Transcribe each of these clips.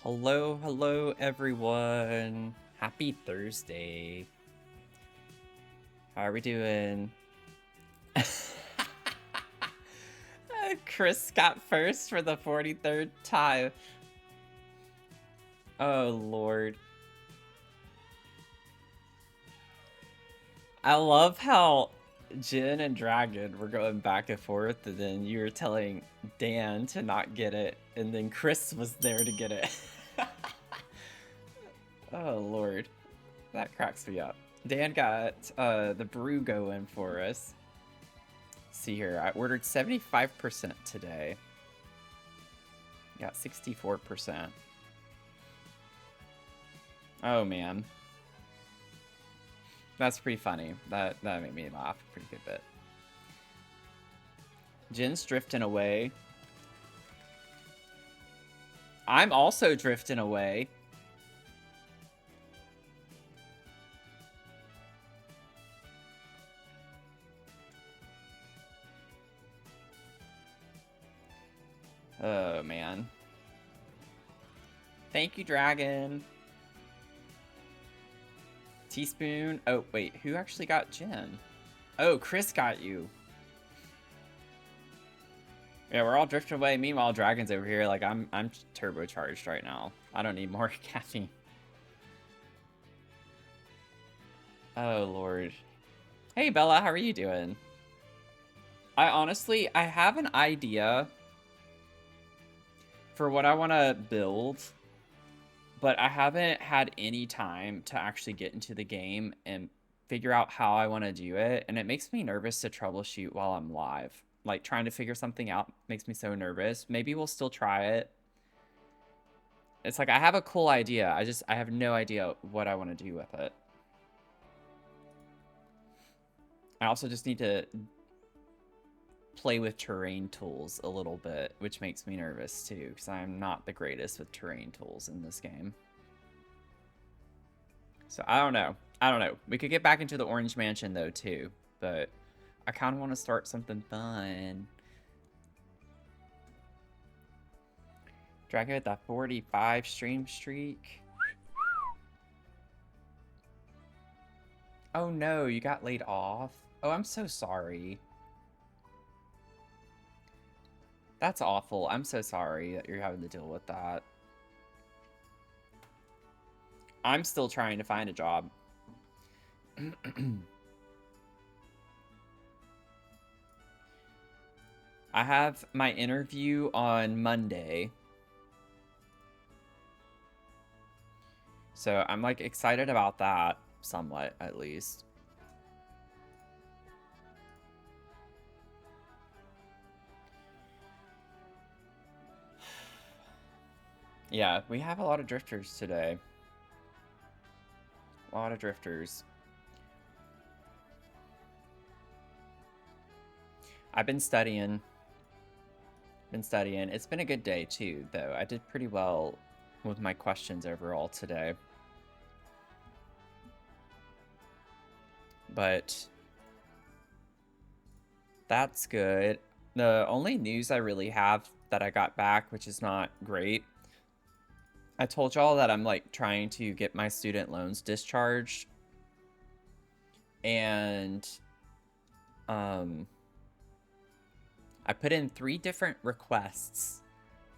Hello, hello, everyone. Happy Thursday. How are we doing? Chris got first for the 43rd time. Oh, Lord. I love how Jin and Dragon were going back and forth, and then you were telling Dan to not get it, and then Chris was there to get it. Oh, Lord. That cracks me up. Dan got the brew going for us. See here, I ordered 75% today. Got 64%. Oh man. That's pretty funny. That made me laugh a pretty good bit. Jin's drifting away. I'm also drifting away. Oh man. Thank you, Dragon. Teaspoon. Oh, wait. Who actually got Jin? Oh, Chris got you. Yeah, we're all drifting away. Meanwhile, Dragon's over here. Like, I'm turbocharged right now. I don't need more caffeine. Oh, Lord. Hey, Bella. How are you doing? I have an idea for what I want to build, but I haven't had any time to actually get into the game and figure out how I want to do it, and it makes me nervous to troubleshoot while I'm live. Like, trying to figure something out makes me so nervous. Maybe we'll still try it. It's like I have a cool idea. I have no idea what I want to do with it. I also just need to play with terrain tools a little bit, which makes me nervous too, because I'm not the greatest with terrain tools in this game. So I don't know. We could get back into the Orange Mansion though too, but I kind of want to start something fun. Dragon with the 45 stream streak. Oh no, you got laid off? Oh, I'm so sorry. That's awful. I'm so sorry that you're having to deal with that. I'm still trying to find a job. I have my interview on Monday. So I'm like excited about that somewhat, at least. Yeah, we have a lot of drifters today. A lot of drifters. I've been studying. It's been a good day too, though. I did pretty well with my questions overall today. But that's good. The only news I really have that I got back, which is not great, I told y'all that I'm like trying to get my student loans discharged. And I put in 3 different requests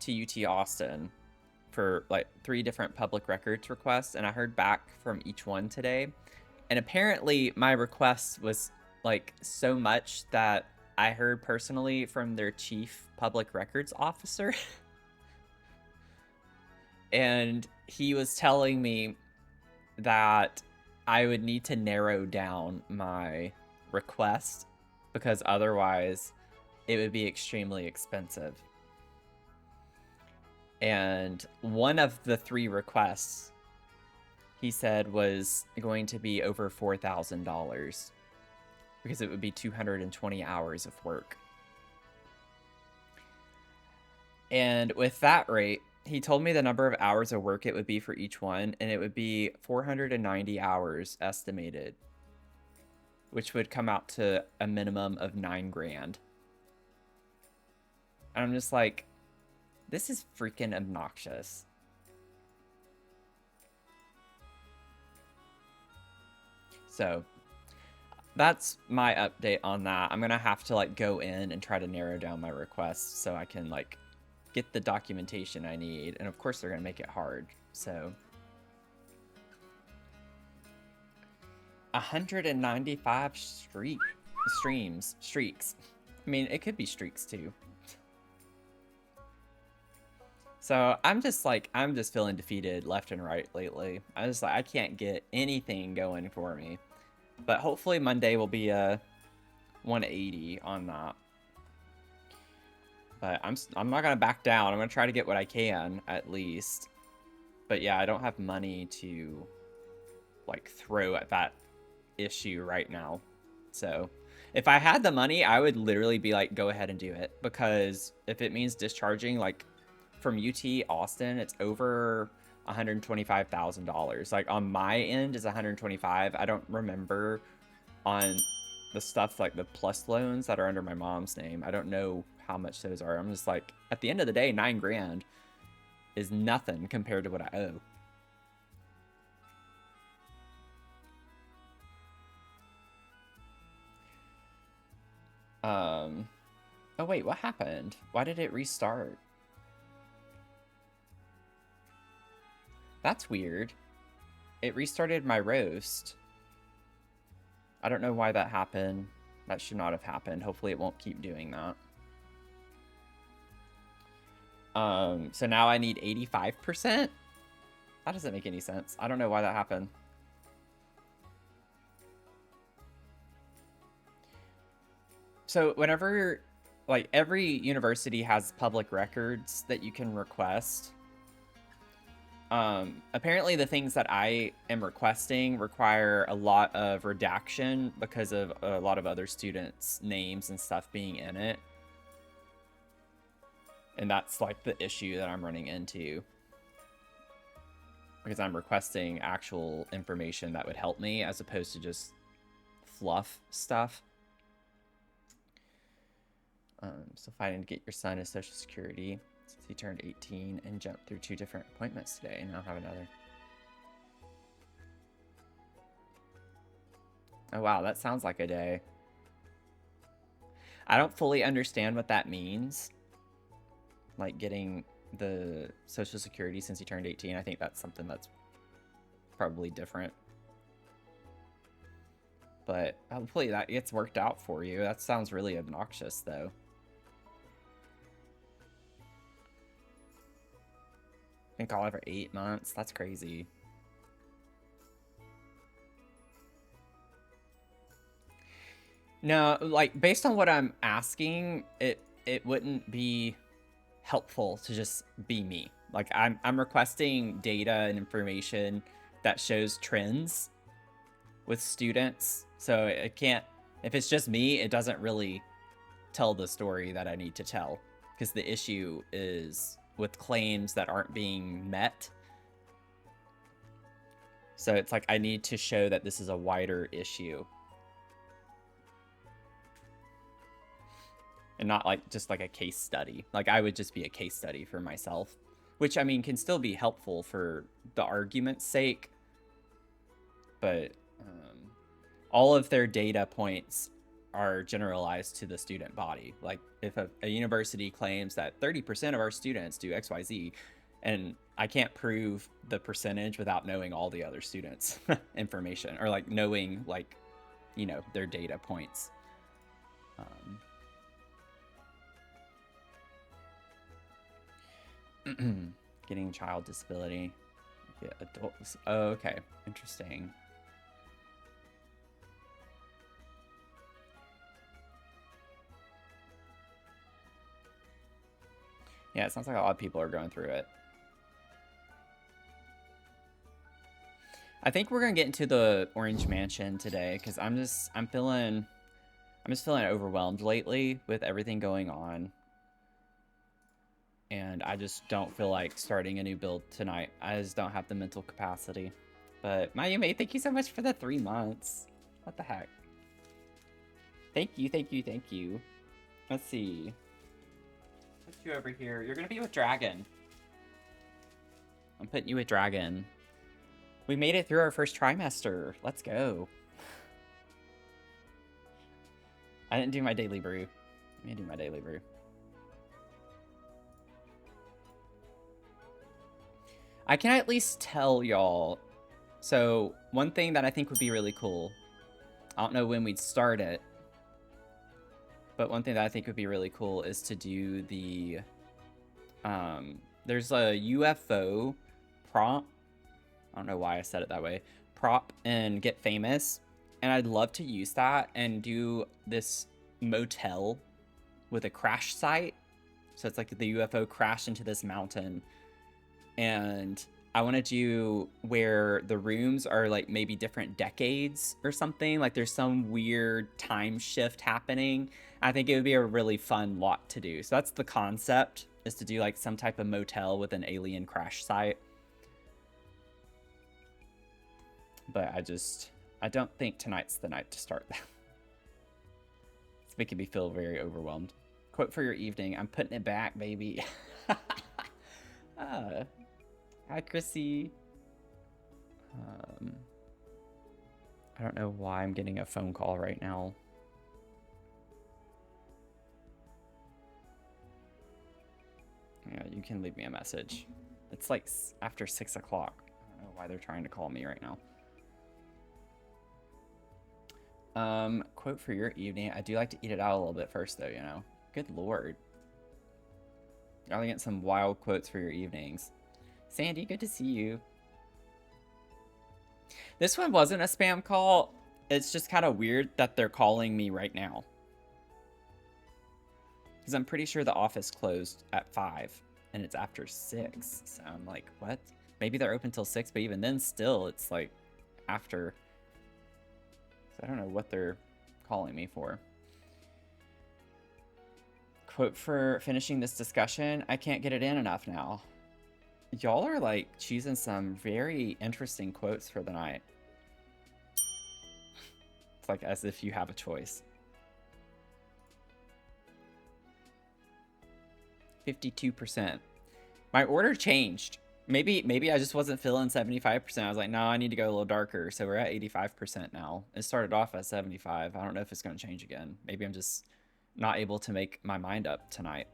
to UT Austin for like 3 different public records requests, and I heard back from each one today. And apparently my request was like so much that I heard personally from their chief public records officer. And he was telling me that I would need to narrow down my request because otherwise it would be extremely expensive. And one of the 3 requests he said was going to be over $4,000 because it would be 220 hours of work. And with that rate, he told me the number of hours of work it would be for each one, and it would be 490 hours estimated, which would come out to a minimum of 9 grand. And I'm just like, this is freaking obnoxious. So that's my update on that. I'm gonna have to like go in and try to narrow down my requests so I can like get the documentation I need. And of course they're gonna make it hard. So 195 streaks. I mean, it could be streaks too. So I'm just feeling defeated left and right lately. I can't get anything going for me. But hopefully Monday will be a 180 on that. But I'm not gonna back down. I'm gonna try to get what I can at least. But yeah, I don't have money to like throw at that issue right now. So if I had the money, I would literally be like, go ahead and do it, because if it means discharging like from UT Austin, it's over $125,000. Like on my end is 125. I don't remember on the stuff like the plus loans that are under my mom's name. I don't know how much those are. I'm just like, at the end of the day, 9 grand is nothing compared to what I owe. Oh wait, what happened? Why did it restart? That's weird. It restarted my roast. I don't know why that happened. That should not have happened. Hopefully it won't keep doing that. So now I need 85%? That doesn't make any sense. I don't know why that happened. So whenever, like, every university has public records that you can request. Apparently the things that I am requesting require a lot of redaction because of a lot of other students' names and stuff being in it. And that's like the issue that I'm running into. Because I'm requesting actual information that would help me as opposed to just fluff stuff. So fighting to get your son his Social Security since he turned 18 and jumped through 2 different appointments today, and now have another. Oh wow, that sounds like a day. I don't fully understand what that means. Like getting the Social Security since he turned 18. I think that's something that's probably different. But hopefully that gets worked out for you. That sounds really obnoxious though. I think all over 8 months. That's crazy. No, like based on what I'm asking, it wouldn't be helpful to just be me. Like I'm requesting data and information that shows trends with students. So it can't, if it's just me, it doesn't really tell the story that I need to tell, because the issue is with claims that aren't being met. So it's like I need to show that this is a wider issue. And not like just like a case study. Like I would just be a case study for myself, which I mean can still be helpful for the argument's sake. But all of their data points are generalized to the student body. Like if a university claims that 30% of our students do XYZ, and I can't prove the percentage without knowing all the other students' information, or like knowing like, you know, their data points. Getting child disability. Yeah, adults. Oh, okay. Interesting. Yeah, it sounds like a lot of people are going through it. I think we're gonna get into the Orange Mansion today because I'm just feeling overwhelmed lately with everything going on. And I just don't feel like starting a new build tonight. I just don't have the mental capacity. But Mayume, thank you so much for the 3 months. What the heck? Thank you, thank you, thank you. Let's see. Put you over here. You're gonna be with Dragon. I'm putting you with Dragon. We made it through our first trimester. Let's go. I didn't do my daily brew. Let me do my daily brew. I can at least tell y'all. So one thing that I think would be really cool, I don't know when we'd start it, but one thing that I think would be really cool is to do the, there's a UFO prop. I don't know why I said it that way. Prop and Get Famous. And I'd love to use that and do this motel with a crash site. So it's like the UFO crashed into this mountain. And I want to do where the rooms are like maybe different decades or something. Like there's some weird time shift happening. I think it would be a really fun lot to do. So that's the concept, is to do like some type of motel with an alien crash site. But I don't think tonight's the night to start that. It's making me feel very overwhelmed. Quote for your evening. I'm putting it back, baby. Hi, Chrissy. I don't know why I'm getting a phone call right now. Yeah, you can leave me a message. It's like after 6 o'clock. I don't know why they're trying to call me right now. Quote for your evening. I do like to eat it out a little bit first, though, you know. Good lord. Y'all get some wild quotes for your evenings. Sandy, good to see you. This one wasn't a spam call. It's just kind of weird that they're calling me right now. Because I'm pretty sure the office closed at 5 and it's after 6. So I'm like, what? Maybe they're open till 6, but even then still, it's like after. So I don't know what they're calling me for. Quote for finishing this discussion. I can't get it in enough now. Y'all are like choosing some very interesting quotes for the night. It's like as if you have a choice. 52%. My order changed. Maybe I just wasn't feeling 75%. I was like, no, I need to go a little darker. So we're at 85% now. It started off at 75. I don't know if it's going to change again. Maybe I'm just not able to make my mind up tonight.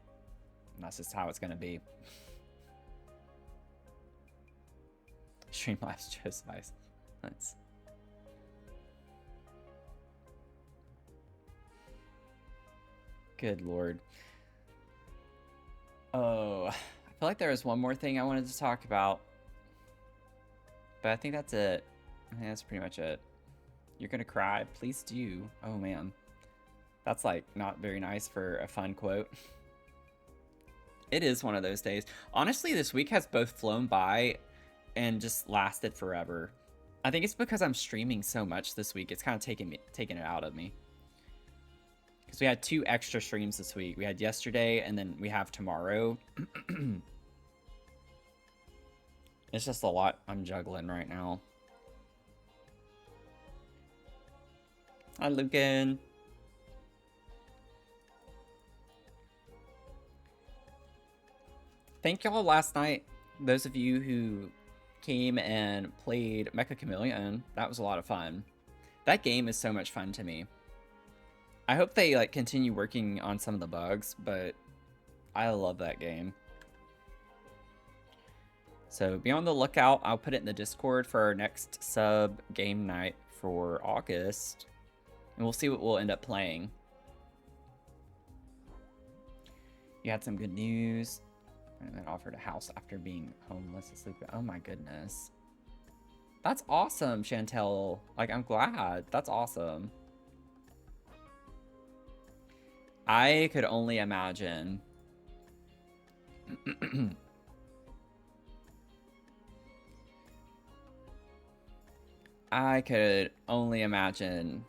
And that's just how it's going to be. Streamlabs just nice. Nice. Good lord. Oh, I feel like there was one more thing I wanted to talk about. But I think that's it. I think that's pretty much it. You're gonna cry? Please do. Oh man. That's like not very nice for a fun quote. It is one of those days. Honestly, this week has both flown by and just lasted forever. I think it's because I'm streaming so much this week. It's kind of taking it out of me. Because we had 2 extra streams this week. We had yesterday, and then we have tomorrow. It's just a lot I'm juggling right now. Hi, Lucan. Thank y'all last night. Those of you who came and played Mecha Chameleon. That was a lot of fun. That game is so much fun to me. I hope they like continue working on some of the bugs, but I love that game. So be on the lookout. I'll put it in the Discord for our next sub game night for August. And we'll see what we'll end up playing. You had some good news. And then offered a house after being homeless asleep. Oh my goodness. That's awesome, Chantel. Like, I'm glad. That's awesome. I could only imagine. I could only imagine.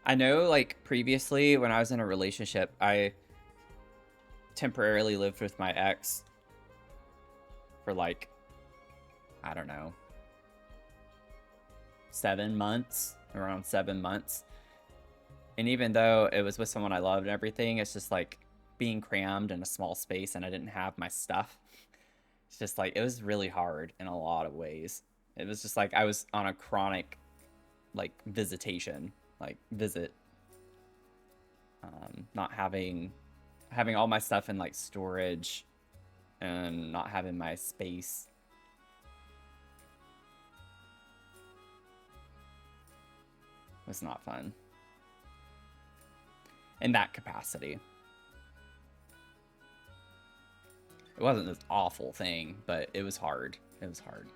I know, like, previously when I was in a relationship, I temporarily lived with my ex for, like, I don't know, 7 months, around 7 months. And even though it was with someone I loved and everything, it's just like being crammed in a small space and I didn't have my stuff. It's just like, it was really hard in a lot of ways. It was just like I was on a chronic, like, visitation, like, visit. Not having all my stuff in, like, storage and not having my space. Was not fun. In that capacity. It wasn't this awful thing, but it was hard. It was hard.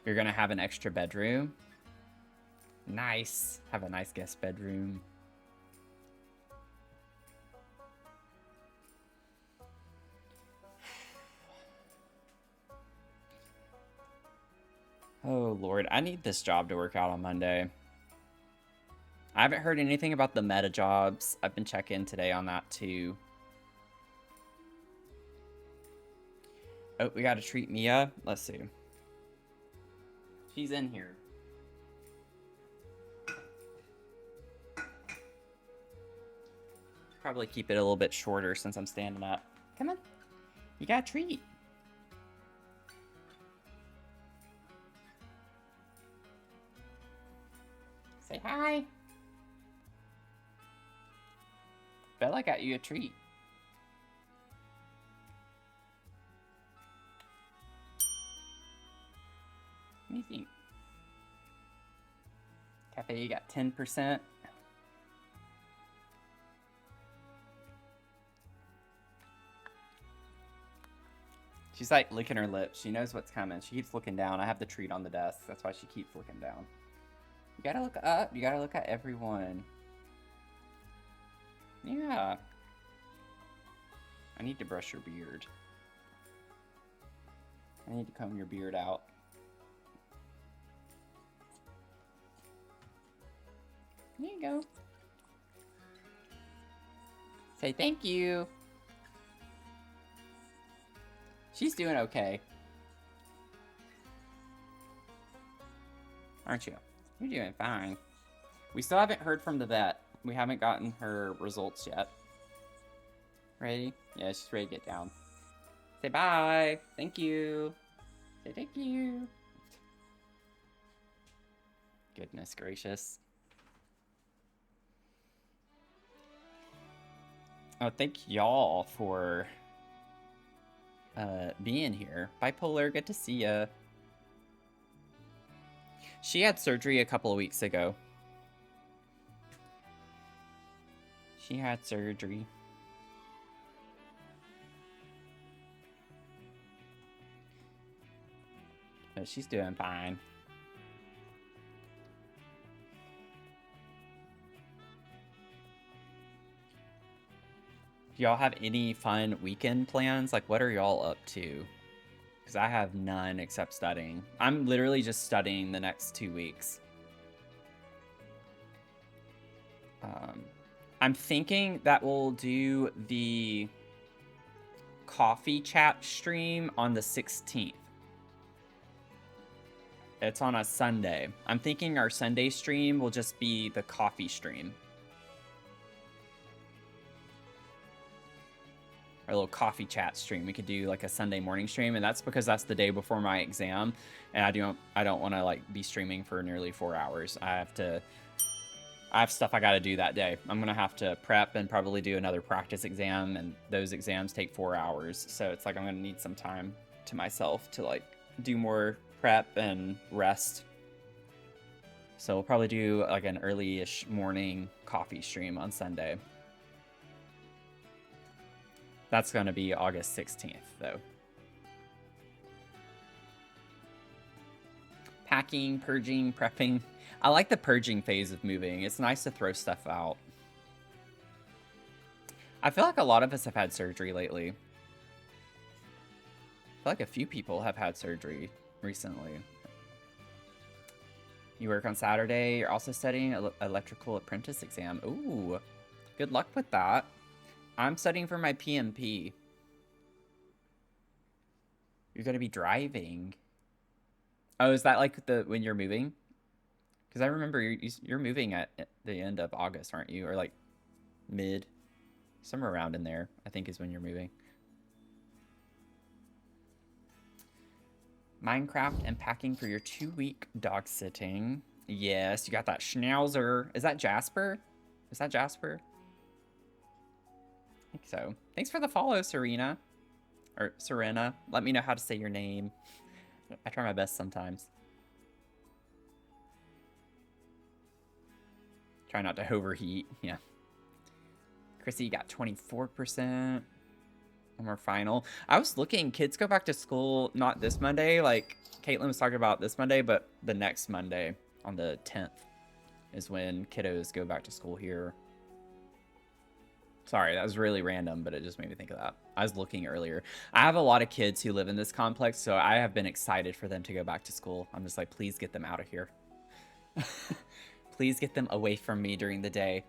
You're gonna have an extra bedroom? Nice. Have a nice guest bedroom. Oh, Lord. I need this job to work out on Monday. I haven't heard anything about the meta jobs. I've been checking today on that, too. Oh, we gotta treat Mia. Let's see. She's in here. Probably keep it a little bit shorter since I'm standing up. Come on. You got a treat. Say hi. Bella got you a treat. What do you think? Cafe, you got 10%. She's like licking her lips. She knows what's coming. She keeps looking down. I have the treat on the desk. That's why she keeps looking down. You gotta look up. You gotta look at everyone. Yeah. I need to brush your beard. I need to comb your beard out. There you go. Say thank you. She's doing okay. Aren't you? You're doing fine. We still haven't heard from the vet. We haven't gotten her results yet. Ready? Yeah, she's ready to get down. Say bye. Thank you. Say thank you. Goodness gracious. Oh, thank y'all for being here. Bipolar, good to see ya. She had surgery a couple of weeks ago. She had surgery. But she's doing fine. Do y'all have any fun weekend plans? Like, what are y'all up to? Because I have none except studying. I'm literally just studying the next 2 weeks. I'm thinking that we'll do the coffee chat stream on the 16th. It's on a Sunday. I'm thinking our Sunday stream will just be the coffee stream. Our little coffee chat stream. We could do like a Sunday morning stream, and that's because that's the day before my exam, and I don't want to like be streaming for nearly 4 hours. I have stuff I got to do that day. I'm gonna have to prep and probably do another practice exam, and those exams take 4 hours. So it's like I'm gonna need some time to myself to like do more prep and rest. So we'll probably do like an early-ish morning coffee stream on Sunday. That's gonna be August 16th, though. Packing, purging, prepping. I like the purging phase of moving. It's nice to throw stuff out. I feel like a lot of us have had surgery lately. I feel like a few people have had surgery recently. You work on Saturday. You're also studying electrical apprentice exam. Ooh, good luck with that. I'm studying for my PMP. You're gonna be driving. Oh, is that like when you're moving? Because I remember you're moving at the end of August, aren't you? Or like mid, somewhere around in there, I think is when you're moving. Minecraft and packing for your 2-week dog sitting. Yes, you got that schnauzer. Is that Jasper? Is that Jasper? I think so. Thanks for the follow, Serena. Or Serena. Let me know how to say your name. I try my best sometimes. Try not to overheat. Yeah. Chrissy, you got 24%. One more final. I was looking, kids go back to school not this Monday, like Caitlin was talking about this Monday, but the next Monday on the 10th is when kiddos go back to school here. Sorry, that was really random, but it just made me think of that. I was looking earlier. I have a lot of kids who live in this complex, so I have been excited for them to go back to school. I'm just like, please get them out of here. Please get them away from me during the day.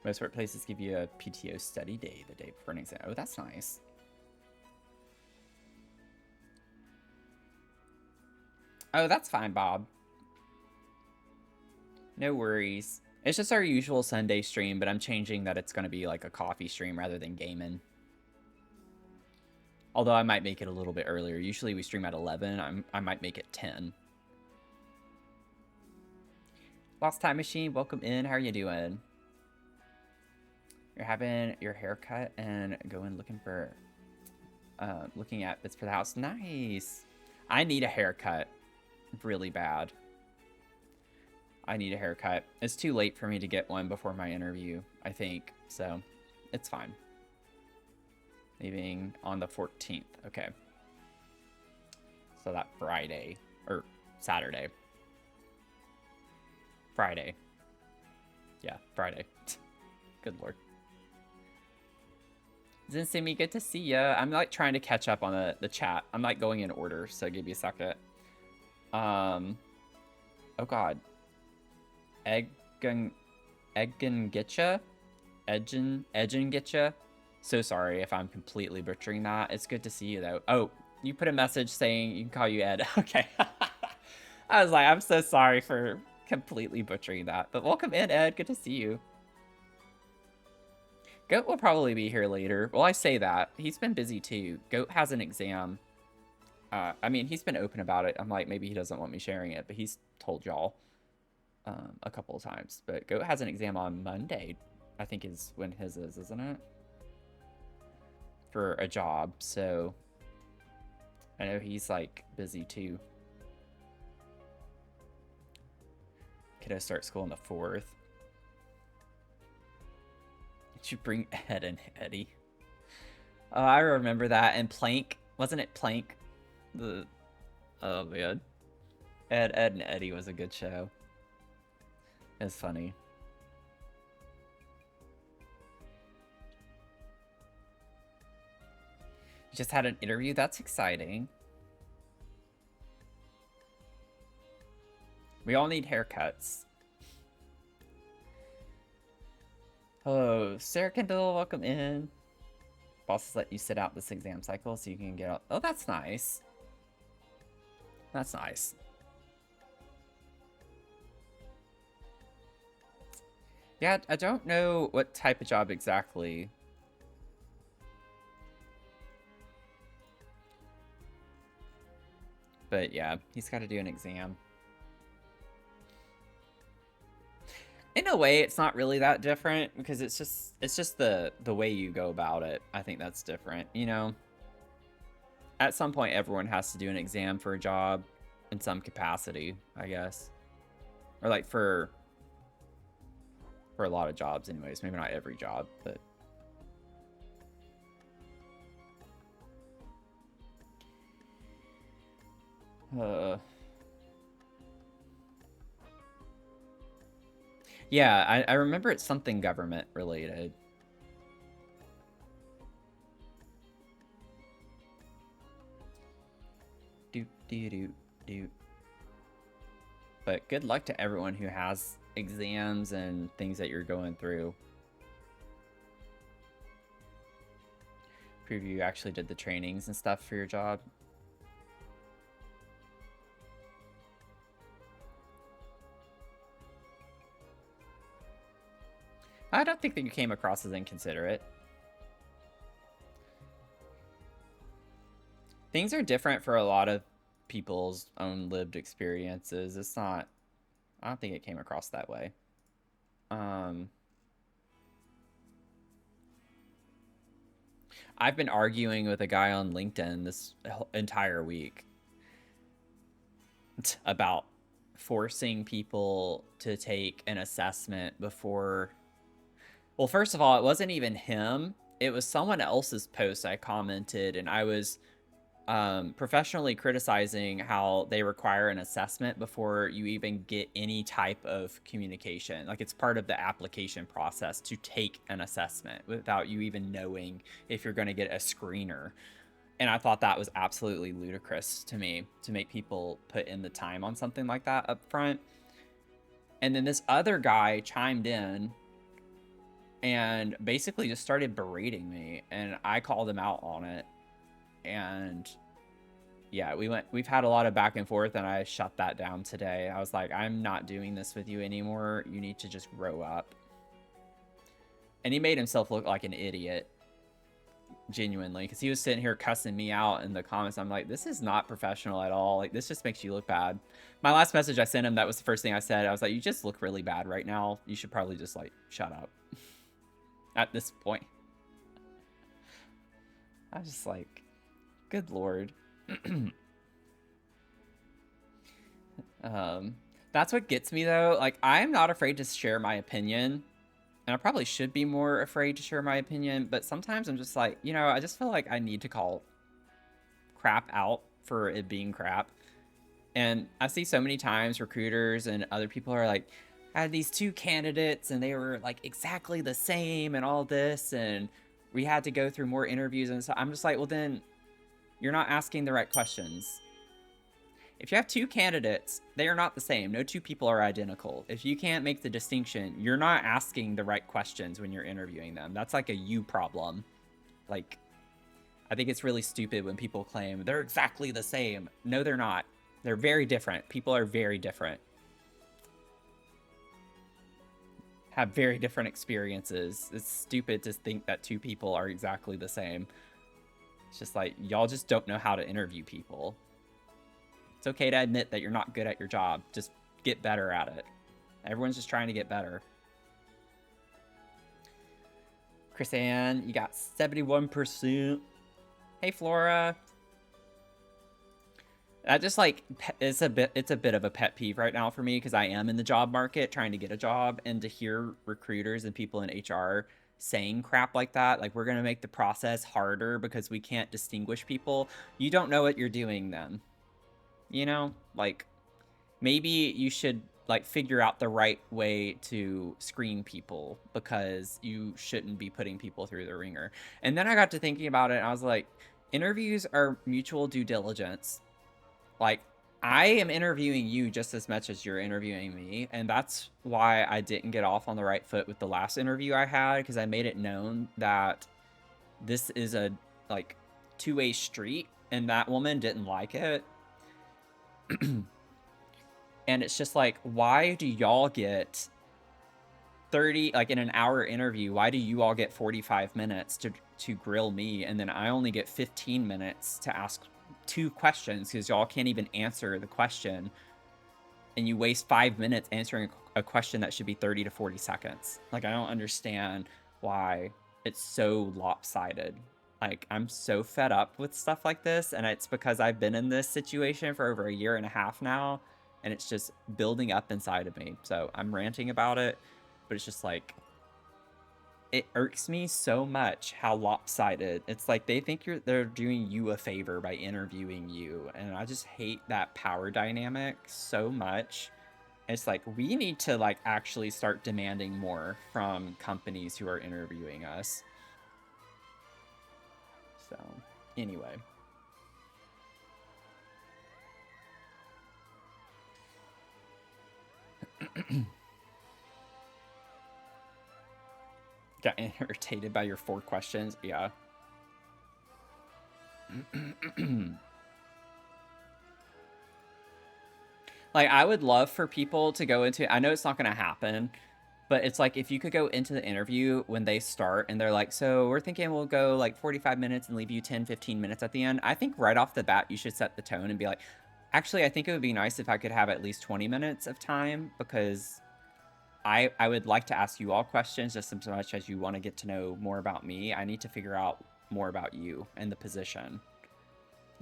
Most workplaces give you a PTO study day the day before an exam. Oh, that's nice. Oh, that's fine, Bob. No worries. It's just our usual Sunday stream, but I'm changing that it's going to be like a coffee stream rather than gaming. Although I might make it a little bit earlier. Usually we stream at 11. I might make it 10. Lost Time Machine, welcome in. How are you doing? You're having your haircut and going looking for, looking at bits for the house. Nice. I need a haircut really bad. I need a haircut. It's too late for me to get one before my interview, I think. So it's fine. Leaving on the 14th. Okay. So that Friday or Saturday. Friday. Yeah, Friday. Good Lord. Zinsimi, good to see ya. I'm like trying to catch up on the chat. I'm like going in order, so give me a second. Oh God. Eggen Getcha? Edgen Getcha? So sorry if I'm completely butchering that. It's good to see you though. Oh, you put a message saying you can call you Ed. Okay. I was like, I'm so sorry for completely butchering that. But welcome in, Ed. Good to see you. Goat will probably be here later. Well, I say that. He's been busy too. Goat has an exam. I mean, he's been open about it. I'm like, maybe he doesn't want me sharing it, but he's told y'all a couple of times. But Goat has an exam on Monday, I think is when his is, isn't it? For a job, so I know he's like busy too. Kiddo start school on the 4th. Did you bring Ed and Eddie? Oh, I remember that. And Plank, wasn't it Plank? Oh man, Ed and Eddie was a good show. It's funny. You just had an interview? That's exciting. We all need haircuts. Hello, Sarah Kendall, welcome in. Bosses let you sit out this exam cycle so you can get out. Oh, that's nice. That's nice. Yeah, I don't know what type of job exactly. But yeah, he's got to do an exam. In a way, it's not really that different because it's just the way you go about it. I think that's different, you know? At some point, everyone has to do an exam for a job in some capacity, I guess. Or like for a lot of jobs anyways. Maybe not every job, but... Yeah, I remember it's something government related. But good luck to everyone who has exams and things that you're going through. Preview actually did the trainings and stuff for your job. I don't think that you came across as inconsiderate. things are different for a lot of people's own lived experiences. It's not, I don't think it came across that way. Um, I've been arguing with a guy on LinkedIn this entire week about forcing people to take an assessment before. Well, first of all, it wasn't even him. It was someone else's post I commented, and I was professionally criticizing how they require an assessment before you even get any type of communication. Like, it's part of the application process to take an assessment without you even knowing if you're going to get a screener. And I thought that was absolutely ludicrous to me, to make people put in the time on something like that up front. And then this other guy chimed in and basically just started berating me, and I called him out on it. And yeah, we've had a lot of back and forth, and I shut that down today. I was like, I'm not doing this with you anymore. You need to just grow up. And he made himself look like an idiot, genuinely, because he was sitting here cussing me out in the comments. I'm like, this is not professional at all. Like, this just makes you look bad. My last message I sent him, that was the first thing I said. I was like, you just look really bad right now. You should probably just, like, shut up at this point. I was just like, good Lord. That's what gets me, though. Like, I'm not afraid to share my opinion, and I probably should be more afraid to share my opinion, but sometimes I'm just like, I just feel like I need to call crap out for it being crap. And I see so many times recruiters and other people are like, I had these two candidates and they were like exactly the same and all this, and we had to go through more interviews. And so I'm just like, well, then you're not asking the right questions. If you have two candidates, they are not the same. No two people are identical. If you can't make the distinction, you're not asking the right questions when you're interviewing them. That's like a you problem. Like, I think it's really stupid when people claim they're exactly the same. No, they're not. They're very different. People are very different. Have very different experiences. It's stupid to think that two people are exactly the same. It's just like, y'all just don't know how to interview people. It's okay to admit that you're not good at your job. Just get better at it. Everyone's just trying to get better. Chris Ann, you got 71%. Hey, Flora. That just like, it's a bit of a pet peeve right now for me, because I am in the job market trying to get a job, and to hear recruiters and people in HR saying crap like that, like, we're going to make the process harder because we can't distinguish people. You don't know what you're doing then. Like, maybe you should like figure out the right way to screen people, because you shouldn't be putting people through the ringer. And then I got to thinking about it, and I was like, interviews are mutual due diligence. Like, I am interviewing you just as much as you're interviewing me, and that's why I didn't get off on the right foot with the last interview I had, because I made it known that this is a like two-way street, and that woman didn't like it. And it's just like, why do y'all get 30, like in an hour interview, why do you all get 45 minutes to grill me, and then I only get 15 minutes to ask 2 questions because y'all can't even answer the question, and you waste 5 minutes answering a question that should be 30 to 40 seconds. Like, I don't understand why it's so lopsided. Like, I'm so fed up with stuff like this, and it's because I've been in this situation for over a year and a half now, and it's just building up inside of me. So I'm ranting about it, but it's just like, it irks me so much how lopsided. It's like they think they're doing you a favor by interviewing you, and I just hate that power dynamic so much. It's like, we need to like actually start demanding more from companies who are interviewing us. So, anyway. Got irritated by your 4 questions? Yeah. Like, I would love for people to go into, I know it's not going to happen, But it's like if you could go into the interview when they start and they're like, so we're thinking we'll go like 45 minutes and leave you 10, 15 minutes at the end. I think right off the bat, you should set the tone and be like, actually, I think it would be nice if I could have at least 20 minutes of time because I would like to ask you all questions just as much as you want to get to know more about me. I need to figure out more about you and the position.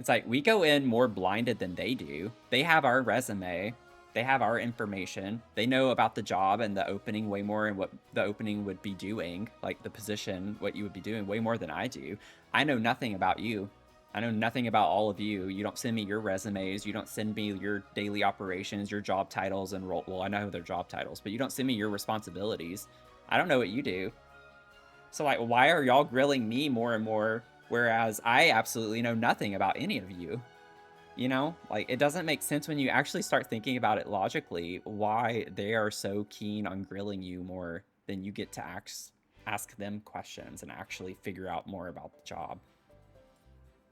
It's like we go in more blinded than they do. They have our resume. They have our information. They know about the job and the opening way more and what the opening would be doing, like the position, what you would be doing way more than I do. I know nothing about you. I know nothing about all of you. You don't send me your resumes. You don't send me your daily operations, your job titles and role. Well, I know their job titles, but you don't send me your responsibilities. I don't know what you do. So like, why are y'all grilling me more and more, whereas I absolutely know nothing about any of you? You know, like it doesn't make sense when you actually start thinking about it logically, why they are so keen on grilling you more than you get to ask them questions and actually figure out more about the job.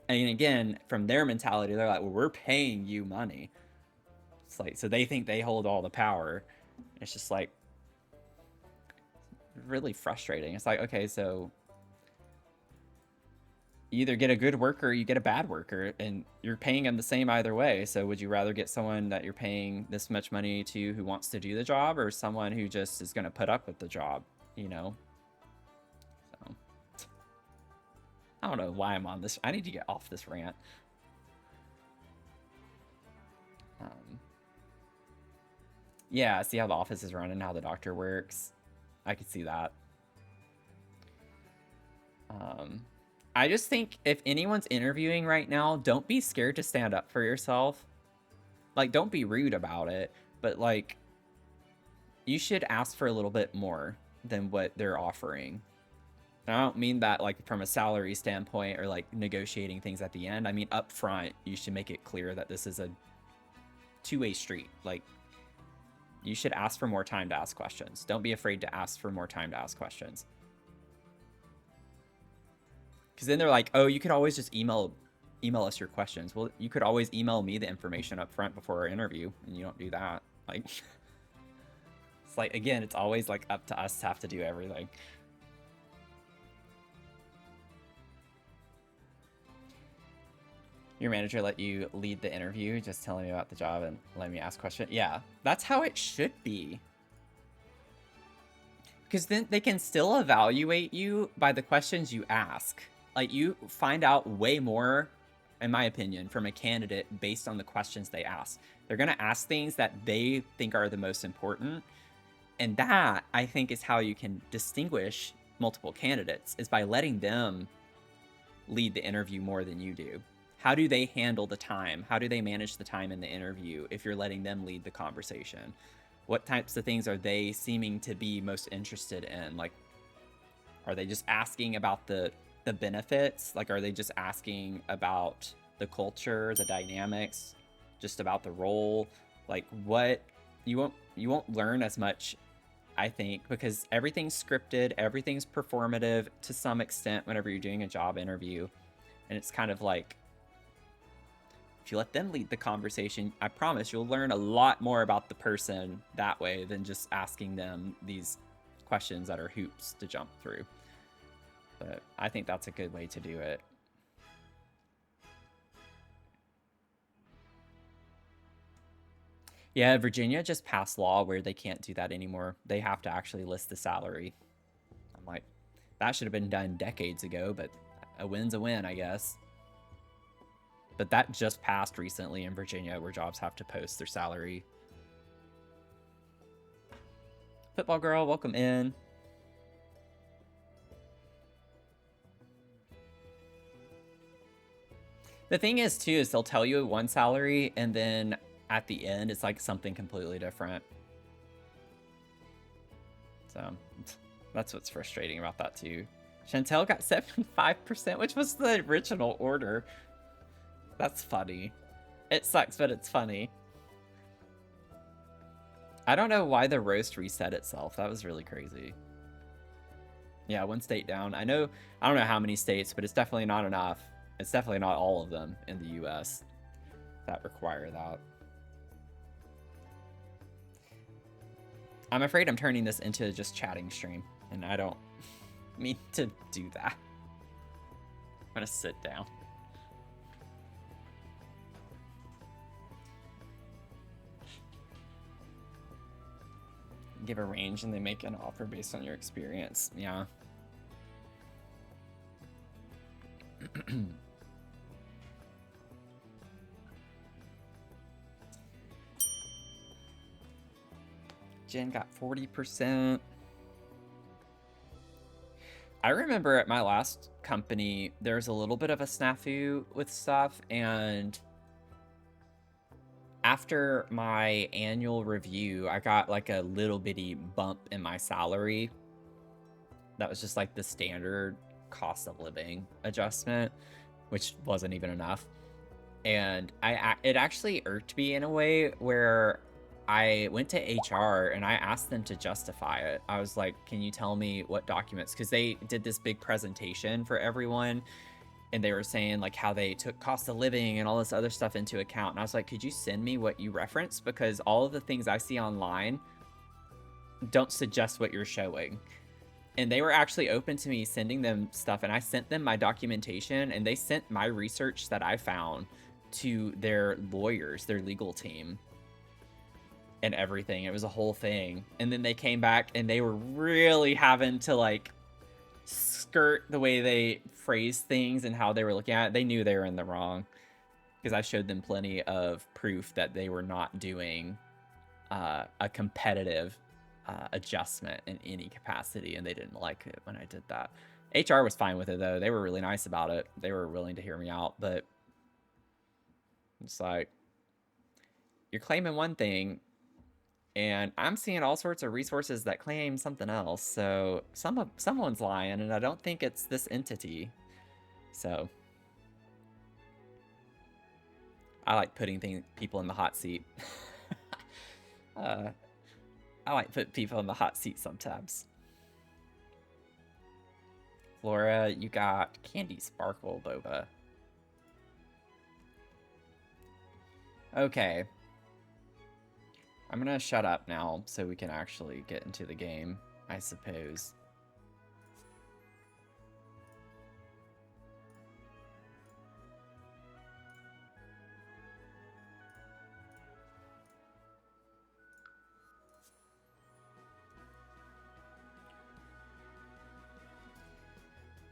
And again, from their mentality, they're like, well, we're paying you money. It's like, so they think they hold all the power. It's just like really frustrating. It's like, okay, so you either get a good worker or you get a bad worker, and you're paying them the same either way. So would you rather get someone that you're paying this much money to who wants to do the job, or someone who just is going to put up with the job, you know? So I don't know why I'm on this. I need to get off this rant. Yeah, see how the office is running, how the doctor works. I could see that. I just think if anyone's interviewing right now, don't be scared to stand up for yourself. Like, don't be rude about it, but like, you should ask for a little bit more than what they're offering. And I don't mean that like from a salary standpoint or like negotiating things at the end. I mean, up front, you should make it clear that this is a two-way street. Like, you should ask for more time to ask questions. Don't be afraid to ask for more time to ask questions. Because then they're like, oh, you could always just email us your questions. Well, you could always email me the information up front before our interview, and you don't do that. Like, it's like, again, it's always like up to us to have to do everything. Your manager let you lead the interview, just telling me about the job and letting me ask questions. Yeah, that's how it should be. Because then they can still evaluate you by the questions you ask. Like, you find out way more, in my opinion, from a candidate based on the questions they ask. They're going to ask things that they think are the most important. And that, I think, is how you can distinguish multiple candidates, is by letting them lead the interview more than you do. How do they handle the time? How do they manage the time in the interview if you're letting them lead the conversation? What types of things are they seeming to be most interested in? Like, are they just asking about the benefits? Like, are they just asking about the culture, the dynamics, just about the role? Like, what you won't learn as much, I think, because everything's scripted, everything's performative to some extent whenever you're doing a job interview. And it's kind of like, if you let them lead the conversation, I promise you'll learn a lot more about the person that way than just asking them these questions that are hoops to jump through. But I think that's a good way to do it. Yeah, Virginia just passed law where they can't do that anymore. They have to actually list the salary. I'm like, that should have been done decades ago, but a win's a win, I guess. But that just passed recently in Virginia, where jobs have to post their salary. Football girl, welcome in. The thing is, too, is they'll tell you one salary, and then at the end, it's like something completely different. So that's what's frustrating about that, too. Chantel got 75%, which was the original order. That's funny. It sucks, but it's funny. I don't know why the roast reset itself. That was really crazy. Yeah, one state down. I don't know how many states, but it's definitely not enough. It's definitely not all of them in the US that require that. I'm afraid I'm turning this into just chatting stream, and I don't mean to do that. I'm gonna sit down. Give a range and they make an offer based on your experience. Yeah. Jen got 40%. I remember at my last company, there was a little bit of a snafu with stuff, and after my annual review, I got like a little bitty bump in my salary. That was just like the standard cost of living adjustment, which wasn't even enough. And it actually irked me in a way where I went to HR and I asked them to justify it. I was like, can you tell me what documents? Because they did this big presentation for everyone, and they were saying like how they took cost of living and all this other stuff into account. And I was like, could you send me what you reference? Because all of the things I see online don't suggest what you're showing. And they were actually open to me sending them stuff, and I sent them my documentation, and they sent my research that I found to their lawyers, their legal team, and everything. It was a whole thing. And then they came back and they were really having to like skirt the way they phrased things and how they were looking at it. They knew they were in the wrong, because I showed them plenty of proof that they were not doing a competitive adjustment in any capacity, and they didn't like it when I did that. HR was fine with it though. They were really nice about it. They were willing to hear me out, but it's like, you're claiming one thing, and I'm seeing all sorts of resources that claim something else. So someone's lying, and I don't think it's this entity. So I like putting people in the hot seat. I like put people in the hot seat sometimes. Flora, you got Candy Sparkle Boba. Okay. I'm gonna shut up now so we can actually get into the game, I suppose.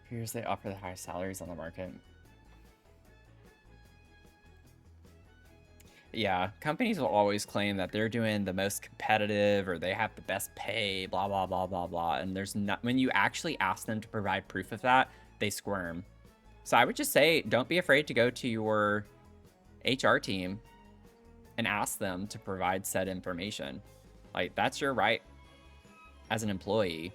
Here's they offer the highest salaries on the market. Yeah, companies will always claim that they're doing the most competitive or they have the best pay, blah, blah, blah, blah, blah. And there's not, when you actually ask them to provide proof of that, they squirm. So I would just say, don't be afraid to go to your HR team and ask them to provide said information. Like, that's your right as an employee.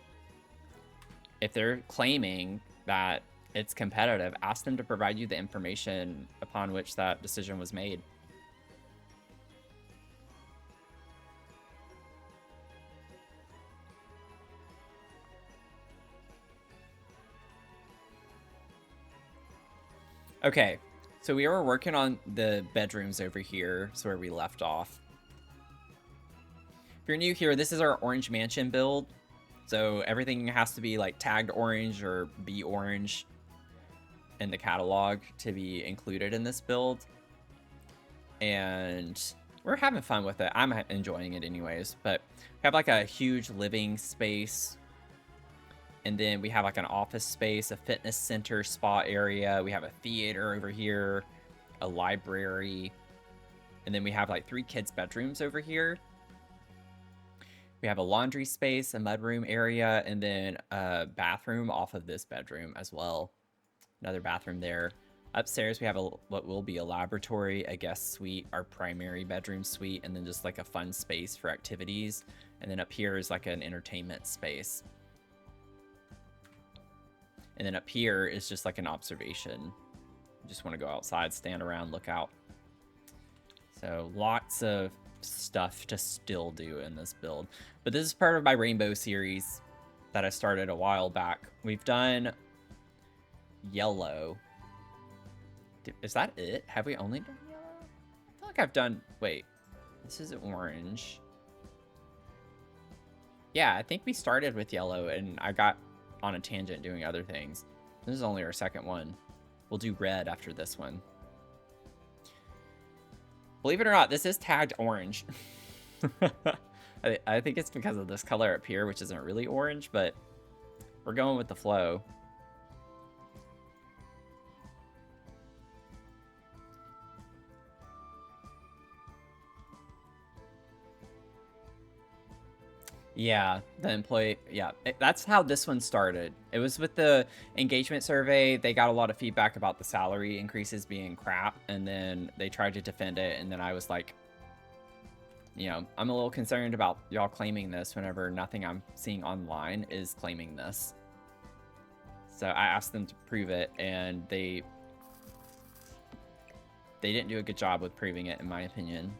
If they're claiming that it's competitive, ask them to provide you the information upon which that decision was made. Okay, so we were working on the bedrooms over here. It's where we left off. If you're new here, this is our Orange Mansion build. So everything has to be like tagged orange or be orange in the catalog to be included in this build. And we're having fun with it. I'm enjoying it anyways, but we have like a huge living space. And then we have like an office space, a fitness center spa area. We have a theater over here, a library. And then we have like 3 kids' bedrooms over here. We have a laundry space, a mudroom area, and then a bathroom off of this bedroom as well. Another bathroom there. Upstairs, we have what will be a laboratory, a guest suite, our primary bedroom suite, and then just like a fun space for activities. And then up here is like an entertainment space. And then up here is just like an observation. You just want to go outside, stand around, look out. So lots of stuff to still do in this build. But this is part of my Rainbow series that I started a while back. We've done yellow. Is that it? Have we only done yellow? I feel like I've done... Wait. This is orange. Yeah, I think we started with yellow and I got on a tangent doing other things. This is only our second one. We'll do red after this one. Believe it or not, this is tagged orange. I think it's because of this color up here, which isn't really orange, but we're going with the flow. Yeah, the employee, yeah, that's how this one started. It was with the engagement survey. They got a lot of feedback about the salary increases being crap, and then they tried to defend it, and then I was like, you know, I'm a little concerned about y'all claiming this whenever nothing I'm seeing online is claiming this. So I asked them to prove it, and they didn't do a good job with proving it, in my opinion.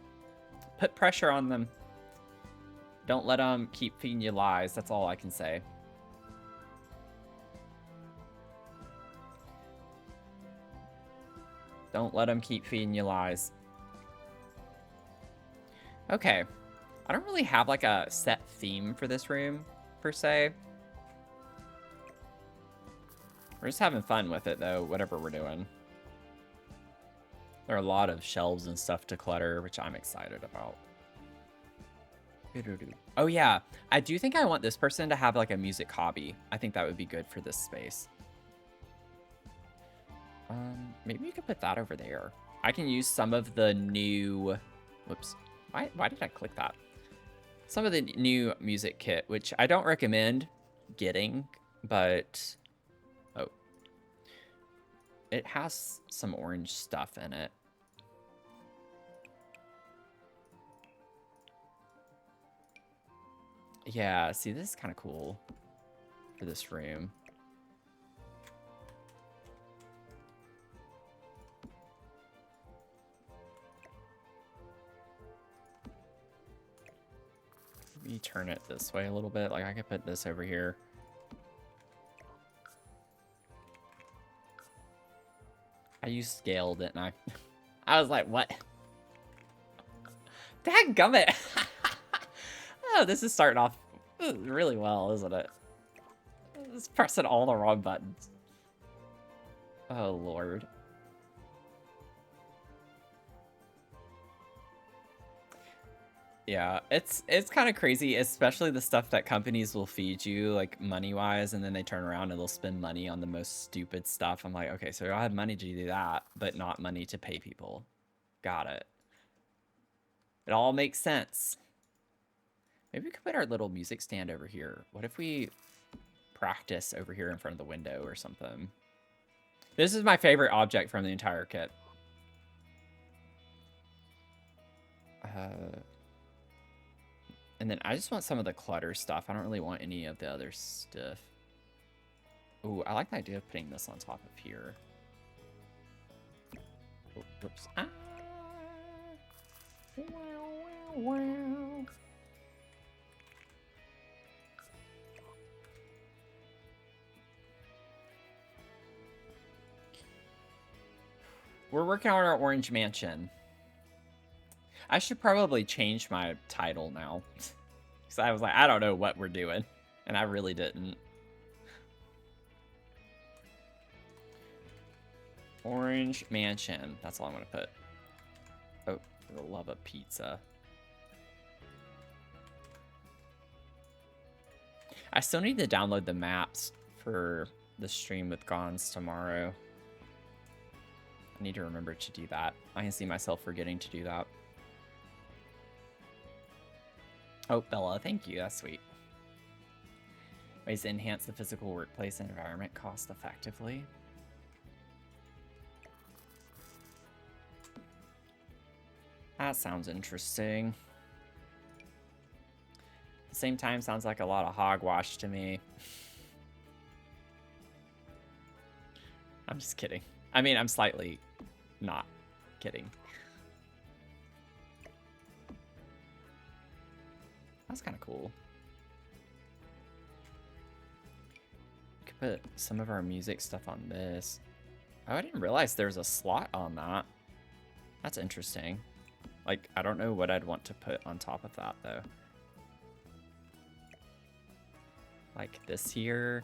Put pressure on them. Don't let them keep feeding you lies. That's all I can say. Don't let them keep feeding you lies. Okay. I don't really have like a set theme for this room, per se. We're just having fun with it, though, whatever we're doing. There are a lot of shelves and stuff to clutter, which I'm excited about. Oh, yeah. I do think I want this person to have, like, a music hobby. I think that would be good for this space. Maybe you could put that over there. I can use some of the new... Whoops. Why did I click that? Some of the new music kit, which I don't recommend getting, but... Oh. It has some orange stuff in it. Yeah, see, this is kind of cool for this room. Maybe turn it this way a little bit. Like, I could put this over here. I used scale, didn't I? I was like, what? Dadgummit! Oh, this is starting off really well, isn't it? It's pressing all the wrong buttons. Oh, Lord. Yeah, it's kind of crazy, especially the stuff that companies will feed you, like, money-wise, and then they turn around and they'll spend money on the most stupid stuff. I'm like, okay, so I have money to do that, but not money to pay people. Got it. It all makes sense. Maybe we could put our little music stand over here. What if we practice over here in front of the window or something? This is my favorite object from the entire kit. And then I just want some of the clutter stuff. I don't really want any of the other stuff. Ooh, I like the idea of putting this on top of here. Oh, whoops. Ah. Wow, wow, wow. We're working on our orange mansion. I should probably change my title now. Because I was like, I don't know what we're doing. And I really didn't. Orange mansion. That's all I'm going to put. Oh, for the love of pizza. I still need to download the maps for the stream with Gons tomorrow. I need to remember to do that. I can see myself forgetting to do that. Oh, Bella, thank you. That's sweet. Ways to enhance the physical workplace environment cost effectively. That sounds interesting. At the same time, sounds like a lot of hogwash to me. I'm just kidding. I mean, I'm slightly not kidding. That's kind of cool. We could put some of our music stuff on this. Oh, I didn't realize there's a slot on that. That's interesting. Like, I don't know what I'd want to put on top of that, though. like this here.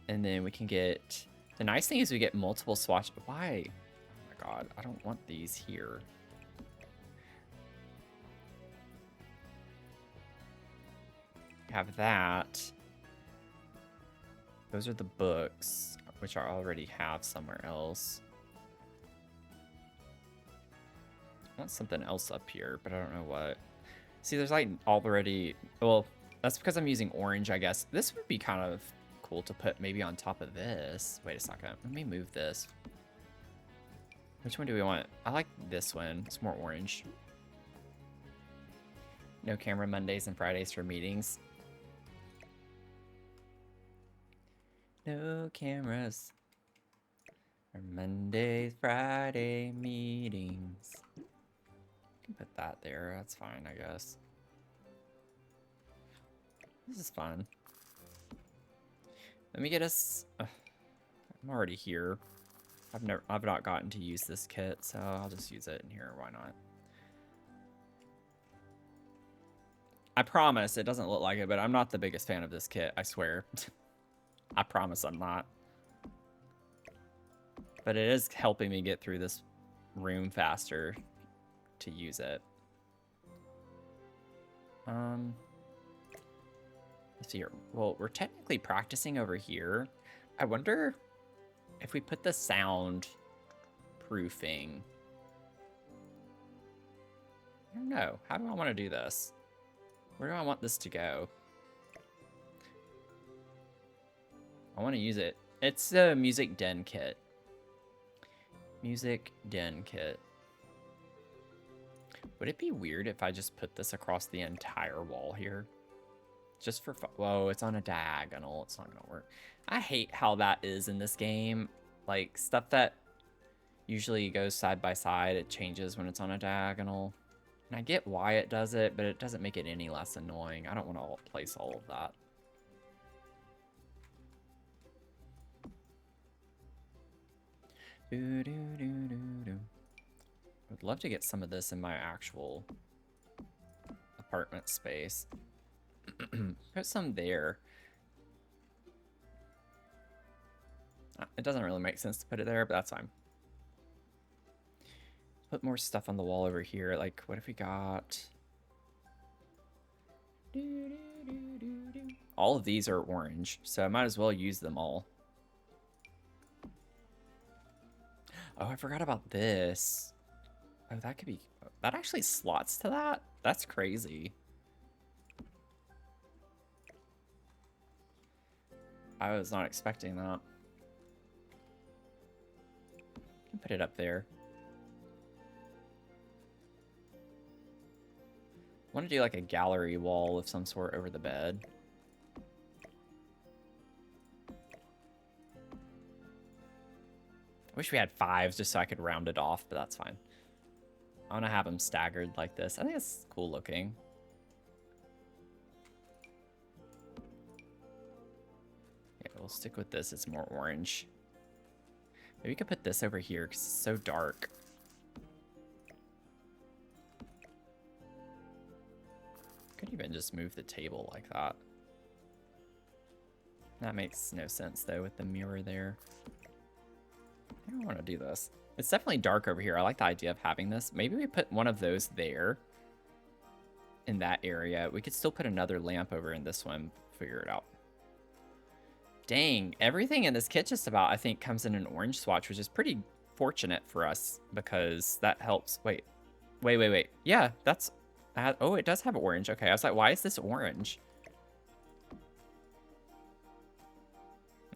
And then we can get, the nice thing is we get multiple swatch. Why? Oh my God, I don't want these here. Have that. Those are the books, which I already have somewhere else. I want something else up here, but I don't know what. See, there's like already, well, that's because I'm using orange, I guess. This would be kind of cool to put maybe on top of this. Wait a second, let me move this. Which one do we want? I like this one, it's more orange. No camera Mondays and Fridays for meetings. No cameras for Mondays, Friday meetings. Put that there, that's fine, I guess. This is fun. Let me get us, I'm already here. I've not gotten to use this kit, so I'll just use it in here, why not? I promise it doesn't look like it, but I'm not the biggest fan of this kit, I swear. I promise I'm not. But it is helping me get through this room faster to use it. Let's see here. Well, we're technically practicing over here. I wonder if we put the sound proofing. I don't know. How do I want to do this? Where do I want this to go? I want to use it. It's the Music Den kit. Music Den kit. Would it be weird if I just put this across the entire wall here? Just for fun. Whoa, it's on a diagonal. It's not going to work. I hate how that is in this game. Like, stuff that usually goes side by side, it changes when it's on a diagonal. And I get why it does it, but it doesn't make it any less annoying. I don't want to place all of that. I'd love to get some of this in my actual apartment space. Put some there. It doesn't really make sense to put it there, but that's fine. Put more stuff on the wall over here. Like, what if we got... All of these are orange, so I might as well use them all. Oh, I forgot about this. Oh, that could be... That actually slots to that? That's crazy. I was not expecting that. Put it up there. I want to do like a gallery wall of some sort over the bed. I wish we had 5s just so I could round it off, but that's fine. I want to have them staggered like this. I think it's cool looking. Yeah, we'll stick with this. It's more orange. Maybe we could put this over here because it's so dark. Could even just move the table like that. That makes no sense though with the mirror there. I don't want to do this. It's definitely dark over here. I like the idea of having this. Maybe we put one of those there in that area. We could still put another lamp over in this one. Figure it out. Dang, everything in this kit just about, I think, comes in an orange swatch, which is pretty fortunate for us because that helps. Wait. Yeah, that's... oh, it does have orange. Okay, I was like, why is this orange?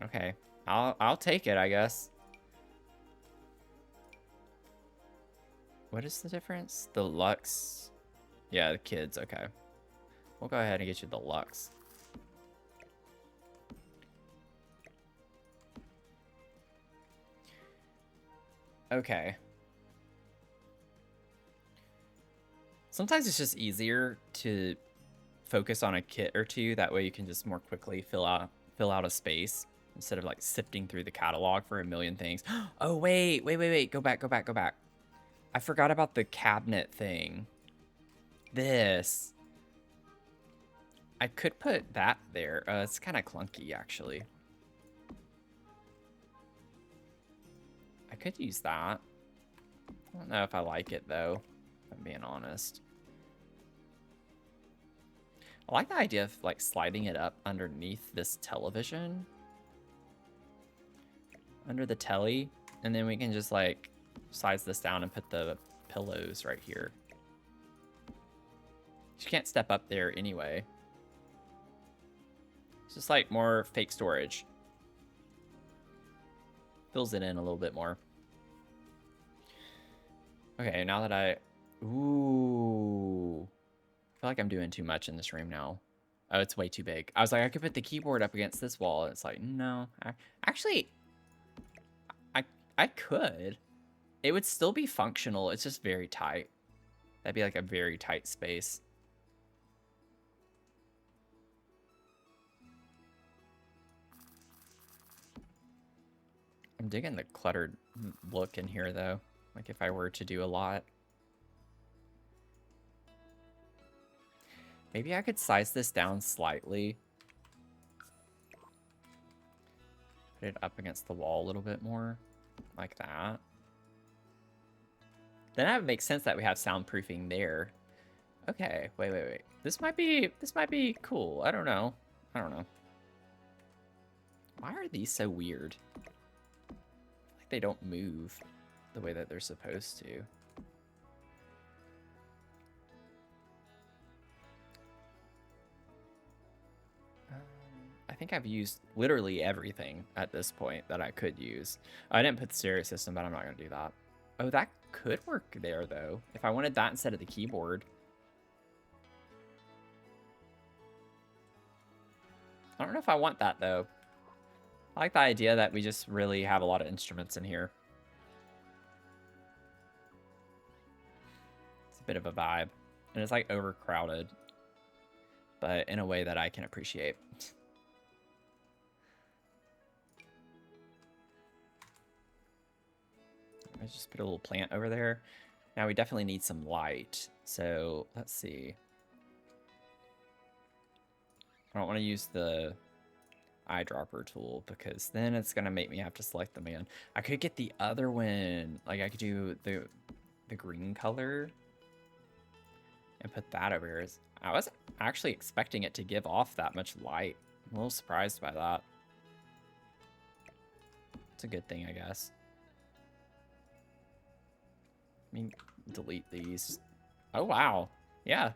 Okay, I'll take it, I guess. What is the difference? The Lux. Yeah, the kids. Okay. We'll go ahead and get you the Lux. Okay. Sometimes it's just easier to focus on a kit or two. That way you can just more quickly fill out a space instead of like sifting through the catalog for a million things. Oh, wait. Go back. I forgot about the cabinet thing. This. I could put that there. It's kind of clunky, actually. I could use that. I don't know if I like it, though, if I'm being honest. I like the idea of, like, sliding it up underneath this television. Under the telly. And then we can just, like, size this down and put the pillows right here. You can't step up there anyway. It's just, like, more fake storage. Fills it in a little bit more. Okay, now that I... Ooh. I feel like I'm doing too much in this room now. Oh, it's way too big. I was like, I could put the keyboard up against this wall. It's like, no. Actually, I could. It would still be functional. It's just very tight. That'd be like a very tight space. I'm digging the cluttered look in here, though. Like if I were to do a lot. Maybe I could size this down slightly. Put it up against the wall a little bit more. Like that. Then that would make sense that we have soundproofing there. Okay, wait. This might be cool. I don't know. Why are these so weird? Like they don't move the way that they're supposed to. I think I've used literally everything at this point that I could use. I didn't put the stereo system, but I'm not going to do that. Oh, that could work there, though. If I wanted that instead of the keyboard. I don't know if I want that, though. I like the idea that we just really have a lot of instruments in here. It's a bit of a vibe. And it's, like, overcrowded. But in a way that I can appreciate. I just put a little plant over there. Now we definitely need some light. So let's see. I don't want to use the eyedropper tool because then it's going to make me have to select the man. I could get the other one. Like I could do the green color and put that over here. I was actually expecting it to give off that much light. I'm a little surprised by that. It's a good thing, I guess. Let me delete these. Oh, wow. Yeah.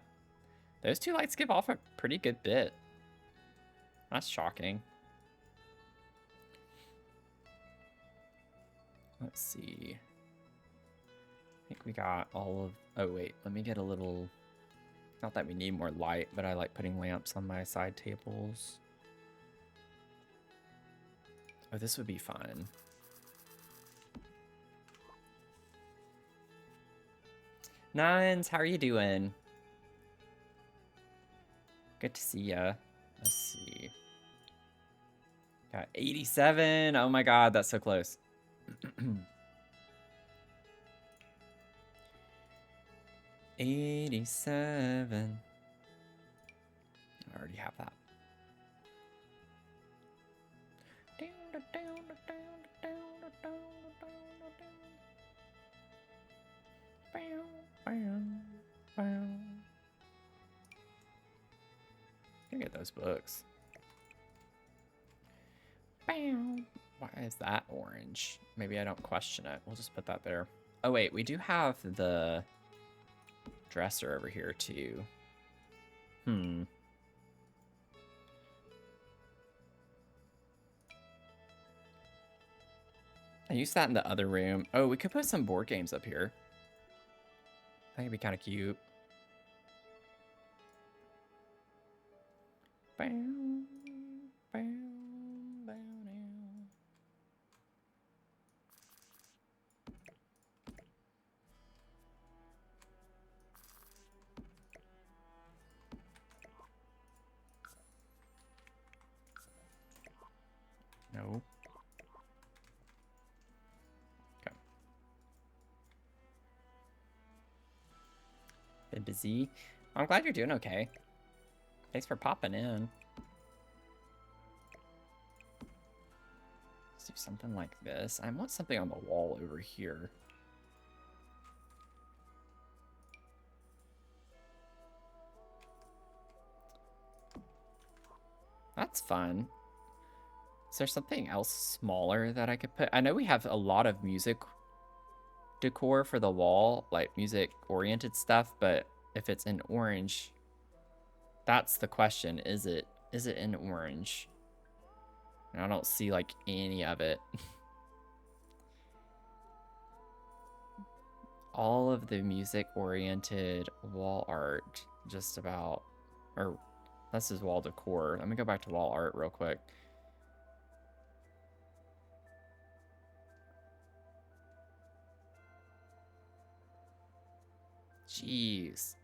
Those two lights give off a pretty good bit. That's shocking. Let's see. I think we got all of... Oh, wait. Let me get a little... Not that we need more light, but I like putting lamps on my side tables. Oh, this would be fun. Nines, how are you doing? Good to see ya. Let's see. Got 87. Oh my god, that's so close. $87. I already have that. Can get those books. Why is that orange? Maybe I don't question it. We'll just put that there. Oh wait, we do have the dresser over here too. I used that in the other room. Oh, we could put some board games up here. I think it'd be kind of cute. No. Okay. Been busy. I'm glad you're doing okay. Thanks for popping in. Let's do something like this. I want something on the wall over here. That's fun. Is there something else smaller that I could put? I know we have a lot of music decor for the wall, like music-oriented stuff, but if it's in orange, that's the question. Is it in orange? And I don't see, like, any of it. All of the music-oriented wall art, just about, or this is wall decor. Let me go back to wall art real quick. Jeez.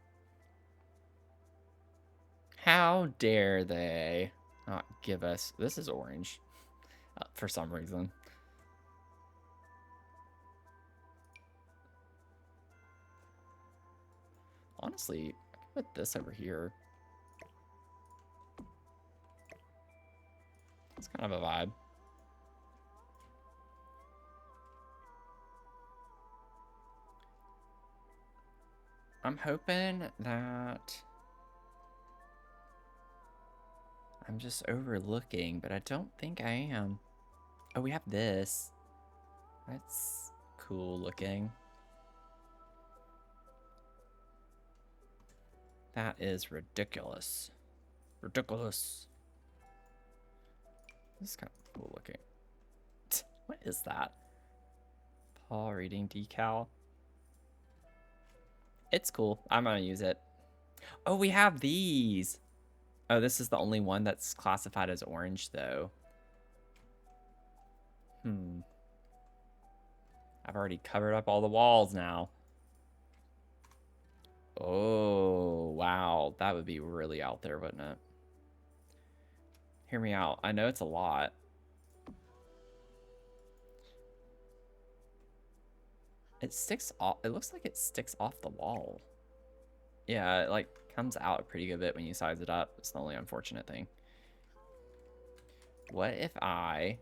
How dare they not give us... This is orange for some reason. Honestly, I could put this over here. It's kind of a vibe. I'm hoping that I'm just overlooking, but I don't think I am. Oh, we have this. That's cool looking. That is ridiculous. Ridiculous. This is kind of cool looking. What is that? Paul reading decal. It's cool. I'm gonna use it. Oh, we have these. Oh, this is the only one that's classified as orange, though. I've already covered up all the walls now. Oh, wow. That would be really out there, wouldn't it? Hear me out. I know it's a lot. It sticks off. It looks like it sticks off the wall. Yeah, it like comes out a pretty good bit when you size it up. It's the only unfortunate thing. What if I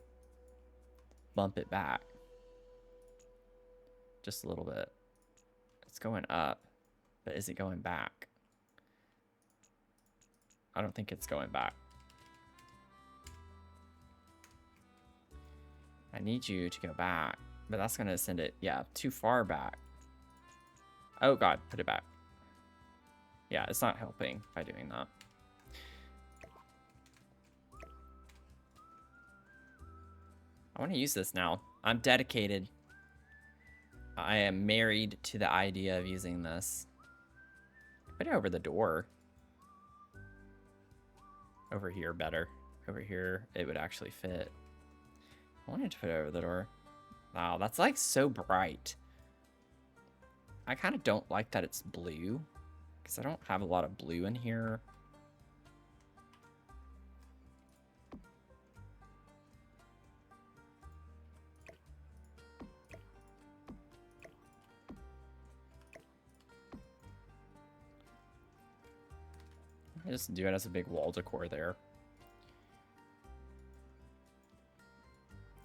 bump it back? Just a little bit. It's going up, but is it going back? I don't think it's going back. I need you to go back, but that's going to send it, yeah, too far back. Oh, God, put it back. Yeah, it's not helping by doing that. I want to use this now. I'm dedicated. I am married to the idea of using this. Put it over the door. Over here better. Over here, it would actually fit. I wanted to put it over the door. Wow, that's like so bright. I kind of don't like that it's blue, because I don't have a lot of blue in here. I just do it as a big wall decor there.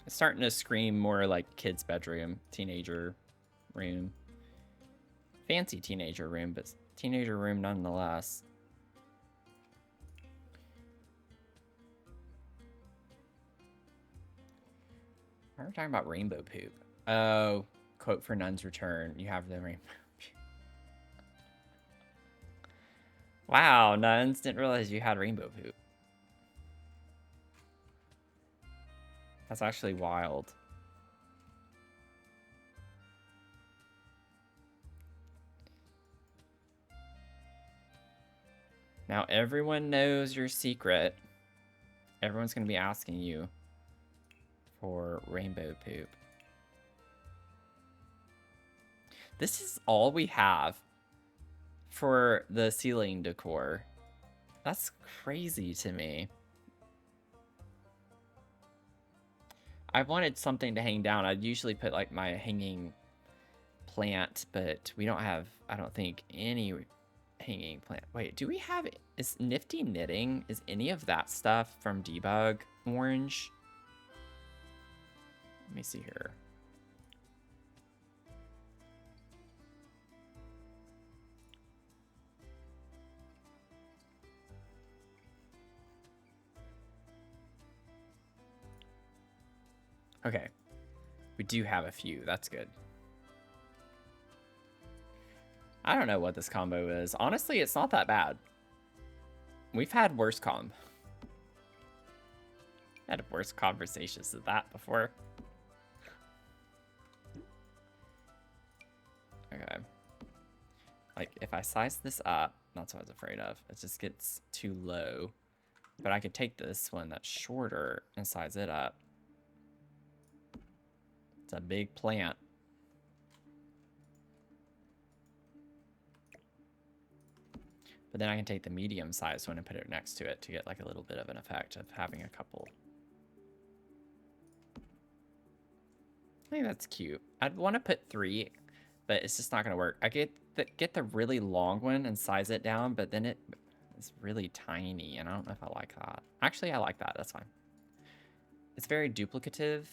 It's starting to scream more like kid's bedroom, teenager room. Fancy teenager room, but teenager room nonetheless. Why are we talking about rainbow poop? Oh, quote for Nun's Return. You have the rainbow. Wow, Nuns, didn't realize you had rainbow poop. That's actually wild. Now everyone knows your secret. Everyone's going to be asking you for rainbow poop. This is all we have for the ceiling decor. That's crazy to me. I wanted something to hang down. I'd usually put like my hanging plant, but we don't have, I don't think, any hanging plant. Wait, do we have... Is Nifty Knitting... Is any of that stuff from Debug orange? Let me see here. Okay. We do have a few. That's good. I don't know what this combo is. Honestly, it's not that bad. We've had worse had worse conversations than that before. Okay. Like, if I size this up, that's what I was afraid of. It just gets too low. But I could take this one that's shorter and size it up. It's a big plant. But then I can take the medium-sized one and put it next to it to get like a little bit of an effect of having a couple. I think that's cute. I'd want to put 3, but it's just not going to work. I get the really long one and size it down, but then it's really tiny, and I don't know if I like that. Actually, I like that. That's fine. It's very duplicative.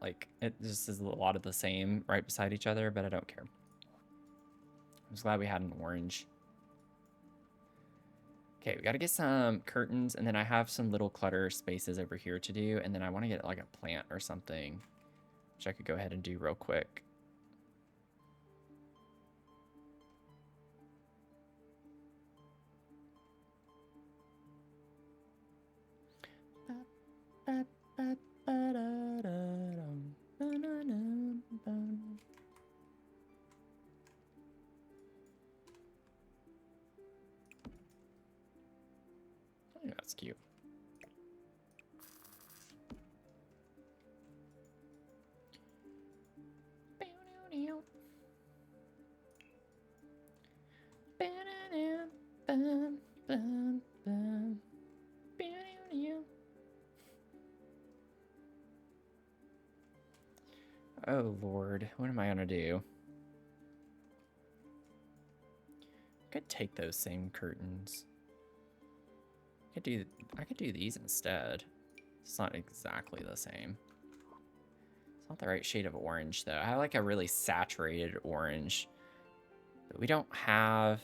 Like, it just is a lot of the same right beside each other, but I don't care. I'm just glad we had an orange. Okay, we got to get some curtains, and then I have some little clutter spaces over here to do, and then I want to get like a plant or something, which I could go ahead and do real quick. Oh, that's cute. Oh Lord, what am I gonna do? I could take those same curtains. I could do these instead. It's not exactly the same. It's not the right shade of orange though. I have like a really saturated orange. But we don't have,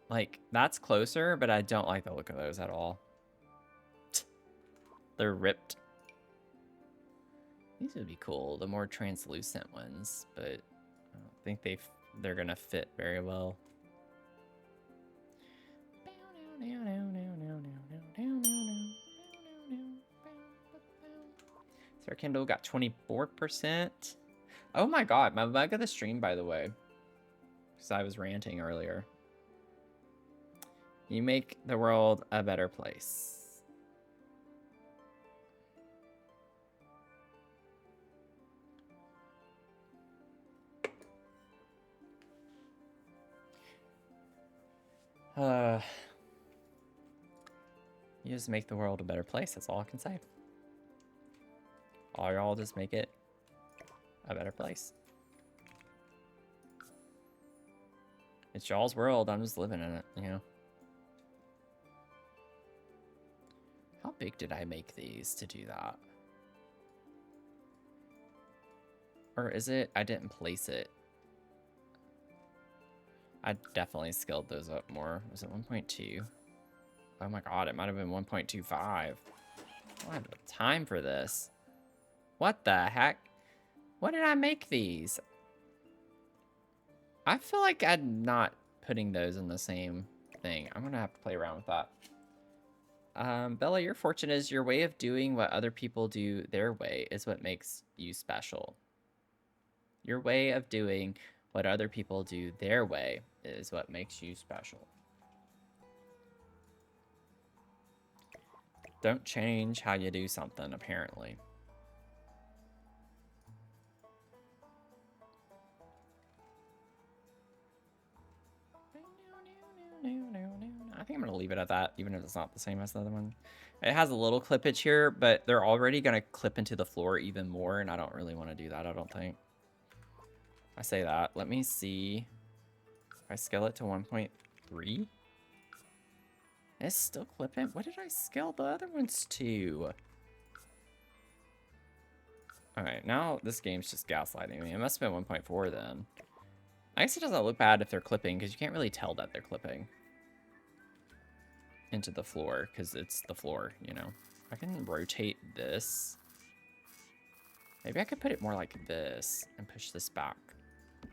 like, that's closer, but I don't like the look of those at all. They're ripped. These would be cool, the more translucent ones, but I don't think they're gonna fit very well. Sir Kindle got 24%. Oh my god, my bug of the stream, by the way. Because I was ranting earlier. You make the world a better place. You just make the world a better place. That's all I can say. All y'all just make it a better place. It's y'all's world. I'm just living in it, you know. How big did I make these to do that? Or is it I didn't place it? I definitely scaled those up more. Was it 1.2? Oh my god, it might have been 1.25. I don't have time for this. What the heck? When did I make these? I feel like I'm not putting those in the same thing. I'm gonna have to play around with that. Bella, your fortune is your way of doing what other people do their way is what makes you special. Your way of doing what other people do their way is what makes you special. Don't change how you do something, apparently. I think I'm going to leave it at that, even if it's not the same as the other one. It has a little clippage here, but they're already going to clip into the floor even more, and I don't really want to do that, I don't think. I say that. Let me see. If I scale it to 1.3, 3? It's still clipping. What did I scale the other ones to? Alright, now this game's just gaslighting me. It must have been 1.4 then. I guess it doesn't look bad if they're clipping, because you can't really tell that they're clipping into the floor, because it's the floor, you know. I can rotate this. Maybe I could put it more like this and push this back a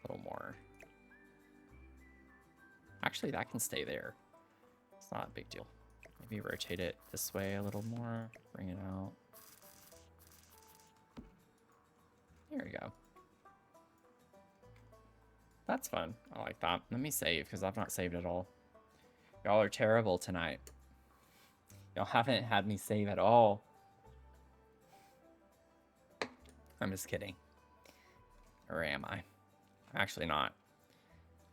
little more. Actually, that can stay there. It's not a big deal. Maybe rotate it this way a little more. Bring it out. There we go. That's fun. I like that. Let me save, because I've not saved at all. Y'all are terrible tonight. Y'all haven't had me save at all. I'm just kidding. Or am I? Actually not.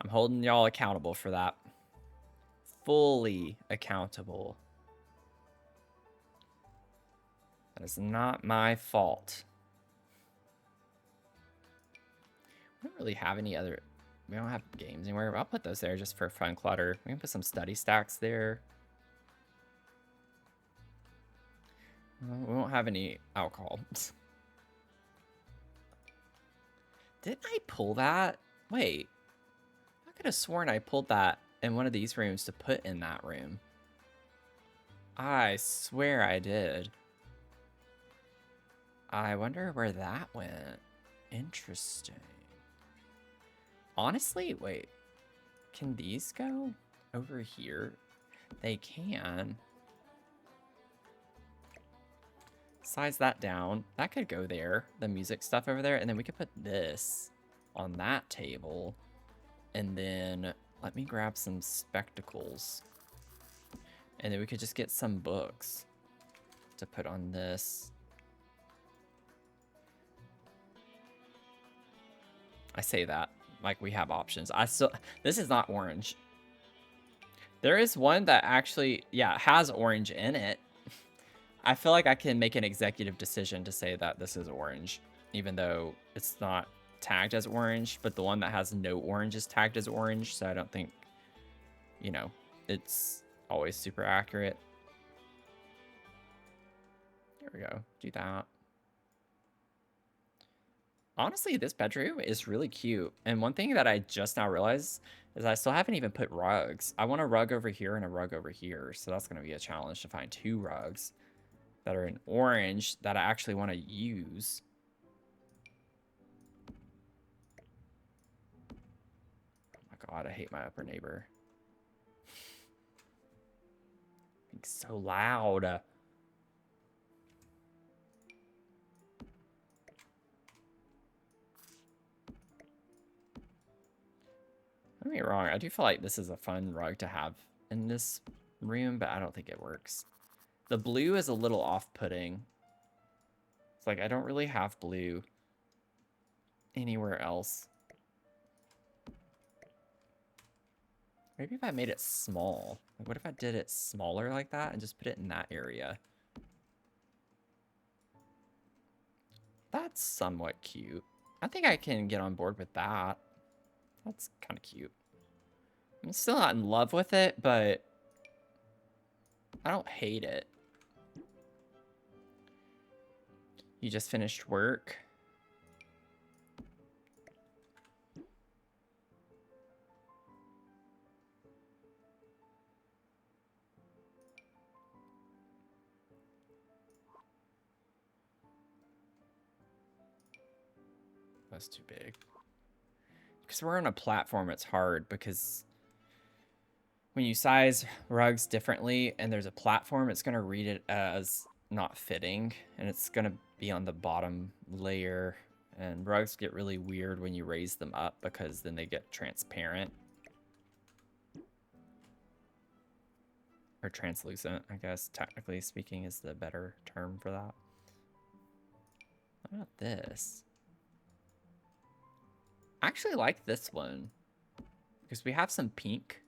I'm holding y'all accountable for that. Fully accountable. That is not my fault. We don't really have any other... We don't have games anywhere, but I'll put those there just for fun clutter. We can put some study stacks there. We won't have any alcohol. Didn't I pull that? Wait. I could have sworn I pulled that in one of these rooms to put in that room. I swear I did. I wonder where that went. Interesting. Honestly, wait. Can these go over here? They can. Size that down. That could go there. The music stuff over there. And then we could put this on that table. And then let me grab some spectacles. And then we could just get some books to put on this. I say that like we have options. This is not orange. There is one that actually, yeah, has orange in it. I feel like I can make an executive decision to say that this is orange, even though it's not tagged as orange, but the one that has no orange is tagged as orange, so I don't think, you know, it's always super accurate. There we go. Do that. Honestly, this bedroom is really cute. And one thing that I just now realized is I still haven't even put rugs. I want a rug over here and a rug over here. So that's going to be a challenge to find 2 rugs that are in orange that I actually want to use. Oh my God, I hate my upper neighbor. Being so loud. Don't get me wrong, I do feel like this is a fun rug to have in this room, but I don't think it works. The blue is a little off-putting. It's like I don't really have blue anywhere else. Maybe if I made it small. Like, what if I did it smaller like that and just put it in that area? That's somewhat cute. I think I can get on board with that. That's kind of cute. I'm still not in love with it, but I don't hate it. You just finished work? That's too big. Because we're on a platform, it's hard because when you size rugs differently and there's a platform, it's going to read it as not fitting, and it's going to be on the bottom layer. And rugs get really weird when you raise them up because then they get transparent. Or translucent, I guess, technically speaking, is the better term for that. What about this? I actually like this one because we have some pink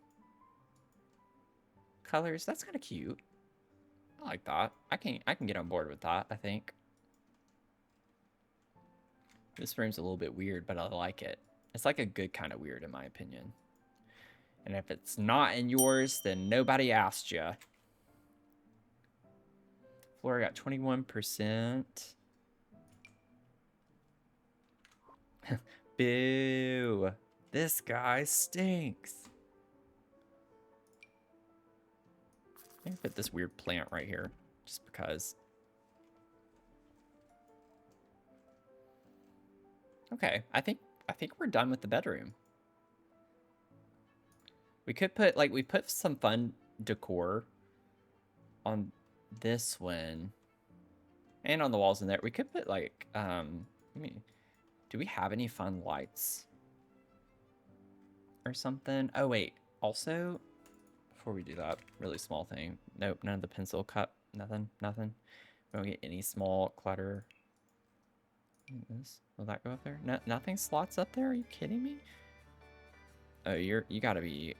colors. That's kind of cute. I like that. I can get on board with that, I think. This room's a little bit weird, but I like it. It's like a good kind of weird in my opinion. And if it's not in yours, then nobody asked you. Flora got 21%. Boo. This guy stinks. I'm gonna put this weird plant right here, just because. Okay, I think we're done with the bedroom. We could put, like, we put some fun decor on this one. And on the walls in there. We could put, like, I mean, do we have any fun lights? Or something? Oh, wait. Also, before we do that, really small thing. Nope, none of the pencil cut. Nothing. We don't get any small clutter. This, will that go up there? No, nothing slots up there? Are you kidding me? Oh, you gotta be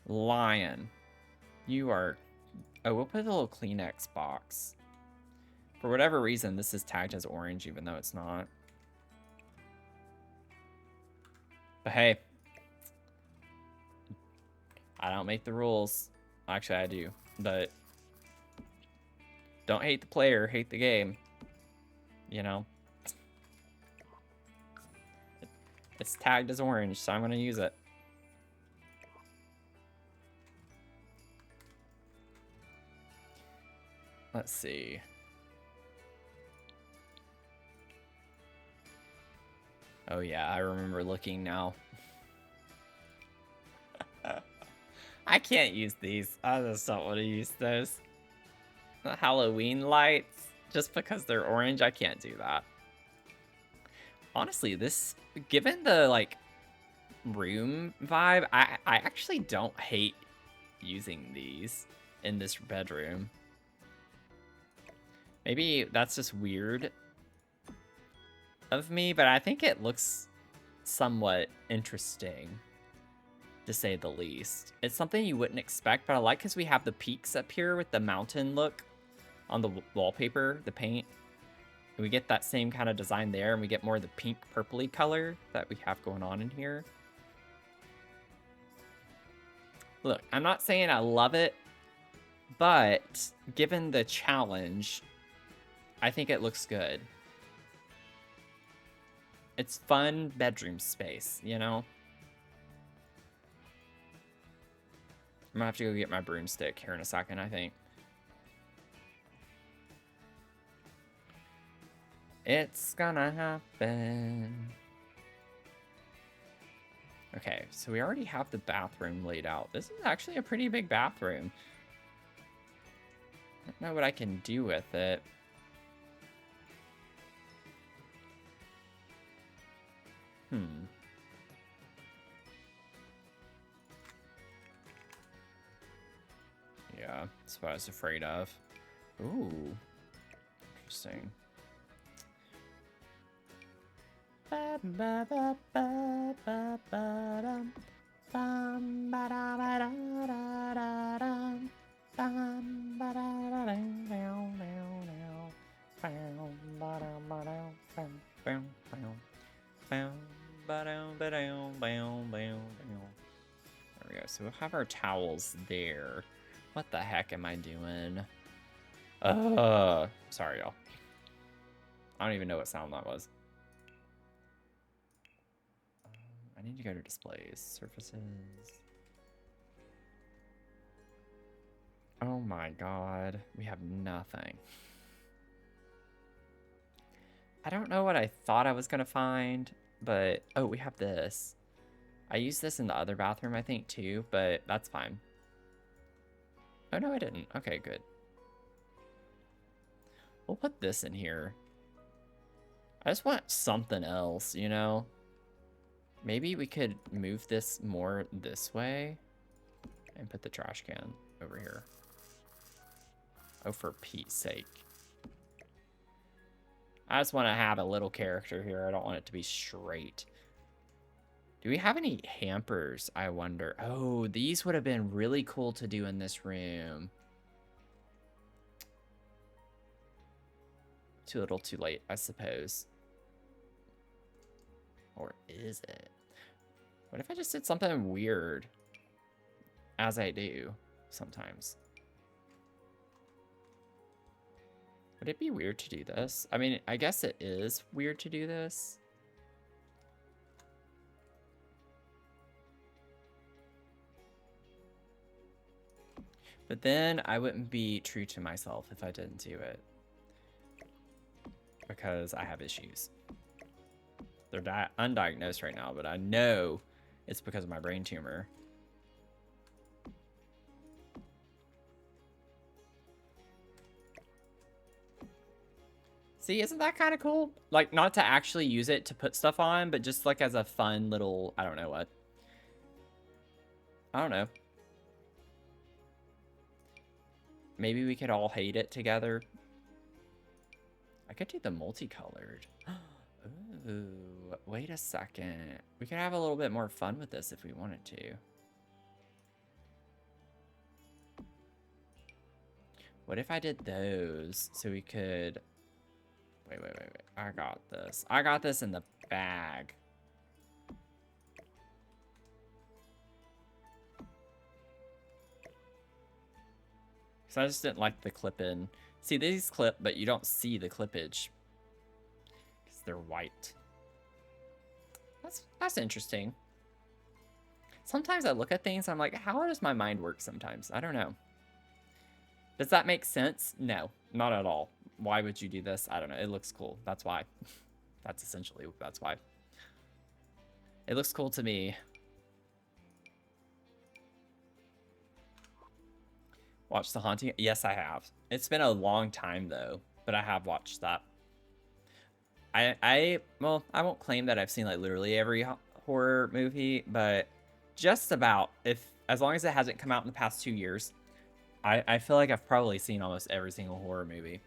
lying. You are... Oh, we'll put a little Kleenex box. For whatever reason, this is tagged as orange, even though it's not. But hey, I don't make the rules. Actually, I do. But don't hate the player, hate the game. You know? It's tagged as orange, so I'm going to use it. Let's see. Oh yeah, I remember looking now. I can't use these. I just don't want to use those. The Halloween lights, just because they're orange, I can't do that. Honestly, this, given the, like, room vibe, I actually don't hate using these in this bedroom. Maybe that's just weird of me, but I think it looks somewhat interesting, to say the least. It's something you wouldn't expect, but I like because we have the peaks up here with the mountain look on the wallpaper, the paint. And we get that same kind of design there, and we get more of the pink purpley color that we have going on in here. Look, I'm not saying I love it, but given the challenge, I think it looks good. It's fun bedroom space, you know? I'm gonna have to go get my broomstick here in a second, I think. It's gonna happen. Okay, so we already have the bathroom laid out. This is actually a pretty big bathroom. I don't know what I can do with it. Yeah, that's what I was afraid of. Ooh, interesting. There we go. So we'll have our towels there. What the heck am I doing? Sorry, y'all. I don't even know what sound that was. I need to go to displays, surfaces. Oh my god, we have nothing. I don't know what I thought I was gonna find, but oh, we have this. I used this in the other bathroom, I think, too, but that's fine. Oh, no, I didn't. Okay, good. We'll put this in here. I just want something else, you know? Maybe we could move this more this way and put the trash can over here. Oh, for Pete's sake. I just want to have a little character here. I don't want it to be straight. Do we have any hampers, I wonder? Oh, these would have been really cool to do in this room. Too little, too late, I suppose. Or is it? What if I just did something weird? as I do sometimes. Would it be weird to do this? I mean, I guess it is weird to do this. But then I wouldn't be true to myself if I didn't do it. Because I have issues. They're undiagnosed right now, but I know it's because of my brain tumor. See, isn't that kind of cool? Like, not to actually use it to put stuff on, but just like as a fun little, I don't know what. I don't know. Maybe we could all hate it together. I could do the multicolored. Ooh, wait a second. We could have a little bit more fun with this if we wanted to. What if I did those so we could... Wait. I got this. I got this in the bag. So I just didn't like the clip-in. See, these clip, but you don't see the clippage. Because they're white. That's interesting. Sometimes I look at things and I'm like, how does my mind work sometimes? I don't know. Does that make sense? No, not at all. Why would you do this? I don't know. It looks cool. That's why. That's why. It looks cool to me. Watch The Haunting? Yes, I have. It's been a long time, though, but I have watched that. Well, I won't claim that I've seen, like, literally every horror movie, but just about. As long as it hasn't come out in the past 2 years, I feel like I've probably seen almost every single horror movie.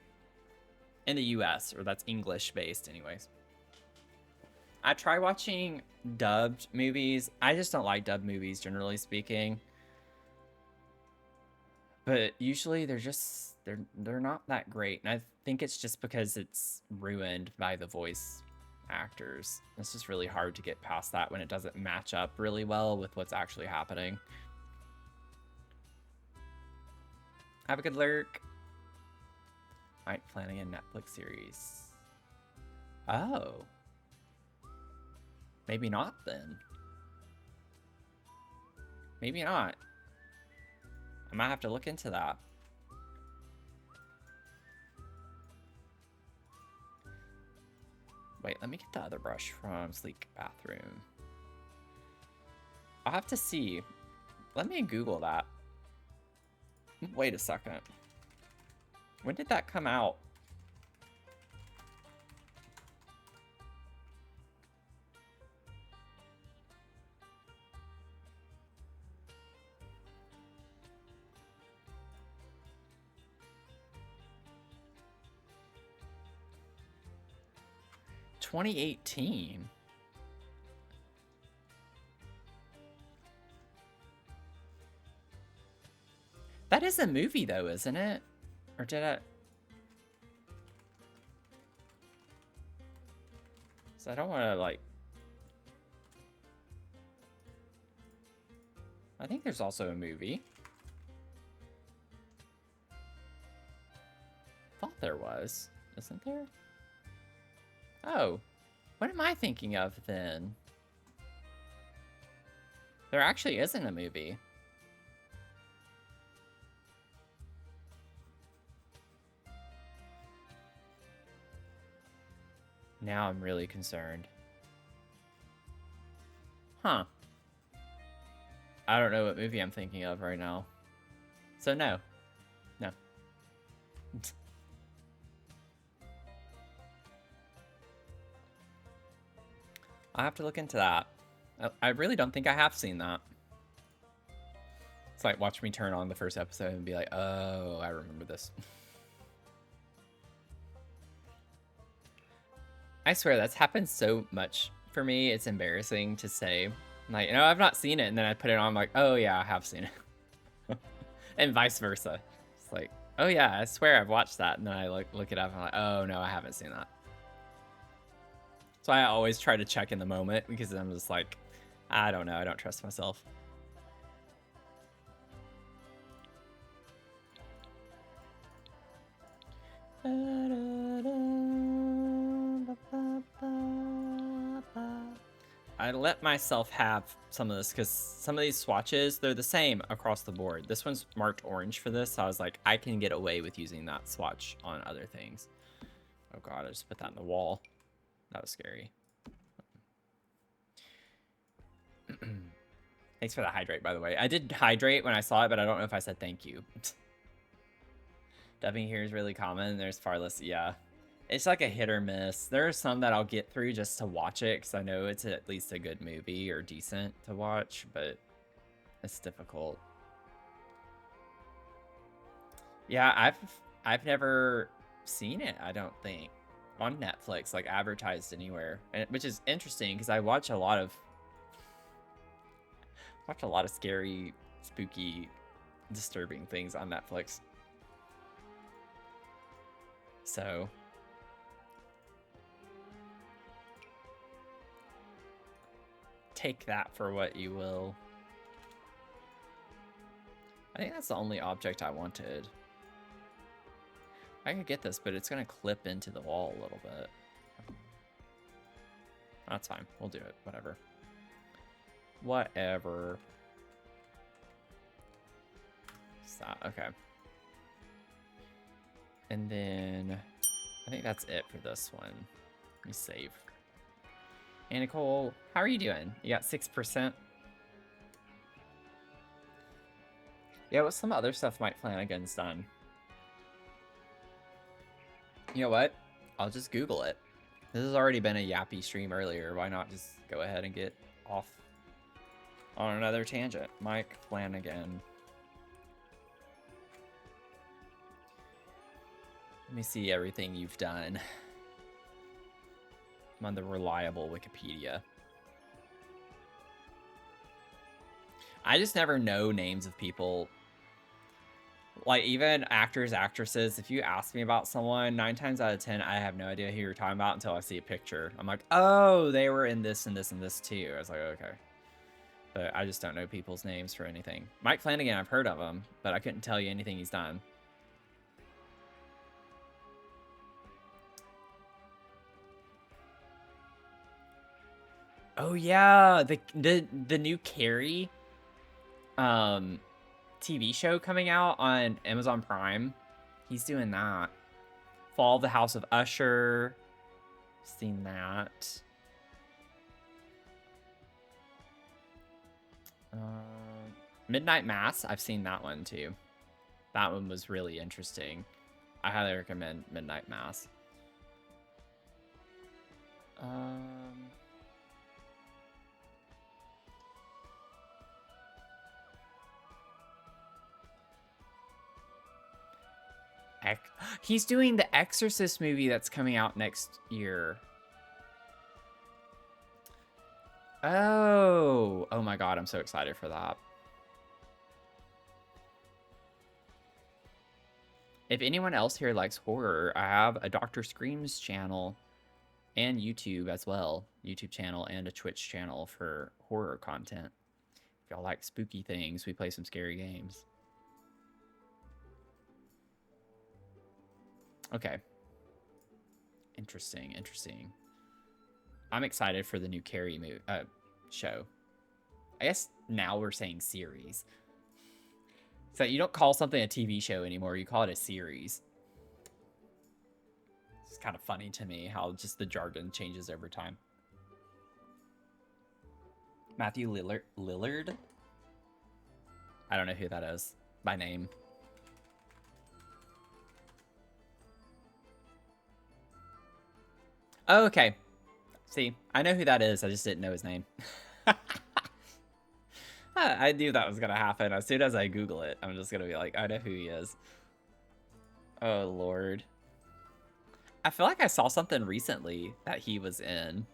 In the US, or that's English-based, anyways. I try watching dubbed movies. I just don't like dubbed movies, generally speaking. But usually they're not that great. And I think it's just because it's ruined by the voice actors. It's just really hard to get past that when it doesn't match up really well with what's actually happening. Have a good lurk. Mike Flanagan Netflix series. Oh. Maybe not then. Maybe not. I might have to look into that. Wait, let me get the other brush from Sleek Bathroom. I'll have to see. Let me Google that. Wait a second. When did that come out? $2018. That is a movie though, isn't it? Or did I? So I don't want to like... I think there's also a movie. Thought there was. Isn't there? Oh. What am I thinking of then? There actually isn't a movie. Now I'm really concerned. Huh. I don't know what movie I'm thinking of right now. So no. No. I'll have to look into that. I really don't think I have seen that. It's like watch me turn on the first episode and be like, oh, I remember this. I swear that's happened so much for me. It's embarrassing to say. Like, you know, I've not seen it, and then I put it on, I'm like, oh yeah, I have seen it. And vice versa. It's like, oh yeah, I swear I've watched that, and then I look it up, and I'm like, oh no, I haven't seen that. So I always try to check in the moment, because I'm just like, I don't know, I don't trust myself. I let myself have some of this because some of these swatches, they're the same across the board. This one's marked orange for this, so I was like, I can get away with using that swatch on other things. Oh god, I just put that in the wall. That was scary. Thanks for the hydrate, by the way. I did hydrate when I saw it, but I don't know if I said thank you. Dubbing here is really common. There's far less, yeah. It's like a hit or miss. There are some that I'll get through just to watch it because I know it's at least a good movie or decent to watch, but it's difficult. Yeah, I've never seen it, I don't think, on Netflix, like advertised anywhere, which is interesting because I watch a lot of scary, spooky, disturbing things on Netflix. So take that for what you will. I think that's the only object I wanted. I could get this, but it's gonna clip into the wall a little bit. That's fine. We'll do it. Whatever. Whatever. Stop. Okay. And then I think that's it for this one. Let me save. Hey, Nicole, how are you doing? You got 6%? Yeah, what's some other stuff Mike Flanagan's done? You know what? I'll just Google it. This has already been a yappy stream earlier. Why not just go ahead and get off on another tangent? Mike Flanagan. Let me see everything you've done. I'm on the reliable Wikipedia. I just never know names of people. Like, even actors, actresses, if you ask me about someone, 9 times out of 10, I have no idea who you're talking about until I see a picture. I'm like, oh, they were in this and this and this too. I was like, okay. But I just don't know people's names for anything. Mike Flanagan, I've heard of him, but I couldn't tell you anything he's done. Oh yeah, the new Carrie TV show coming out on Amazon Prime. He's doing that. Fall of the House of Usher. Seen that. Midnight Mass. I've seen that one too. That one was really interesting. I highly recommend Midnight Mass. He's doing the Exorcist movie that's coming out next year. Oh my god, I'm so excited for that. If anyone else here likes horror, I have a Dr. Screams channel and YouTube as well. YouTube channel and a Twitch channel for horror content. If y'all like spooky things, we play some scary games. Okay. Interesting. I'm excited for the new Carrie show. I guess now we're saying series. So you don't call something a TV show anymore, you call it a series. It's kind of funny to me how just the jargon changes over time. Matthew Lillard? I don't know who that is by name. Oh, okay. See, I know who that is. I just didn't know his name. I knew that was going to happen. As soon as I Google it, I'm just going to be like, I know who he is. Oh, Lord. I feel like I saw something recently that he was in.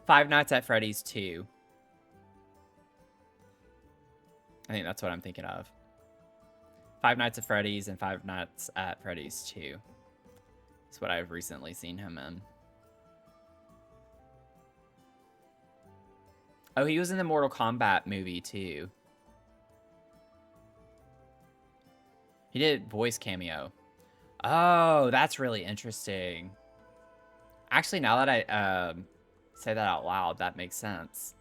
Five Nights at Freddy's 2. I think that's what I'm thinking of. Five Nights at Freddy's and Five Nights at Freddy's 2. That's what I've recently seen him in. Oh, he was in the Mortal Kombat movie, too. He did voice cameo. Oh, that's really interesting. Actually, now that I say that out loud, that makes sense.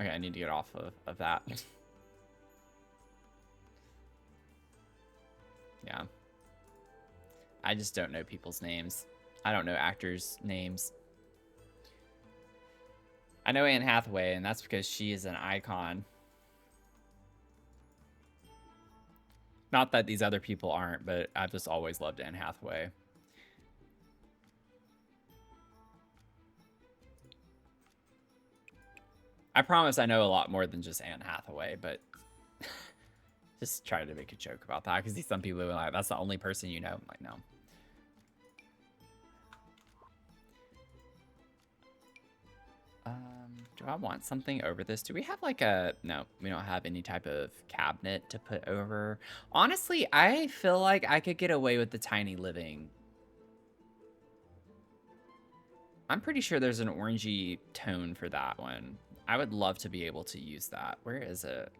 Okay, I need to get off of that. Yeah. I just don't know people's names. I don't know actors' names. I know Anne Hathaway, and that's because she is an icon. Not that these other people aren't, but I've just always loved Anne Hathaway. I promise I know a lot more than just Anne Hathaway, but just try to make a joke about that because some people are like, that's the only person you know. I'm like, no. Do I want something over this? Do we have like a... No, we don't have any type of cabinet to put over. Honestly, I feel like I could get away with the tiny living. I'm pretty sure there's an orangey tone for that one. I would love to be able to use that. Where is it?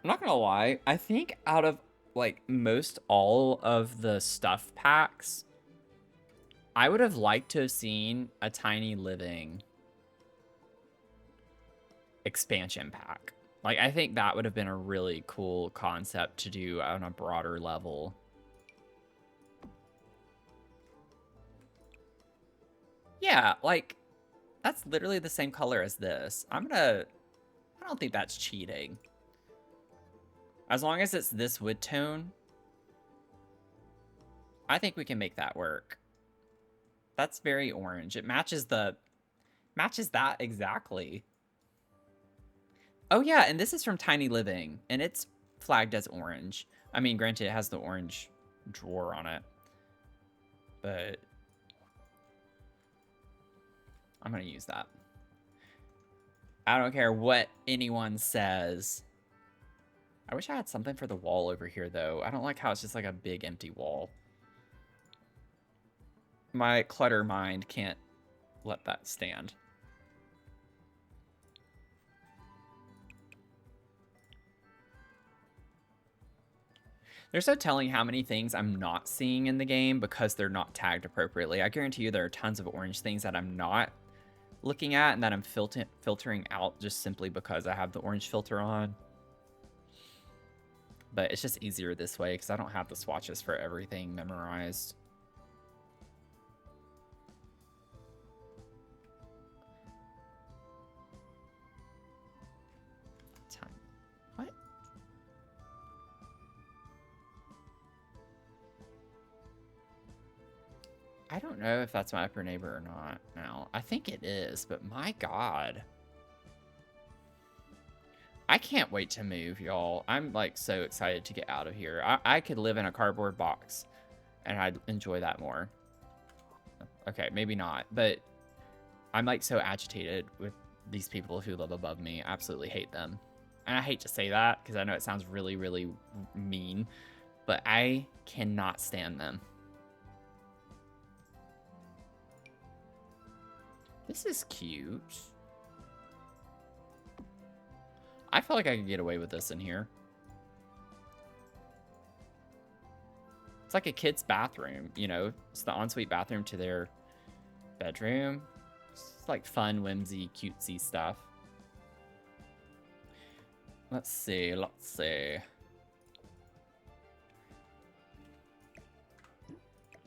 I'm not gonna lie. I think out of like most all of the stuff packs, I would have liked to have seen a tiny living expansion pack. Like, I think that would have been a really cool concept to do on a broader level. Yeah, like, that's literally the same color as this. I don't think that's cheating. As long as it's this wood tone, I think we can make that work. That's very orange. It matches that exactly. Oh yeah, and this is from Tiny Living, and it's flagged as orange. I mean, granted, it has the orange drawer on it, but I'm gonna use that. I don't care what anyone says. I wish I had something for the wall over here, though. I don't like how it's just like a big empty wall. My clutter mind can't let that stand. There's no telling how many things I'm not seeing in the game because they're not tagged appropriately. I guarantee you there are tons of orange things that I'm not looking at and that I'm filtering out just simply because I have the orange filter on. But it's just easier this way because I don't have the swatches for everything memorized. What? I don't know if that's my upper neighbor or not now. I think it is, but my God. I can't wait to move, y'all. I'm like so excited to get out of here. I could live in a cardboard box and I'd enjoy that more. Okay, maybe not, but I'm like so agitated with these people who live above me. I absolutely hate them. And I hate to say that because I know it sounds really, really mean, but I cannot stand them. This is cute. I feel like I could get away with this in here. It's like a kid's bathroom, you know? It's the ensuite bathroom to their bedroom. It's like fun, whimsy, cutesy stuff. Let's see.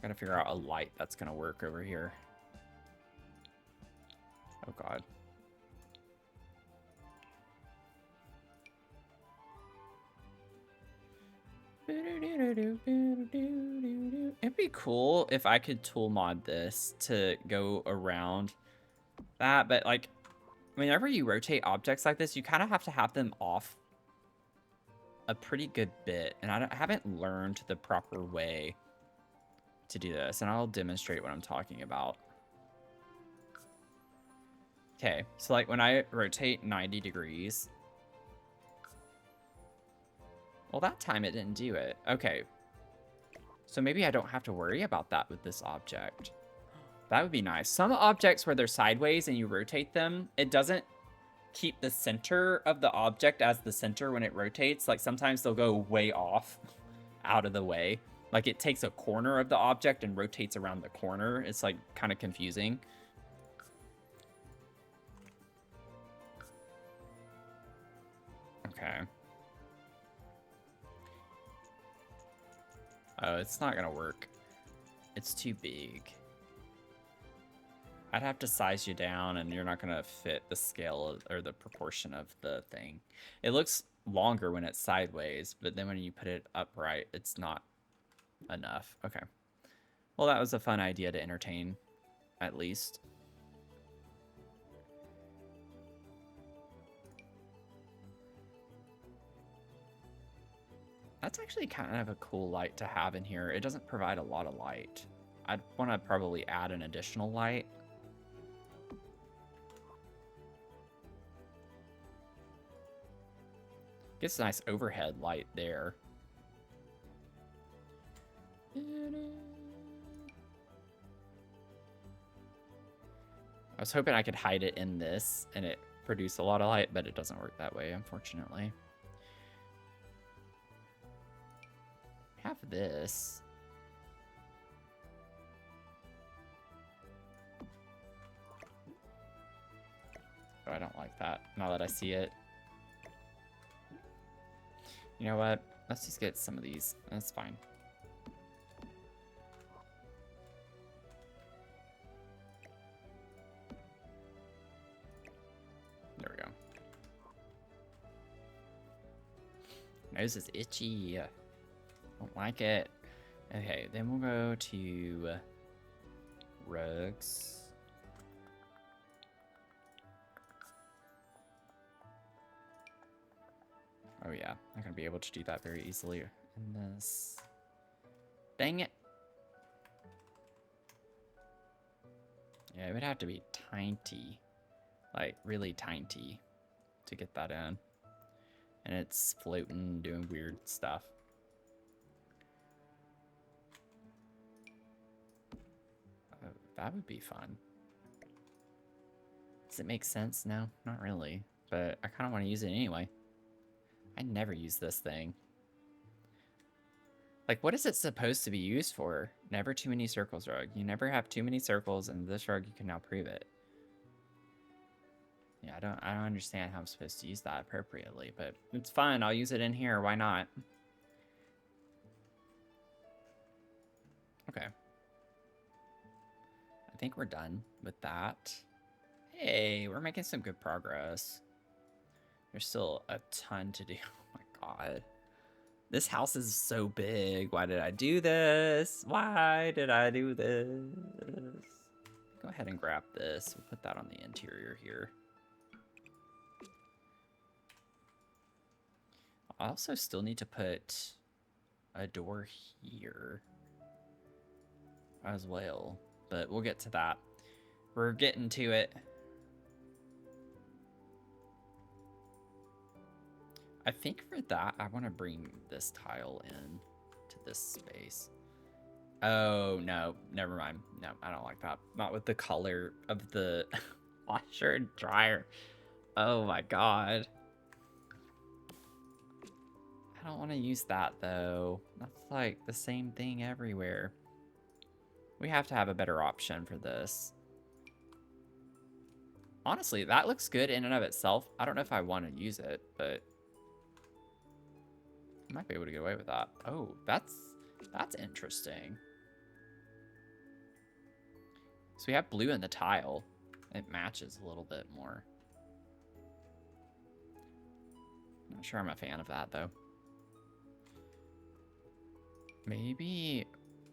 Gotta figure out a light that's gonna work over here. Oh, God. It'd be cool if I could tool mod this to go around that, but like whenever you rotate objects like this, you kind of have to have them off a pretty good bit, and I haven't learned the proper way to do this, and I'll demonstrate what I'm talking about. Okay, so like when I rotate 90 degrees, well, that time it didn't do it. Okay. So maybe I don't have to worry about that with this object. That would be nice. Some objects where they're sideways and you rotate them, it doesn't keep the center of the object as the center when it rotates. Like sometimes they'll go way off out of the way. Like it takes a corner of the object and rotates around the corner. It's like kind of confusing. Okay. Oh, it's not gonna work. It's too big. I'd have to size you down and you're not gonna fit the scale of, or the proportion of the thing. It looks longer when it's sideways, but then when you put it upright, it's not enough. Okay. Well, that was a fun idea to entertain, at least. That's actually kind of a cool light to have in here. It doesn't provide a lot of light. I'd want to probably add an additional light. Gets a nice overhead light there. I was hoping I could hide it in this and it produce a lot of light, but it doesn't work that way, unfortunately. Have this. Oh, I don't like that, now that I see it. You know what? Let's just get some of these. That's fine. There we go. Nose is itchy. Don't like it. Okay, then we'll go to rugs. Oh yeah, I'm gonna be able to do that very easily in this. Dang it. Yeah, it would have to be tiny. Like, really tiny to get that in. And it's floating, doing weird stuff. Oh, that would be fun. Does it make sense? No, not really. But I kind of want to use it anyway. I never use this thing. Like, what is it supposed to be used for? Never too many circles rug. You never have too many circles, and this rug, you can now prove it. Yeah, I don't understand how I'm supposed to use that appropriately, but it's fine. I'll use it in here. Why not? Okay. I think we're done with that. Hey, we're making some good progress. There's still a ton to do. Oh my god. This house is so big. Why did I do this? Why did I do this? Go ahead and grab this. We'll put that on the interior here. I also still need to put a door here as well, but we'll get to that. We're getting to it. I think for that, I want to bring this tile in to this space. Oh, no, never mind. No, I don't like that. Not with the color of the washer and dryer. Oh my god. I don't want to use that though. That's like the same thing everywhere. We have to have a better option for this. Honestly, that looks good in and of itself. I don't know if I want to use it, but I might be able to get away with that. Oh, that's interesting. So we have blue in the tile. It matches a little bit more. Not sure I'm a fan of that though. Maybe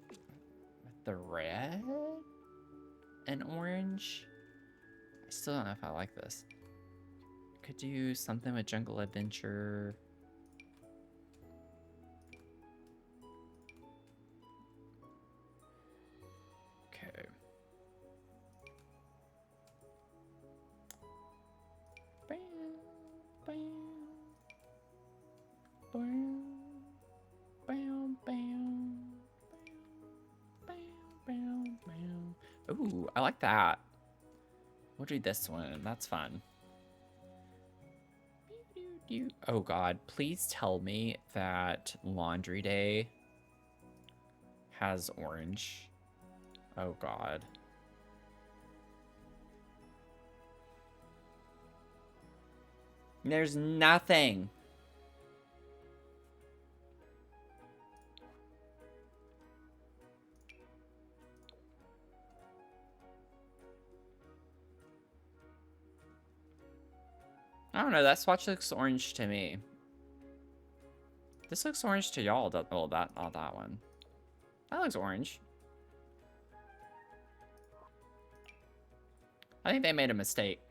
with the red and orange. I still don't know if I like this. Could do something with Jungle Adventure. Okay. Bam, bam, bam, bam, bam, bam, bam, bam. Ooh, I like that. We'll do this one. That's fun. Oh God, please tell me that Laundry Day has orange. Oh God. There's nothing. I don't know, that swatch looks orange to me. This looks orange to y'all. Oh, not that one. That looks orange. I think they made a mistake.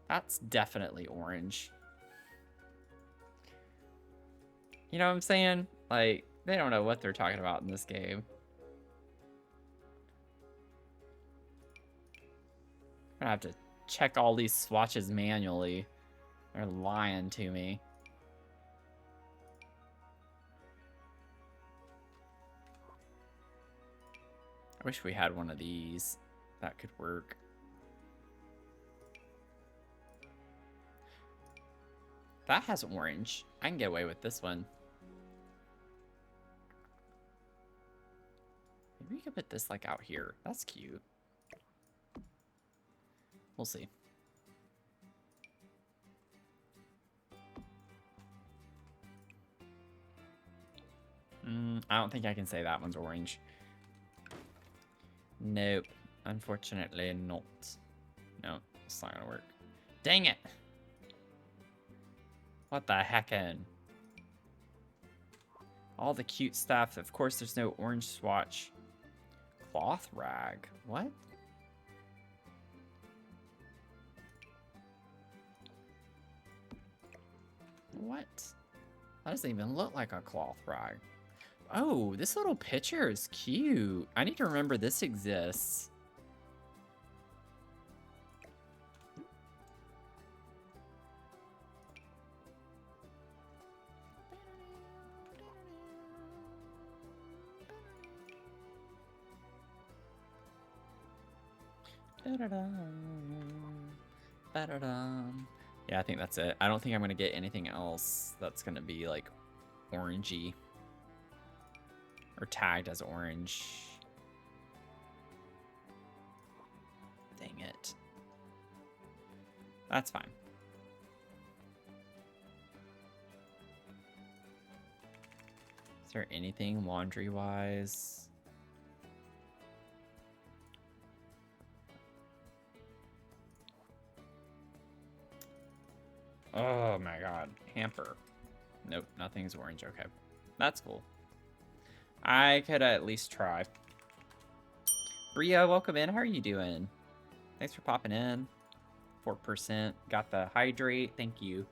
That's definitely orange. You know what I'm saying? Like, they don't know what they're talking about in this game. I'm gonna have to check all these swatches manually. They're lying to me. I wish we had one of these. That could work. That has orange. I can get away with this one. Maybe we could put this like out here. That's cute. We'll see. I don't think I can say that one's orange. Nope. Unfortunately not. No, it's not gonna work. Dang it! What the heckin'? All the cute stuff. Of course there's no orange swatch. Cloth rag. What? What? That doesn't even look like a cloth rag. Oh, this little picture is cute. I need to remember this exists. Yeah, I think that's it. I don't think I'm gonna get anything else that's gonna be like orangey or tagged as orange. Dang it. That's fine. Is there anything laundry wise? Oh my god. Hamper. Nope, nothing's orange. Okay. That's cool. I could at least try. Bria, welcome in. How are you doing? Thanks for popping in. 4%. Got the hydrate. Thank you.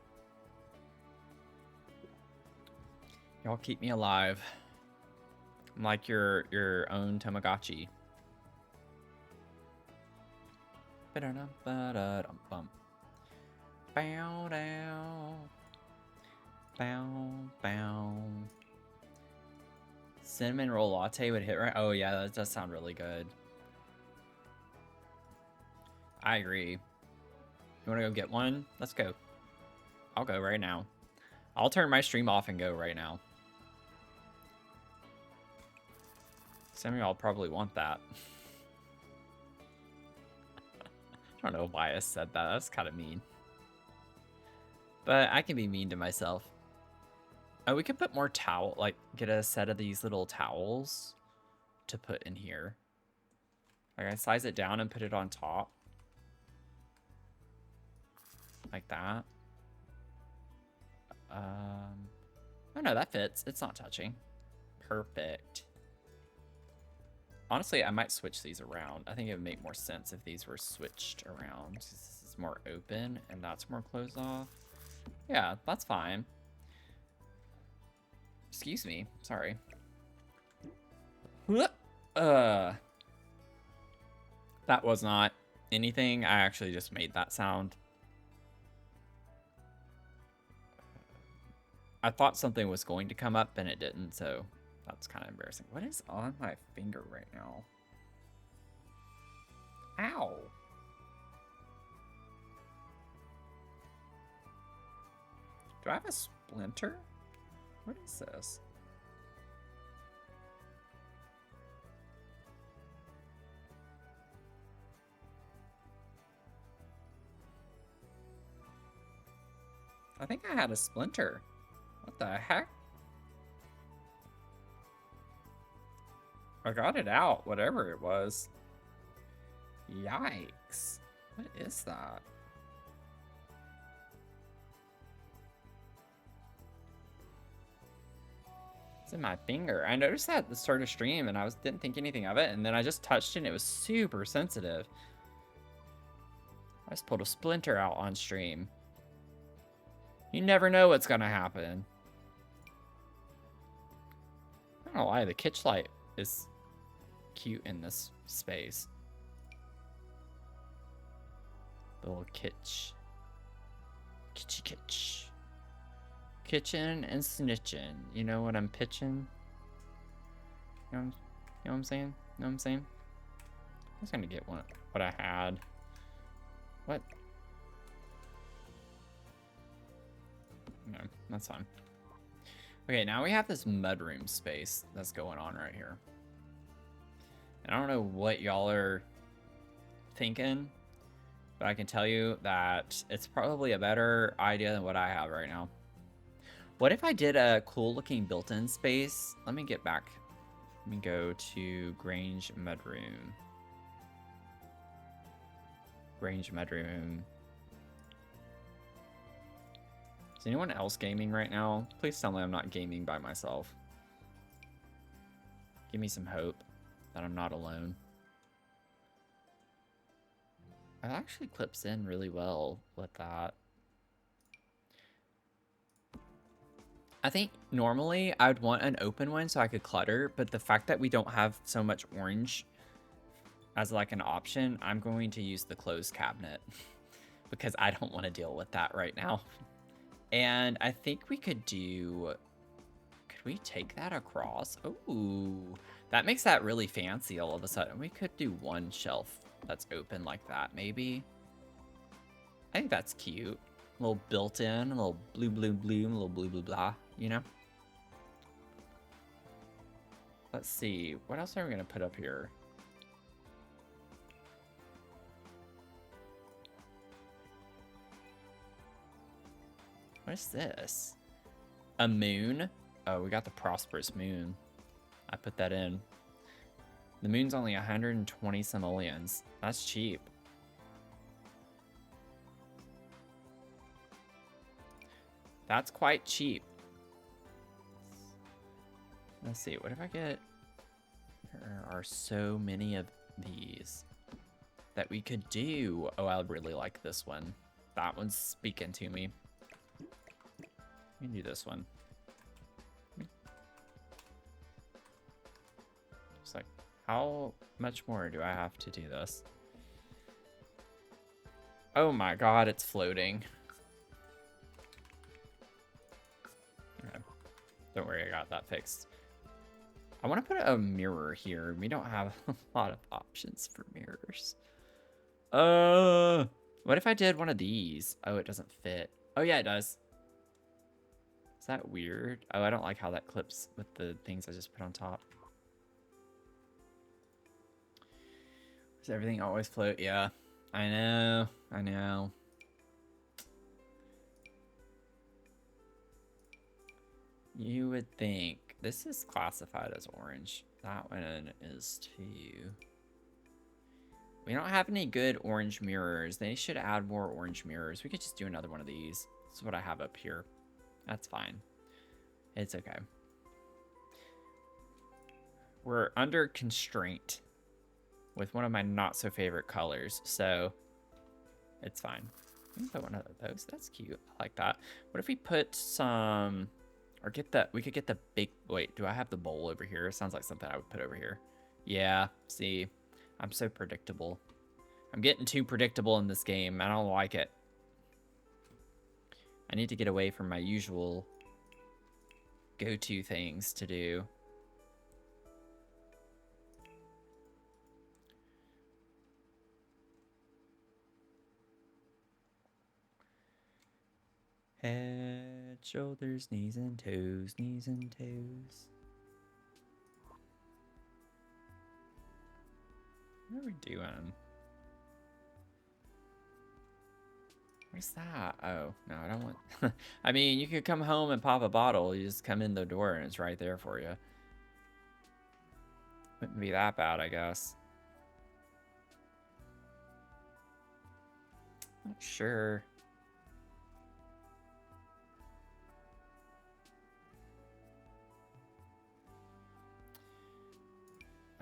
Y'all keep me alive. I'm like your own Tamagotchi. Ba-da-dum-ba-da-dum-bum. Bow down. Bow, bow. Cinnamon roll latte would hit right. Oh yeah, that does sound really good. I agree. You want to go get one? Let's go. I'll go right now. I'll turn my stream off and go right now. Some of y'all probably want that. I don't know why I said that. That's kind of mean. But I can be mean to myself. Oh, we could put more towel, like get a set of these little towels to put in here. Like I size it down and put it on top. Like that. Oh no, that fits. It's not touching. Perfect. Honestly, I might switch these around. I think it would make more sense if these were switched around. This is more open and that's more closed off. Yeah, that's fine. Excuse me. Sorry. That was not anything. I actually just made that sound. I thought something was going to come up and it didn't, so that's kind of embarrassing. What is on my finger right now? Ow. I have a splinter? What is this? I think I had a splinter. What the heck? I got it out, whatever it was. Yikes. What is that? It's in my finger. I noticed that at the start of stream and I didn't think anything of it, and then I just touched it and it was super sensitive. I just pulled a splinter out on stream. You never know what's gonna happen. I don't know why the kitsch light is cute in this space. The little kitsch. Kitschy kitsch. Kitchen and snitching. You know what I'm pitching? You know what I'm saying? Know what I'm saying? I was gonna get what I had. What? No, that's fine. Okay, now we have this mudroom space that's going on right here. And I don't know what y'all are thinking, but I can tell you that it's probably a better idea than what I have right now. What if I did a cool looking built-in space? Let me get back. Let me go to Grange Mudroom. Grange Mudroom. Is anyone else gaming right now? Please tell me I'm not gaming by myself. Give me some hope that I'm not alone. It actually clips in really well with that. I think normally I would want an open one so I could clutter, but the fact that we don't have so much orange as like an option, I'm going to use the closed cabinet because I don't want to deal with that right now. And I think we could do... Could we take that across? Ooh, that makes that really fancy all of a sudden. We could do one shelf that's open like that, maybe. I think that's cute. A little built-in, a little blue, blue, blue, a little blue, blue, blah, you know? Let's see. What else are we going to put up here? What is this? A moon? Oh, we got the prosperous moon. I put that in. The moon's only 120 simoleons. That's cheap. That's quite cheap. Let's see. What if I get... There are so many of these that we could do. Oh, I really like this one. That one's speaking to me. We can do this one. Just like, how much more do I have to do this? Oh my god, it's floating. Okay. Don't worry, I got that fixed. I want to put a mirror here. We don't have a lot of options for mirrors. What if I did one of these? Oh, it doesn't fit. Oh yeah, it does. Is that weird? Oh, I don't like how that clips with the things I just put on top. Does everything always float? Yeah, I know. I know. You would think. This is classified as orange. That one is too. We don't have any good orange mirrors. They should add more orange mirrors. We could just do another one of these. This is what I have up here. That's fine. It's okay. We're under constraint with one of my not so favorite colors, so it's fine. We can put one of those. That's cute. I like that. What if we put some, or get that? We could get the big. Wait, do I have the bowl over here? It sounds like something I would put over here. Yeah. See, I'm so predictable. I'm getting too predictable in this game. I don't like it. I need to get away from my usual go-to things to do. Head shoulders, knees and toes, knees and toes. What are we doing? What's that? Oh, no, I don't want... I mean, you could come home and pop a bottle. You just come in the door and it's right there for you. Wouldn't be that bad, I guess. Not sure.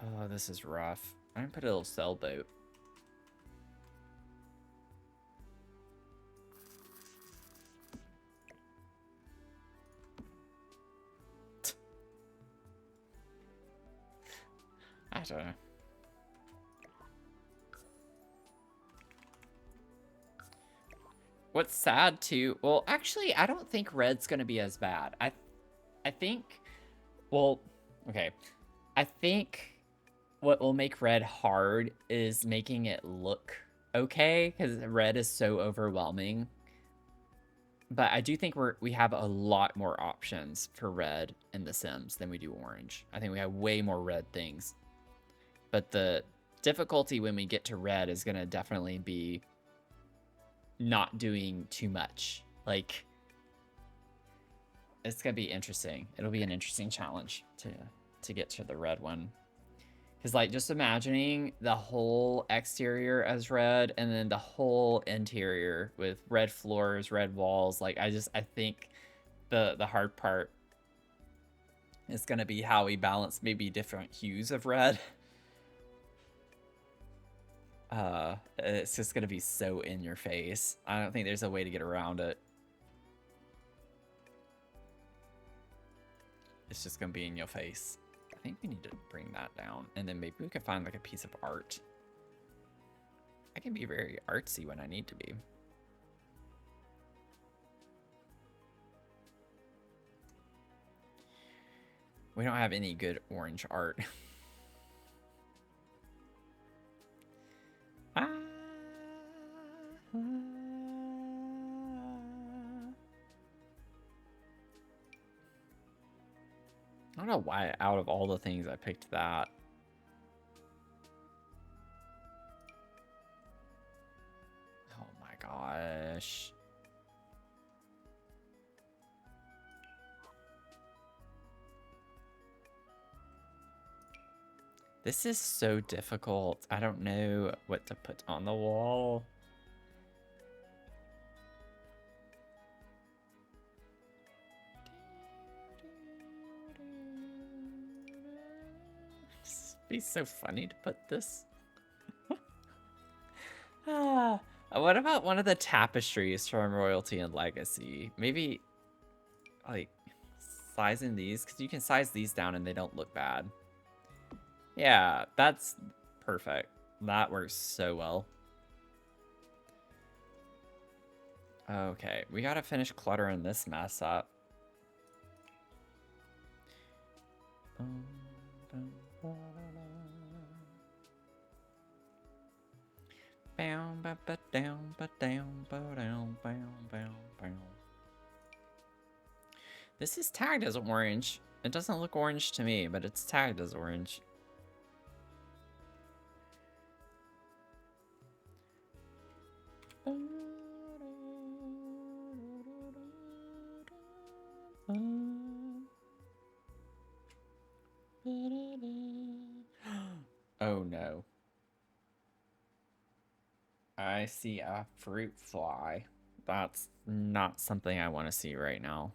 Oh, this is rough. I'm gonna put a little sailboat. I don't know. What's sad too? Well, actually, I don't think red's gonna be as bad. I think, well, okay. I think what will make red hard is making it look okay, because red is so overwhelming. But I do think we have a lot more options for red in The Sims than we do orange. I think we have way more red things. But the difficulty when we get to red is going to definitely be not doing too much. Like, it's going to be interesting. It'll be an interesting challenge to get to the red one. Because, like, just imagining the whole exterior as red and then the whole interior with red floors, red walls. Like, I think the hard part is going to be how we balance maybe different hues of red. It's just going to be so in your face. I don't think there's a way to get around it. It's just going to be in your face. I think we need to bring that down, and then maybe we can find like a piece of art. I can be very artsy when I need to be. We don't have any good orange art. I don't know why out of all the things I picked that. Oh my gosh. This is so difficult. I don't know what to put on the wall. Be so funny to put this. What about one of the tapestries from Royalty and Legacy? Maybe like sizing these, because you can size these down and they don't look bad. Yeah, that's perfect. That works so well. Okay, we gotta finish cluttering this mess up. This is tagged as orange. It doesn't look orange to me, but it's tagged as orange. Oh no. I see a fruit fly. That's not something I want to see right now.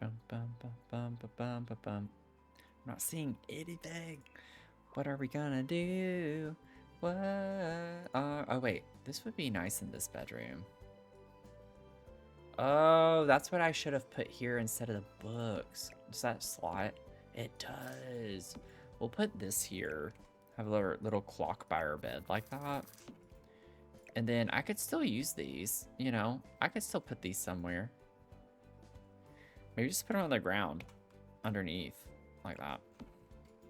Bum, bum, bum, bum, bum, bum, bum, bum. I'm not seeing anything. What are we gonna do? What? Oh wait, this would be nice in this bedroom. Oh, that's what I should have put here instead of the books. Does that slot? It does. We'll put this here. Have a little clock by our bed like that. And then I could still use these, you know. I could still put these somewhere. Maybe just put it on the ground underneath like that.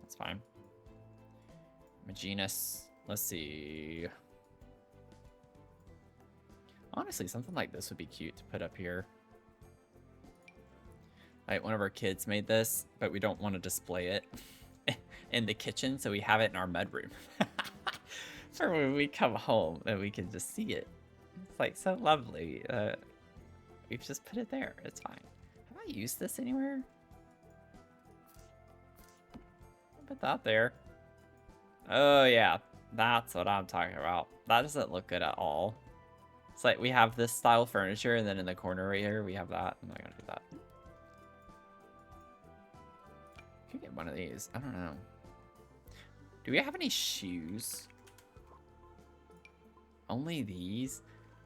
That's fine. Maginus. Let's see. Honestly, something like this would be cute to put up here. Like, one of our kids made this, but we don't want to display it in the kitchen, so we have it in our mudroom. For when we come home, and we can just see it. It's like so lovely. We've just put it there. It's fine. Have I used this anywhere? I'll put that there. Oh yeah, that's what I'm talking about. That doesn't look good at all. It's like we have this style furniture, and then in the corner right here, we have that. I'm not gonna do that. Could get one of these. I don't know. Do we have any shoes? Only these?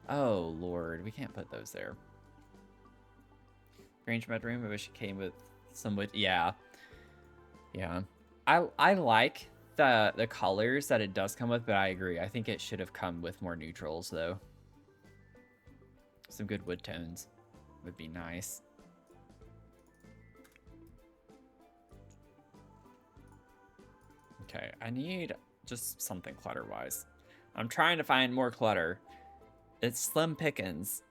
Oh, Lord. We can't put those there. Range bedroom. I wish it came with some wood. Yeah. Yeah. I like the colors that it does come with, but I agree. I think it should have come with more neutrals, though. Some good wood tones would be nice. Okay, I need just something clutter-wise. I'm trying to find more clutter. It's slim pickings.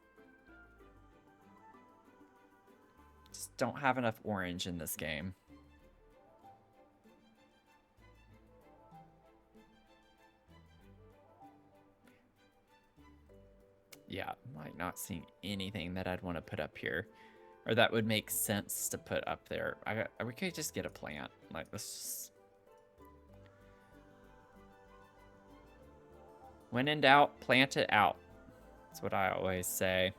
Just don't have enough orange in this game. Yeah, I'm like not seeing anything that I'd want to put up here. Or that would make sense to put up there. We could just get a plant. Like, this. When in doubt, plant it out. That's what I always say.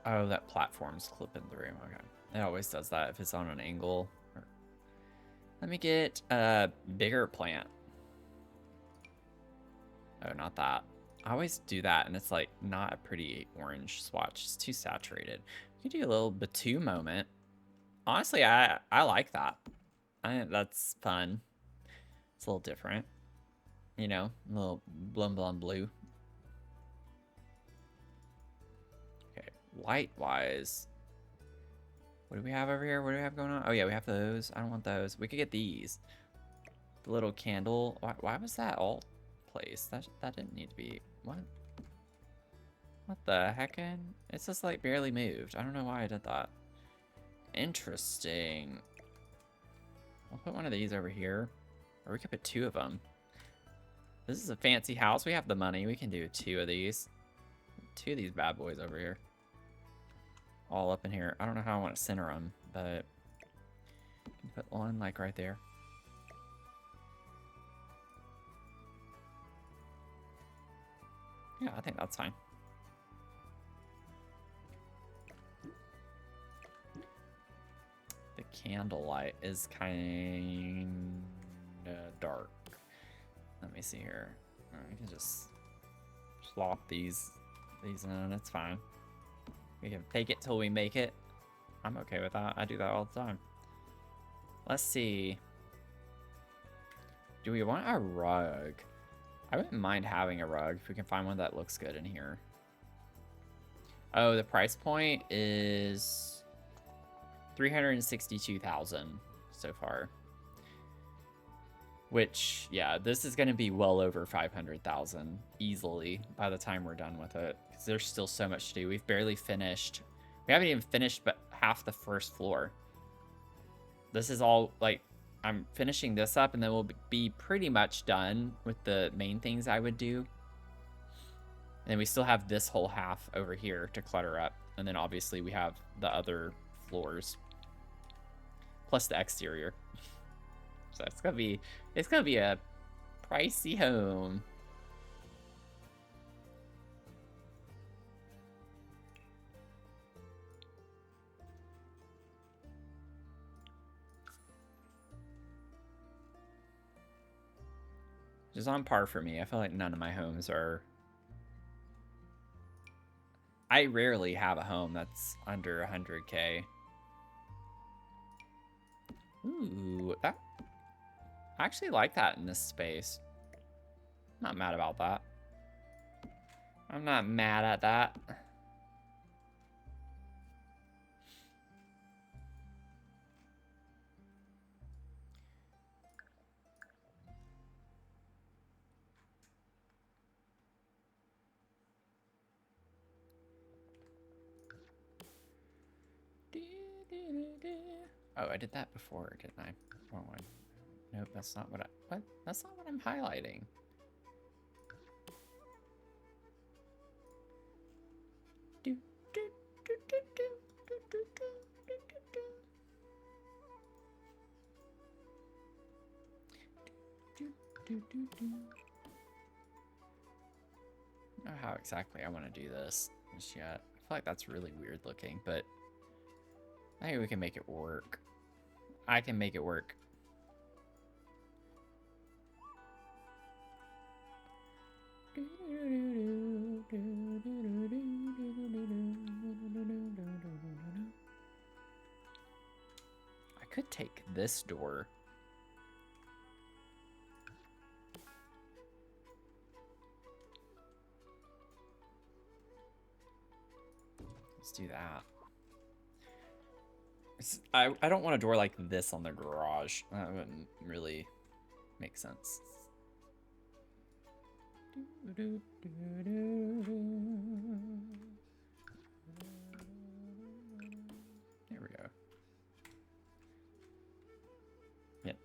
Oh, that platform's clipping through. Okay. It always does that if it's on an angle. Let me get a bigger plant. Oh, not that. I always do that, and it's like not a pretty orange swatch. It's too saturated. We could do a little Batu moment. Honestly, I like that. I think that's fun. It's a little different. You know, a little blum blum blue. Okay, light-wise. What do we have over here? What do we have going on? Oh, yeah, we have those. I don't want those. We could get these. The little candle. Why was that all placed? That didn't need to be... What? What the heckin'? It's just, like, barely moved. I don't know why I did that. Interesting. I'll put one of these over here. Or we could put two of them. This is a fancy house. We have the money. We can do two of these. Two of these bad boys over here. All up in here. I don't know how I want to center them, but put one like right there. Yeah, I think that's fine. The candlelight is kind of dark. Let me see here. We can just slop these in. It's fine. We can take it till we make it. I'm okay with that. I do that all the time. Let's see. Do we want a rug? I wouldn't mind having a rug if we can find one that looks good in here. Oh, the price point is 362,000 so far. Which, yeah, this is going to be well over 500,000 easily by the time we're done with it. Because there's still so much to do. We've barely finished. We haven't even finished but half the first floor. This is all, like, I'm finishing this up, and then we'll be pretty much done with the main things I would do. And then we still have this whole half over here to clutter up. And then, obviously, we have the other floors. Plus the exterior. So it's gonna be a pricey home. Which is on par for me. I feel like none of my homes are... I rarely have a home that's under 100K. Ooh, that... I actually like that in this space. Not mad about that. I'm not mad at that. Oh, I did that before, didn't I? Wrong one. Nope, that's not what I... What? That's not what I'm highlighting. I don't know how exactly I want to do this just yet. I feel like that's really weird looking, but maybe we can make it work. I can make it work. I could take this door. Let's do that. I don't want a door like this on the garage. That wouldn't really make sense. There we go. Yep.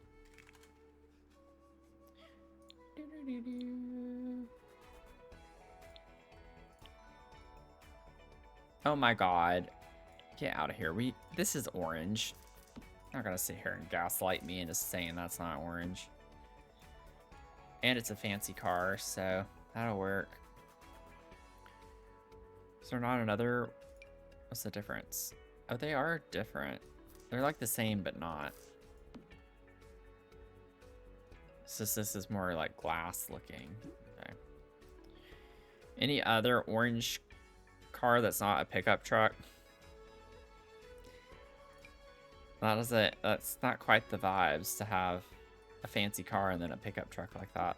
Oh my god. Get out of here. This is orange. I'm not gonna sit here and gaslight me into saying that's not orange. And it's a fancy car, so that'll work. Is there not another? What's the difference? Oh, they are different. They're like the same, but not. So this is more like glass looking. Okay. Any other orange car that's not a pickup truck? That's not quite the vibes to have a fancy car and then a pickup truck like that.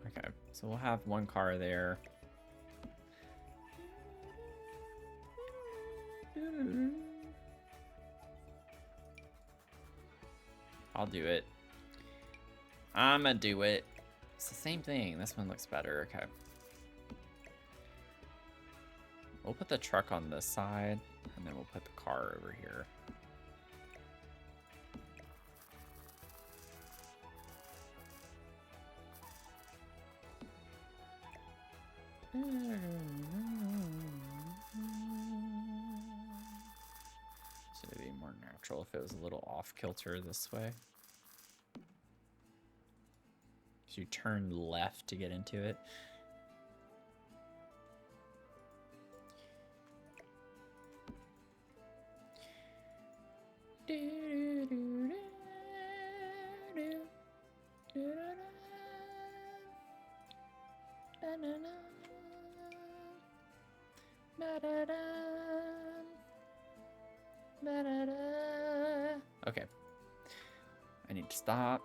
Okay, so we'll have one car there. I'll do it. I'ma do it. It's the same thing. This one looks better. Okay. We'll put the truck on this side, and then we'll put the car over here. So it'd be more natural if it was a little off kilter this way. So you turn left to get into it. Okay. I need to stop.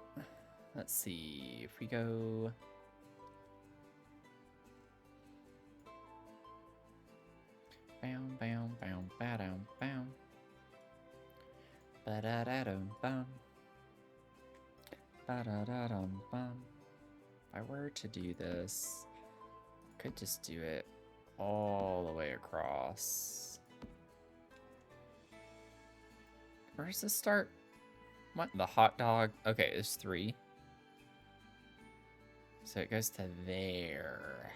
Let's see if we go. Bam, bam, bam, ba-dum, bam. Ba-da-da-dum, bum. Ba-da-da-dum, bum. If I were to do this, I could just do it all the way across. Where does this start? What? The hot dog? Okay, there's 3. So it goes to there.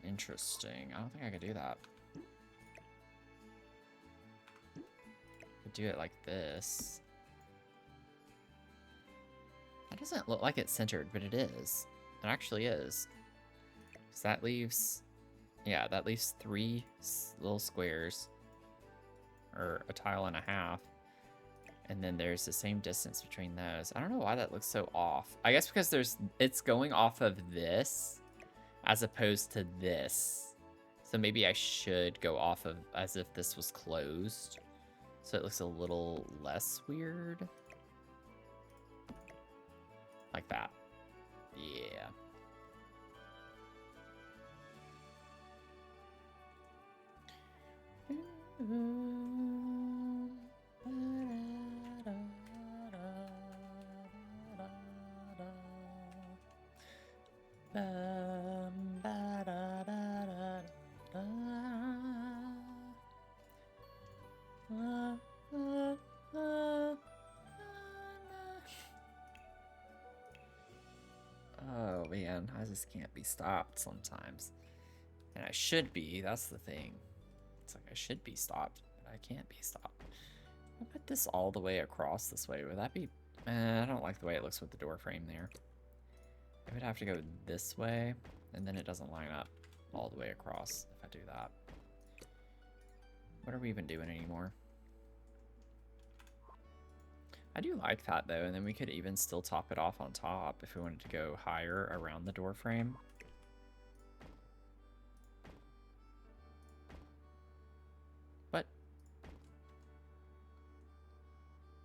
Interesting. I don't think I could do that. Could do it like this. That doesn't look like it's centered, but it is. It actually is. So that leaves, yeah, that leaves 3 little squares, or a tile and a half. And then there's the same distance between those. I don't know why that looks so off. I guess because it's going off of this. as opposed to this. So maybe I should go off of as if this was closed. So it looks a little less weird. Like that. Yeah. Oh man, I just can't be stopped sometimes. And I should be, that's the thing. It's like I should be stopped, but I can't be stopped. I'll put this all the way across this way. Would that be... I don't like the way it looks with the door frame there. I would have to go this way, and then it doesn't line up all the way across if I do that. What are we even doing anymore? I do like that though, and then we could even still top it off on top if we wanted to go higher around the door frame. What?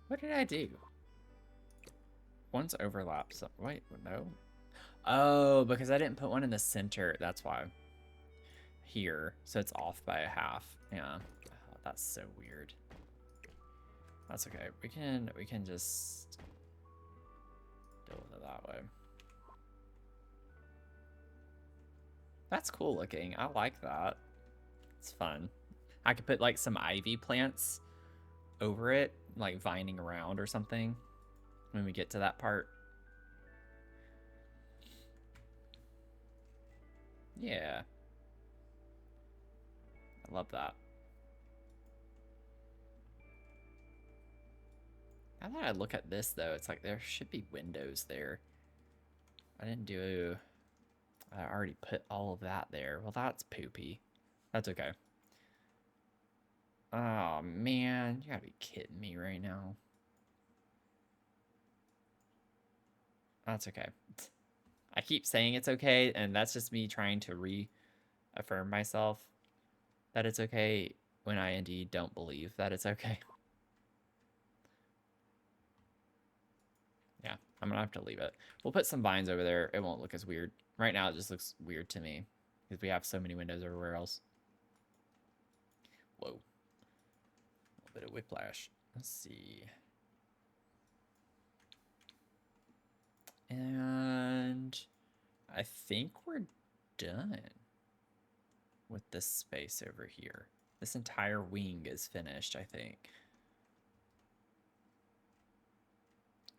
What did I do? One's overlapped. So, wait, no. Oh, because I didn't put one in the center. That's why. Here. So it's off by a half. Yeah. Oh, that's so weird. That's okay. We can just deal with it that way. That's cool looking. I like that. It's fun. I could put like some ivy plants over it, like vining around or something when we get to that part. Yeah. I love that. Now that I look at this though, it's like there should be windows there. I didn't do... I already put all of that there. Well, that's poopy. That's okay. Oh, man. You gotta be kidding me right now. That's okay. I keep saying it's okay, and that's just me trying to reaffirm myself that it's okay when I indeed don't believe that it's okay. Yeah, I'm gonna have to leave it. We'll put some vines over there. It won't look as weird. Right now, it just looks weird to me because we have so many windows everywhere else. Whoa. A little bit of whiplash. Let's see. And I think we're done with this space over here. This entire wing is finished, I think.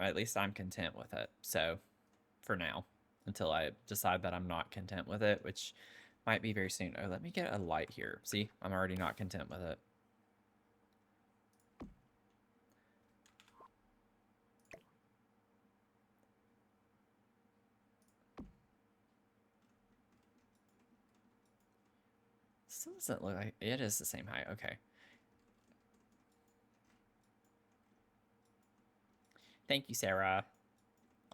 Or at least I'm content with it. So, for now, until I decide that I'm not content with it, which might be very soon. Oh, let me get a light here. See, I'm already not content with it. Still doesn't look like it is the same height. Okay. Thank you, Sarah.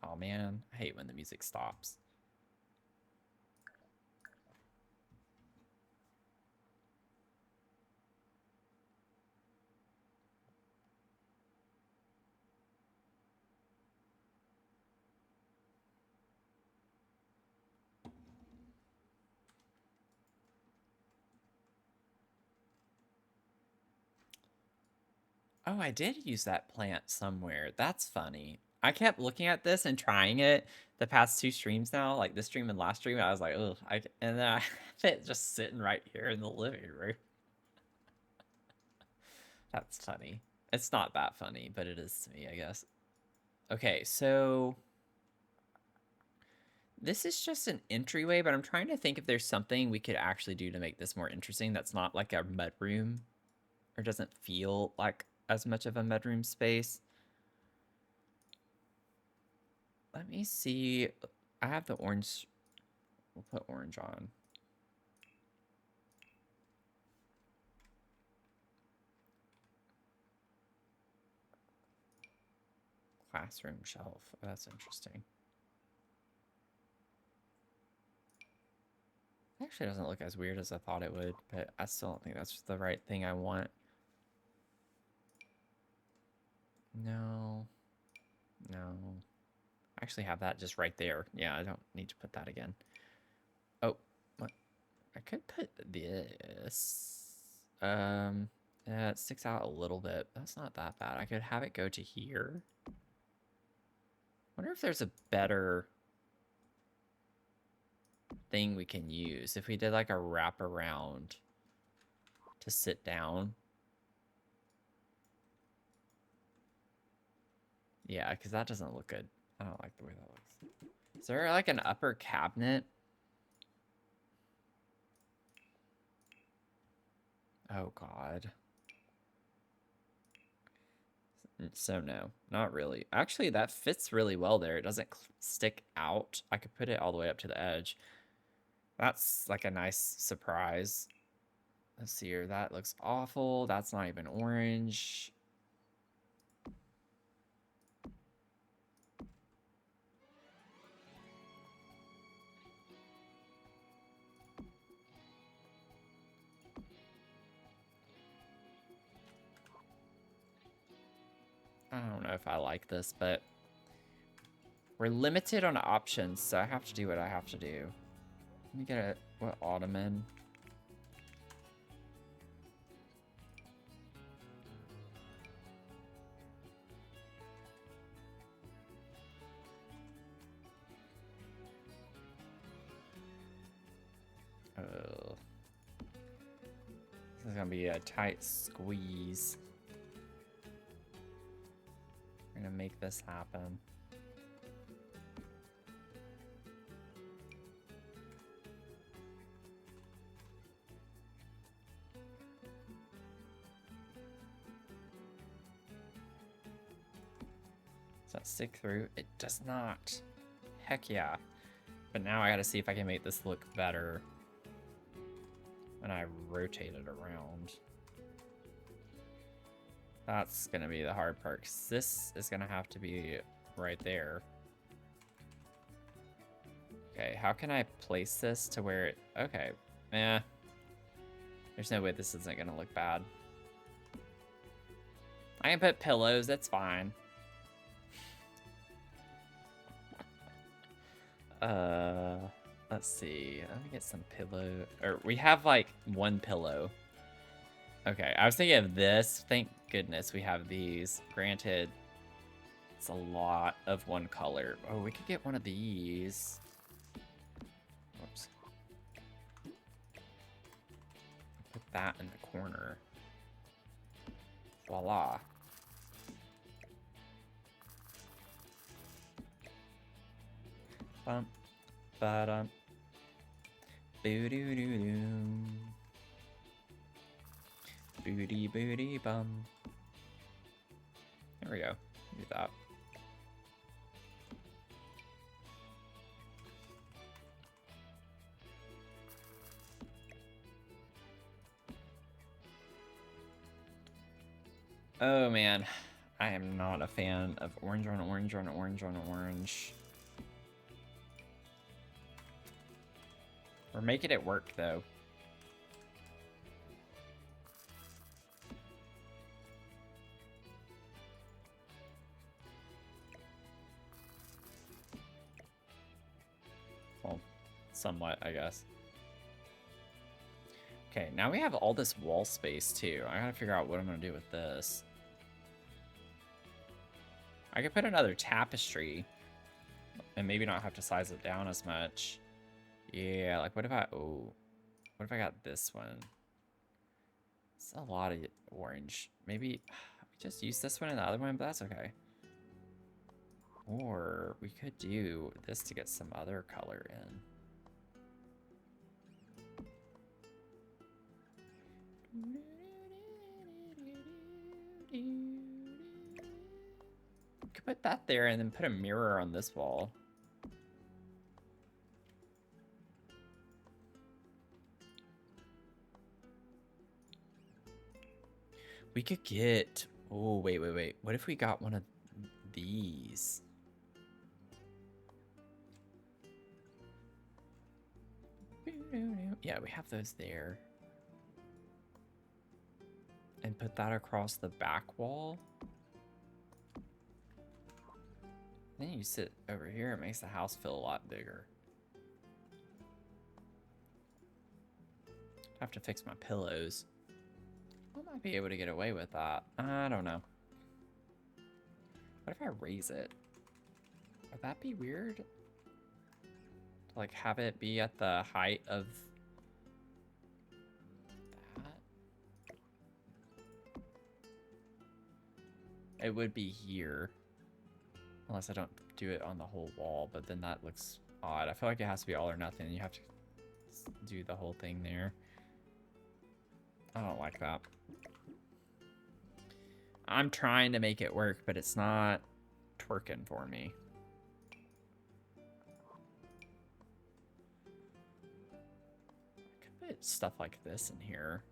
Oh man, I hate when the music stops. Oh, I did use that plant somewhere. That's funny. I kept looking at this and trying it the past 2 streams now, like this stream and last stream. I was like, ugh. And then I have it just sitting right here in the living room. That's funny. It's not that funny, but it is to me, I guess. Okay, so this is just an entryway, but I'm trying to think if there's something we could actually do to make this more interesting that's not like a mudroom or doesn't feel like as much of a mudroom space. Let me see. I have the orange. We'll put orange on. Classroom shelf. Oh, that's interesting. Actually doesn't look as weird as I thought it would, but I still don't think that's the right thing I want. No. No. I actually have that just right there. Yeah, I don't need to put that again. Oh, what? I could put this. Yeah, it sticks out a little bit. That's not that bad. I could have it go to here. Wonder if there's a better thing we can use. If we did like a wraparound to sit down. Yeah, because that doesn't look good. I don't like the way that looks. Is there like an upper cabinet? Oh, God. So no, not really. Actually, that fits really well there. It doesn't stick out. I could put it all the way up to the edge. That's like a nice surprise. Let's see here. That looks awful. That's not even orange. I don't know if I like this, but we're limited on options, so I have to do what I have to do. Let me get a, what, ottoman? Oh. This is gonna be a tight squeeze. We're gonna make this happen. Does that stick through? It does not. Heck yeah. But now I gotta see if I can make this look better when I rotate it around. That's gonna be the hard part, because this is gonna have to be right there. Okay, how can I place this to where it... Okay, there's no way this isn't gonna look bad. I can put pillows, that's fine. Let's see. Let me get some pillow. Or we have like one pillow. Okay, I was thinking of this. Thank goodness we have these. Granted, it's a lot of one color. Oh, we could get one of these. Whoops. Put that in the corner. Voila. Bump, ba-dum. Boo-doo-doo-doo. Booty, booty, bum. There we go. Do that. Oh man, I am not a fan of orange on orange on orange on orange. We're making it work though. Well, somewhat, I guess. Okay, now we have all this wall space too. I gotta figure out what I'm gonna do with this. I could put another tapestry and maybe not have to size it down as much. Yeah, like what if I, oh, what if I got this one? It's a lot of orange. Maybe we just use this one and the other one, but that's okay. Or we could do this to get some other color in. Could put that there and then put a mirror on this wall. We could get... Oh, wait. What if we got one of these? Yeah, we have those there. And put that across the back wall. Then you sit over here, it makes the house feel a lot bigger. I have to fix my pillows. I might be able to get away with that. I don't know. What if I raise it? Would that be weird? To like have it be at the height of that? It would be here. Unless I don't do it on the whole wall, but then that looks odd. I feel like it has to be all or nothing. You have to do the whole thing there. I don't like that. I'm trying to make it work, but it's not twerking for me. I could put stuff like this in here.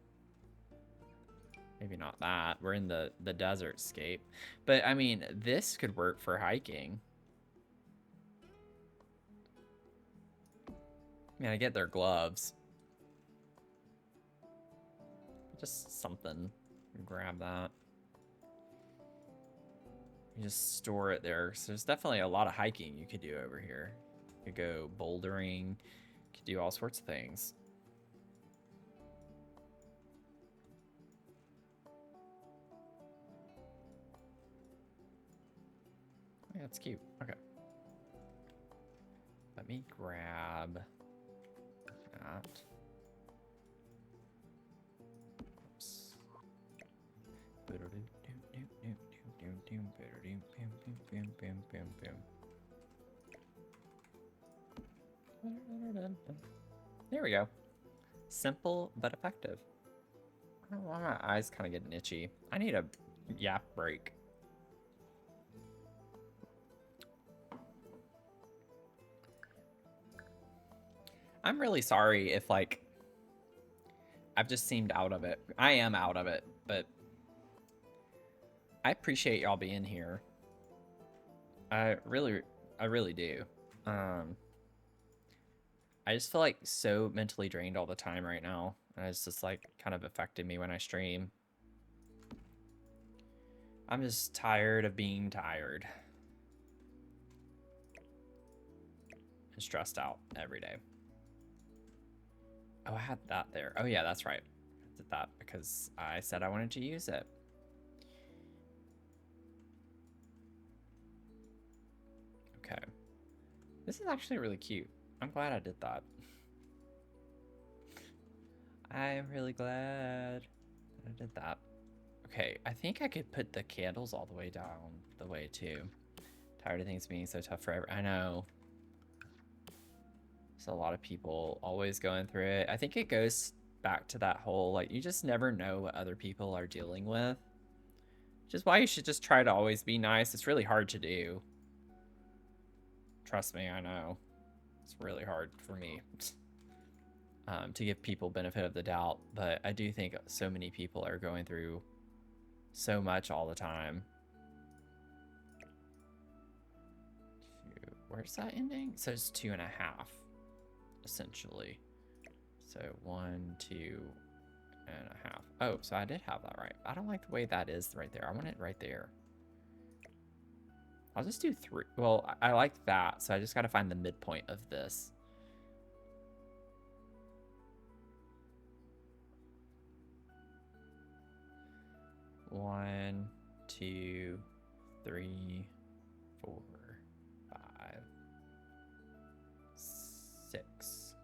Maybe not that. We're in the desert scape. But, I mean, this could work for hiking. I mean, I get their gloves. Just something. Grab that. You just store it there. So there's definitely a lot of hiking you could do over here. You could go bouldering. You could do all sorts of things. Yeah, that's cute. Okay. Let me grab that. Oops. There we go. Simple but effective. I don't know why my eyes kind of getting itchy. I need a yap break. I'm really sorry if, like, I've just seemed out of it. I am out of it, but I appreciate y'all being here. I really do. I just feel like so mentally drained all the time right now. And it's just like kind of affected me when I stream. I'm just tired of being tired. And stressed out every day. Oh, I had that there. Oh yeah, that's right. I did that because I said I wanted to use it. Okay. This is actually really cute. I'm glad I did that. I'm really glad I did that. Okay, I think I could put the candles all the way down the way too. Tired of things being so tough forever. I know. There's a lot of people always going through it. I think it goes back to that whole, like, you just never know what other people are dealing with. Which is why you should just try to always be nice. It's really hard to do. Trust me, I know. It's really hard for me to give people benefit of the doubt. But I do think so many people are going through so much all the time. Where's that ending? So it's 2.5, essentially. So 1, 2.5. Oh, so I did have that right. I don't like the way that is right there. I want it right there. I'll just do 3. Well, I like that, so I just got to find the midpoint of this. One, 2, 3, 4, 5, 6.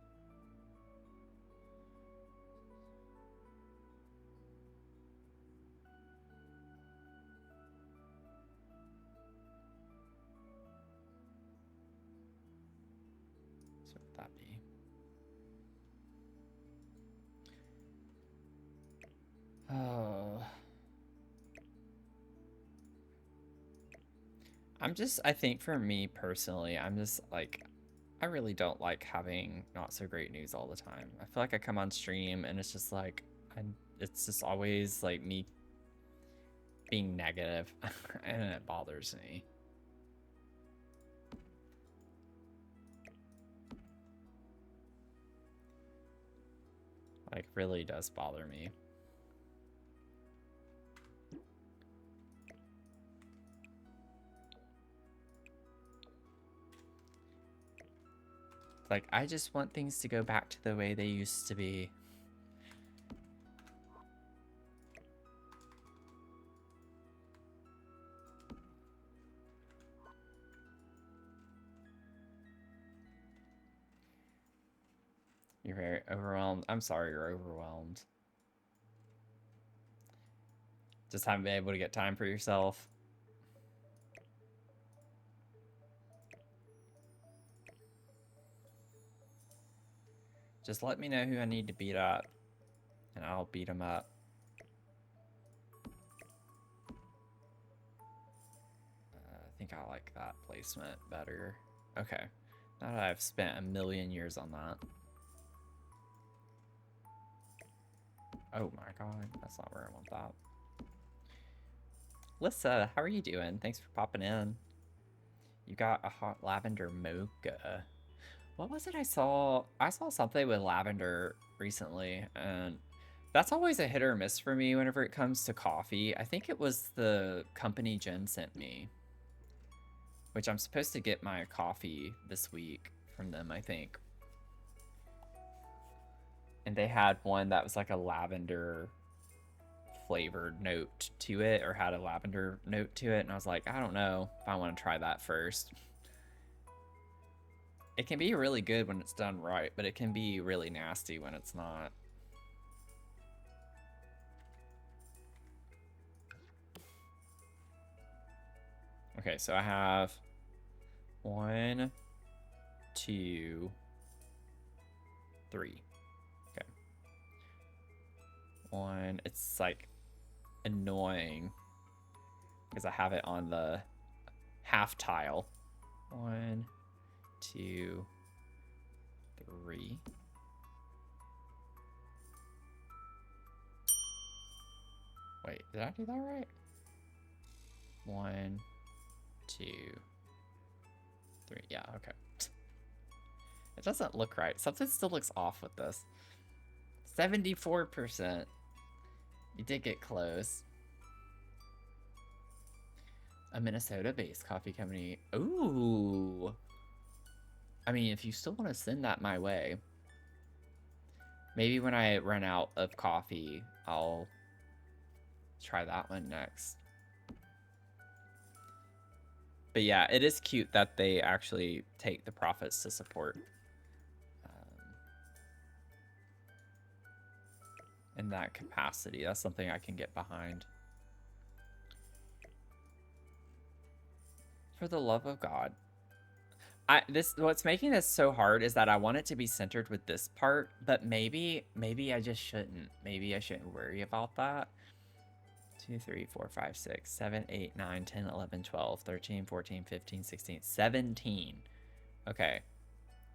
So what would that be? Oh. I think for me personally, I'm just like, I really don't like having not so great news all the time. I feel like I come on stream and it's just like, it's just always like me being negative and it bothers me. Like, really does bother me. Like, I just want things to go back to the way they used to be. You're very overwhelmed. I'm sorry you're overwhelmed. Just haven't been able to get time for yourself. Just let me know who I need to beat up, and I'll beat him up. I think I like that placement better. Okay. Now that I've spent a million years on that. Oh my god, that's not where I want that. Lissa, how are you doing? Thanks for popping in. You got a hot lavender mocha. What was it I saw? I saw something with lavender recently, and that's always a hit or miss for me whenever it comes to coffee. I think it was the company Jen sent me, which I'm supposed to get my coffee this week from them, I think. And they had one that was like a lavender flavored note to it, or had a lavender note to it, and I was like, I don't know if I want to try that first. It can be really good when it's done right, but it can be really nasty when it's not. Okay, so I have 1, 2, 3. Okay. 1, it's like annoying because I have it on the half tile. 1, 2, 3. Wait, did I do that right? 1, 2, 3. Yeah, okay. It doesn't look right. Something still looks off with this. 74%. You did get close. A Minnesota-based coffee company. Ooh. I mean, if you still want to send that my way, maybe when I run out of coffee, I'll try that one next. But yeah, it is cute that they actually take the profits to support in that capacity. That's something I can get behind. For the love of God. What's making this so hard is that I want it to be centered with this part, but maybe I just shouldn't. Maybe I shouldn't worry about that. 2, 3, 4, 5, 6, 7, 8, 9, 10, 11, 12, 13, 14, 15, 16, 17. Okay.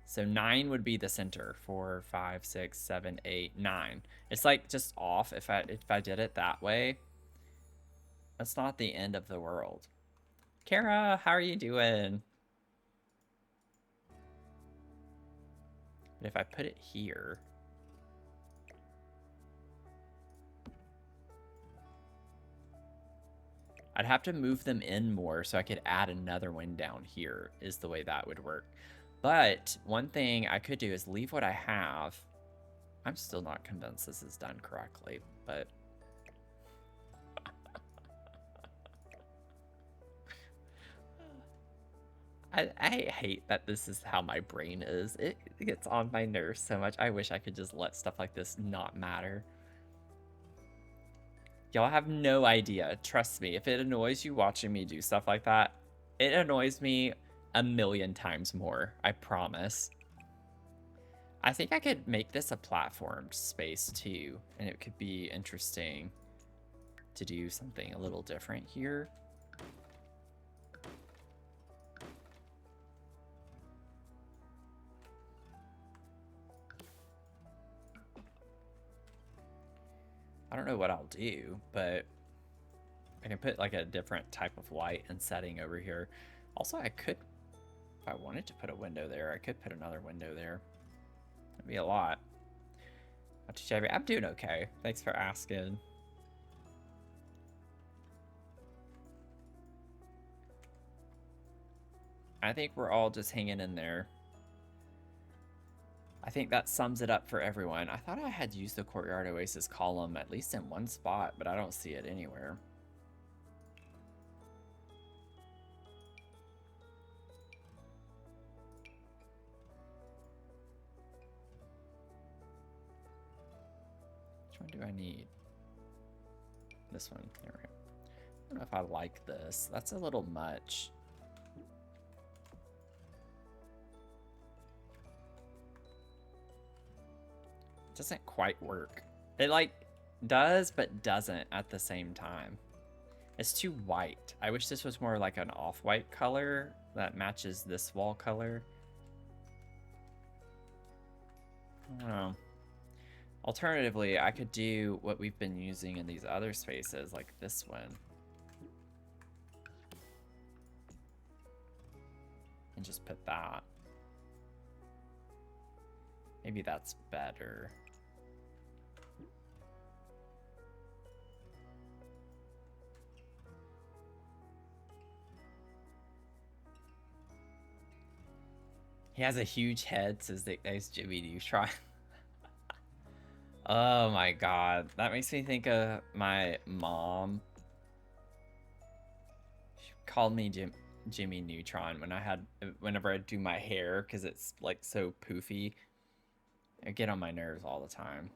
So 9 would be the center. 4, 5, 6, 7, 8, 9. It's like just off if I did it that way. That's not the end of the world. Kara, how are you doing? But if I put it here, I'd have to move them in more so I could add another one down here is the way that would work. But one thing I could do is leave what I have. I'm still not convinced this is done correctly, but I hate that this is how my brain is. It gets on my nerves so much. I wish I could just let stuff like this not matter. Y'all have no idea. Trust me, if it annoys you watching me do stuff like that, it annoys me a million times more. I promise. I think I could make this a platformed space too, and it could be interesting to do something a little different here. I don't know what I'll do, but I can put like a different type of light and setting over here. Also, I could, if I wanted to put a window there, I could put another window there. That'd be a lot. I'm doing okay. Thanks for asking. I think we're all just hanging in there. I think that sums it up for everyone. I thought I had used the Courtyard Oasis column at least in one spot, but I don't see it anywhere. Which one do I need? This one. There we go. I don't know if I like this. That's a little much. It doesn't quite work. It like does, but doesn't at the same time. It's too white. I wish this was more like an off-white color that matches this wall color. I don't know. Alternatively, I could do what we've been using in these other spaces, like this one. And just put that. Maybe that's better. He has a huge head, says the nice Jimmy Neutron. Oh my god. That makes me think of my mom. She called me Jimmy Neutron whenever I do my hair because it's like so poofy. It get on my nerves all the time.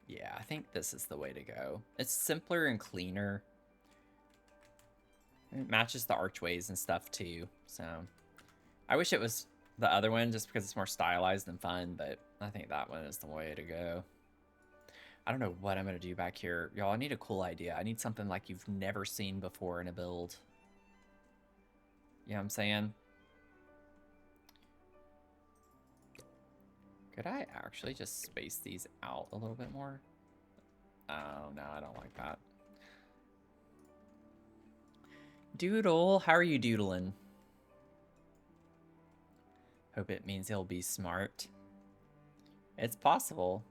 Yeah, I think this is the way to go. It's simpler and cleaner. It matches the archways and stuff too, so I wish it was the other one just because it's more stylized and fun, but I think that one is the way to go. I don't know what I'm gonna do back here. Y'all, I need a cool idea. I need something like you've never seen before in a build. You know what I'm saying? Could I actually just space these out a little bit more? Oh, no, I don't like that. Doodle, how are you doodling? Hope it means he'll be smart. It's possible.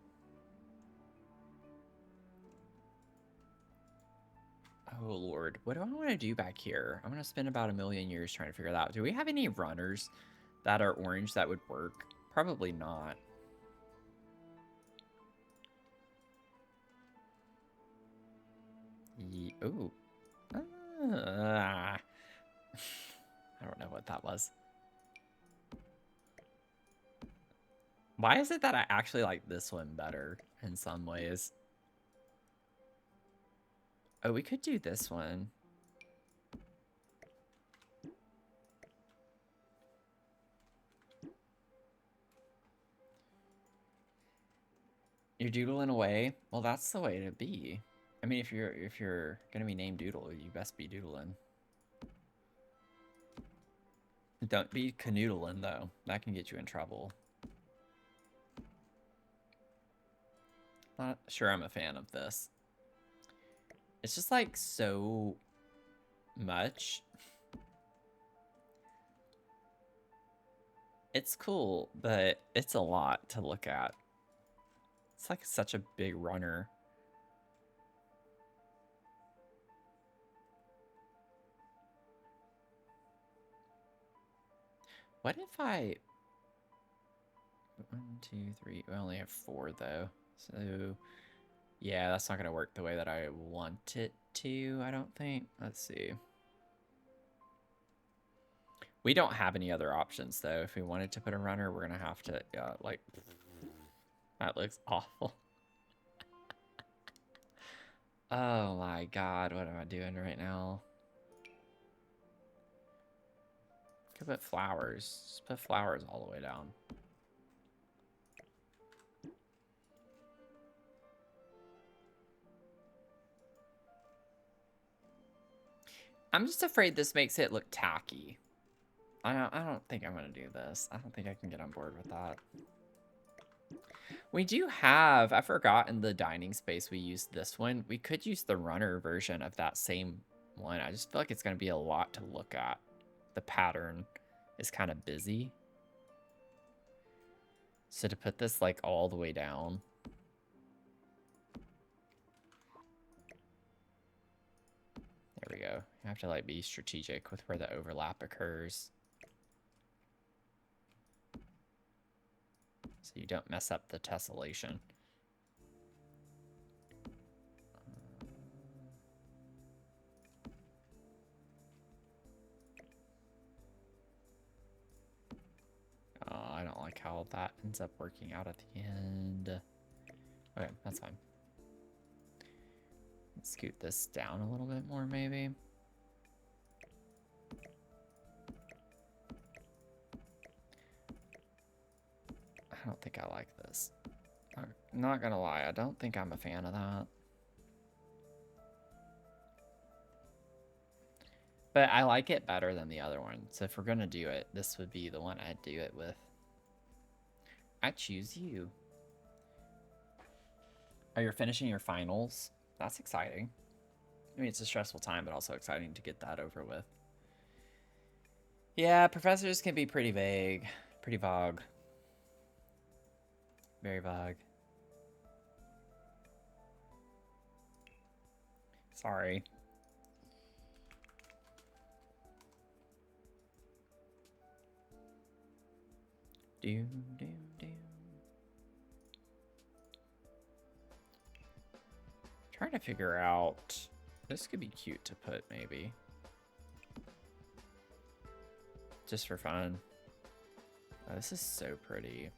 Oh, Lord. What do I want to do back here? I'm going to spend about 1,000,000 years trying to figure that out. Do we have any runners that are orange that would work? Probably not. Ooh. I don't know what that was. Why is it that I actually like this one better in some ways? Oh, we could do this one. You're doodling away? Well, that's the way to be. I mean, if you're gonna be named Doodle, you best be doodling. Don't be canoodling though. That can get you in trouble. Not sure I'm a fan of this. It's just like so much. It's cool, but it's a lot to look at. It's like such a big runner. What if I... 1, 2, 3... We only have 4 though. So... yeah, that's not going to work the way that I want it to, I don't think. Let's see. We don't have any other options, though. If we wanted to put a runner, we're going to have to, like... that looks awful. Oh my god, what am I doing right now? Could put flowers. Just put flowers all the way down. I'm just afraid this makes it look tacky. I don't think I'm gonna do this. I don't think I can get on board with that. We do have, I forgot in the dining space we used this one. We could use the runner version of that same one. I just feel like it's going to be a lot to look at. The pattern is kind of busy. So to put this like all the way down. There we go. You have to like be strategic with where the overlap occurs. So you don't mess up the tessellation. Oh, I don't like how that ends up working out at the end. Okay, that's fine. Let's scoot this down a little bit more, maybe. I don't think I like this. I'm not gonna lie, I don't think I'm a fan of that. But I like it better than the other one. So if we're gonna do it, this would be the one I'd do it with. I choose you. Oh, you're finishing your finals? That's exciting. I mean, it's a stressful time, but also exciting to get that over with. Yeah, professors can be pretty vague. Pretty vague. Very vague. Sorry. Do. Trying to figure out. This could be cute to put, maybe. Just for fun. Oh, this is so pretty.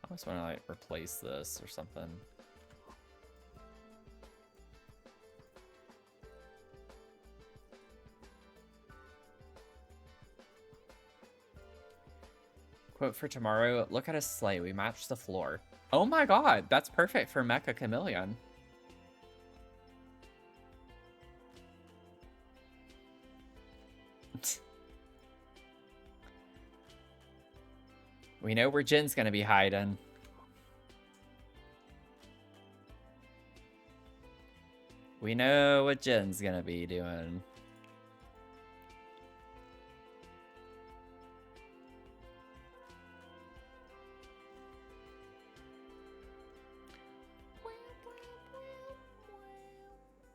I almost want to like replace this or something. Quote for tomorrow, look at a sleigh. We match the floor. Oh my god, that's perfect for Mecha Chameleon. We know where Jin's gonna be hiding. We know what Jin's gonna be doing.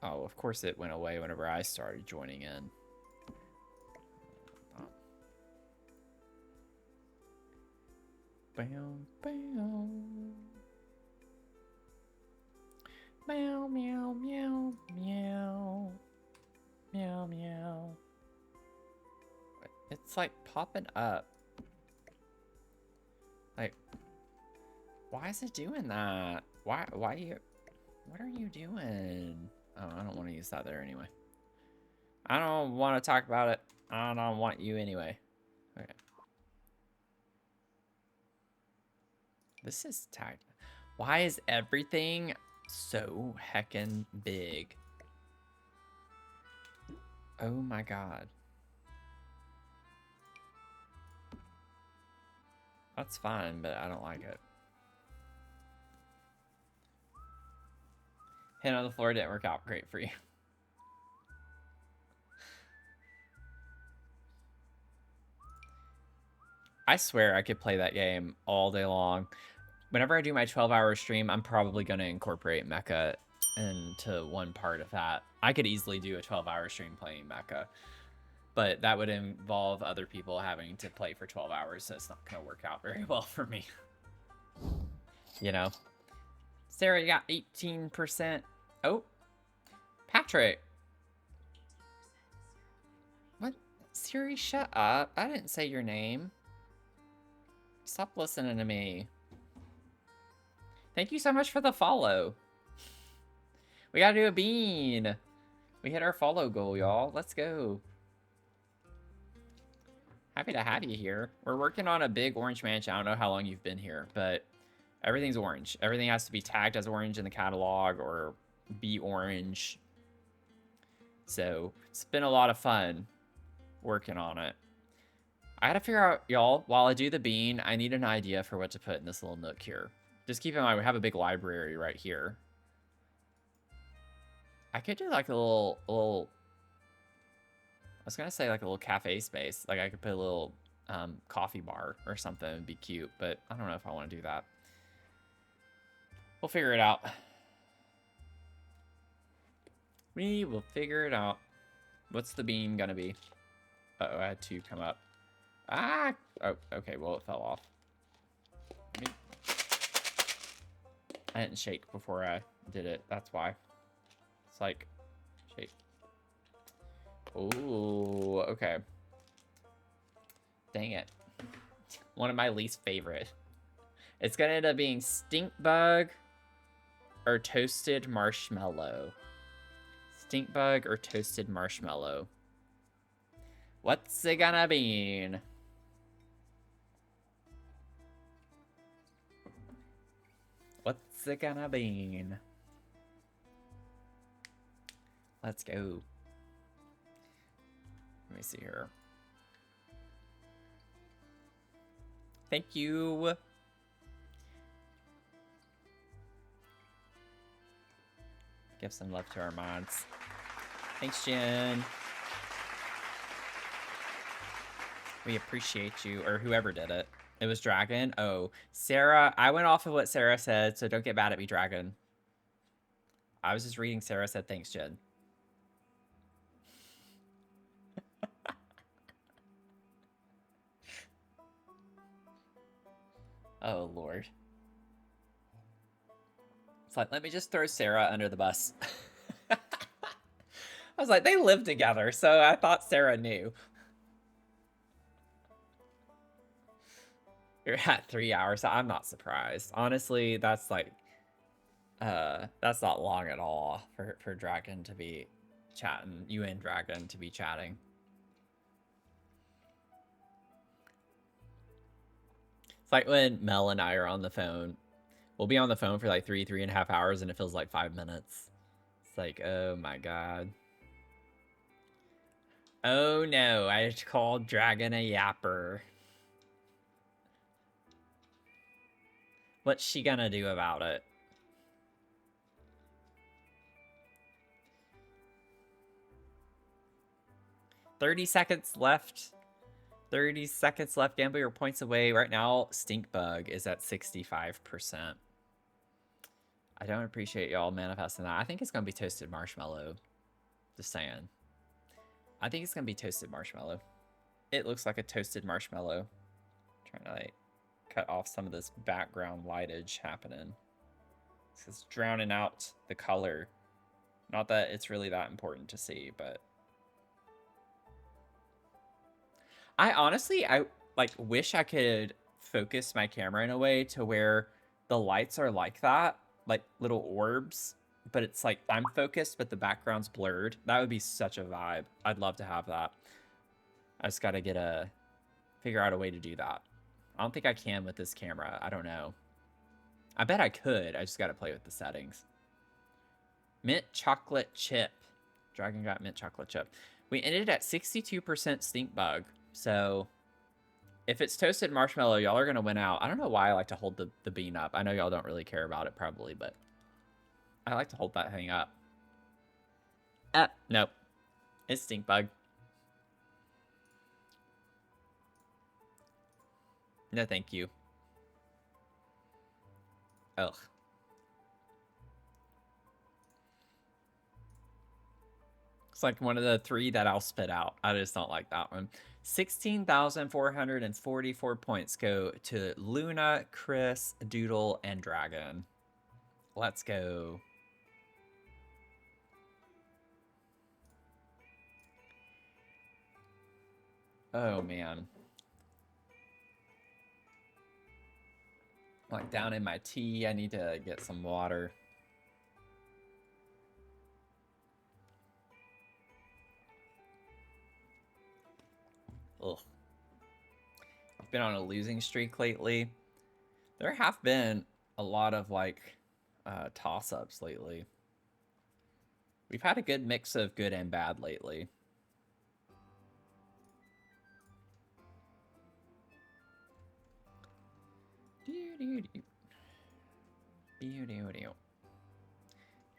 Oh, of course it went away whenever I started joining in. Bam, bam. Meow, meow, meow, meow. Meow, meow. It's like popping up. Like, why is it doing that? Why you, what are you doing? Oh, I don't want to use that there anyway. I don't want to talk about it. I don't want you anyway. Okay. This is tagged. Why is everything so heckin' big? Oh my god. That's fine, but I don't like it. Hit on the floor didn't work out great for you. I swear I could play that game all day long. Whenever I do my 12-hour stream, I'm probably going to incorporate Mecha into one part of that. I could easily do a 12-hour stream playing Mecha, but that would involve other people having to play for 12 hours, so it's not going to work out very well for me. You know? Sarah, you got 18%. Oh. Patrick. What? Siri, shut up. I didn't say your name. Stop listening to me. Thank you so much for the follow. We gotta do a bean. We hit our follow goal, y'all. Let's go. Happy to have you here. We're working on a big orange mansion. I don't know how long you've been here, but everything's orange. Everything has to be tagged as orange in the catalog or be orange. So it's been a lot of fun working on it. I gotta figure out, y'all, while I do the bean, I need an idea for what to put in this little nook here. Just keep in mind, we have a big library right here. I could do like a little. I was gonna say like a little cafe space. Like I could put a little coffee bar or something. It'd be cute, but I don't know if I want to do that. We'll figure it out. We will figure it out. What's the beam gonna be? Uh-oh, I had two come up. Ah! Oh, okay, well, it fell off. I didn't shake before I did it. That's why. It's like, shake. Ooh, okay. Dang it. One of my least favorite. It's gonna end up being stink bug or toasted marshmallow. Stink bug or toasted marshmallow. What's it gonna be? What's it gonna be? Let's go. Let me see here. Thank you. Give some love to our mods. Thanks, Jen. We appreciate you, or whoever did it. It was Dragon. Oh, Sarah. I went off of what Sarah said, so don't get mad at me, Dragon. I was just reading. Sarah said, thanks, Jen. Oh, Lord. It's like, let me just throw Sarah under the bus. I was like, they live together, so I thought Sarah knew. You're at 3 hours. I'm not surprised. Honestly, that's like, that's not long at all for Dragon to be chatting. You and Dragon to be chatting. It's like when Mel and I are on the phone. We'll be on the phone for like 3.5 hours, and it feels like 5 minutes. It's like, oh my god. Oh no, I just called Dragon a yapper. What's she gonna do about it? $30 seconds left. 30 seconds left. Gamble your points away. Right now, Stink Bug is at 65%. I don't appreciate y'all manifesting that. I think it's gonna be toasted marshmallow. Just saying. I think it's gonna be toasted marshmallow. It looks like a toasted marshmallow. Trying to like cut off some of this background lightage happening. It's drowning out the color. Not that it's really that important to see, but I honestly, I like wish I could focus my camera in a way to where the lights are like that, like little orbs, but it's like I'm focused, but the background's blurred. That would be such a vibe. I'd love to have that. I just got to figure out a way to do that. I don't think I can with this camera. I don't know. I bet I could. I just got to play with the settings. Mint chocolate chip. Dragon got mint chocolate chip. We ended at 62% stink bug. So if it's toasted marshmallow, y'all are going to win out. I don't know why I like to hold the bean up. I know y'all don't really care about it probably, but I like to hold that thing up. Nope. It's stink bug. No, thank you. Ugh. It's like one of the 3 that I'll spit out. I just don't like that one. 16,444 points go to Luna, Chris, Doodle, and Dragon. Let's go. Oh, man. Like down in my tea, I need to get some water. Ugh. I've been on a losing streak lately. There have been a lot of like toss-ups lately. We've had a good mix of good and bad lately.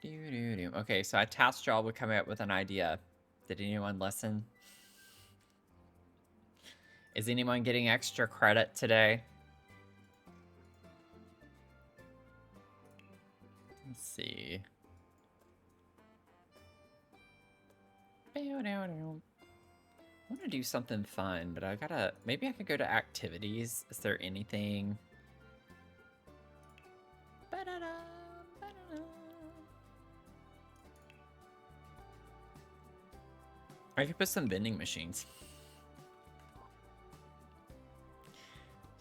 Okay, so I tasked y'all with coming up with an idea. Did anyone listen? Is anyone getting extra credit today? Let's see. I want to do something fun, but I gotta... Maybe I could go to activities. Is there anything... I could put some vending machines.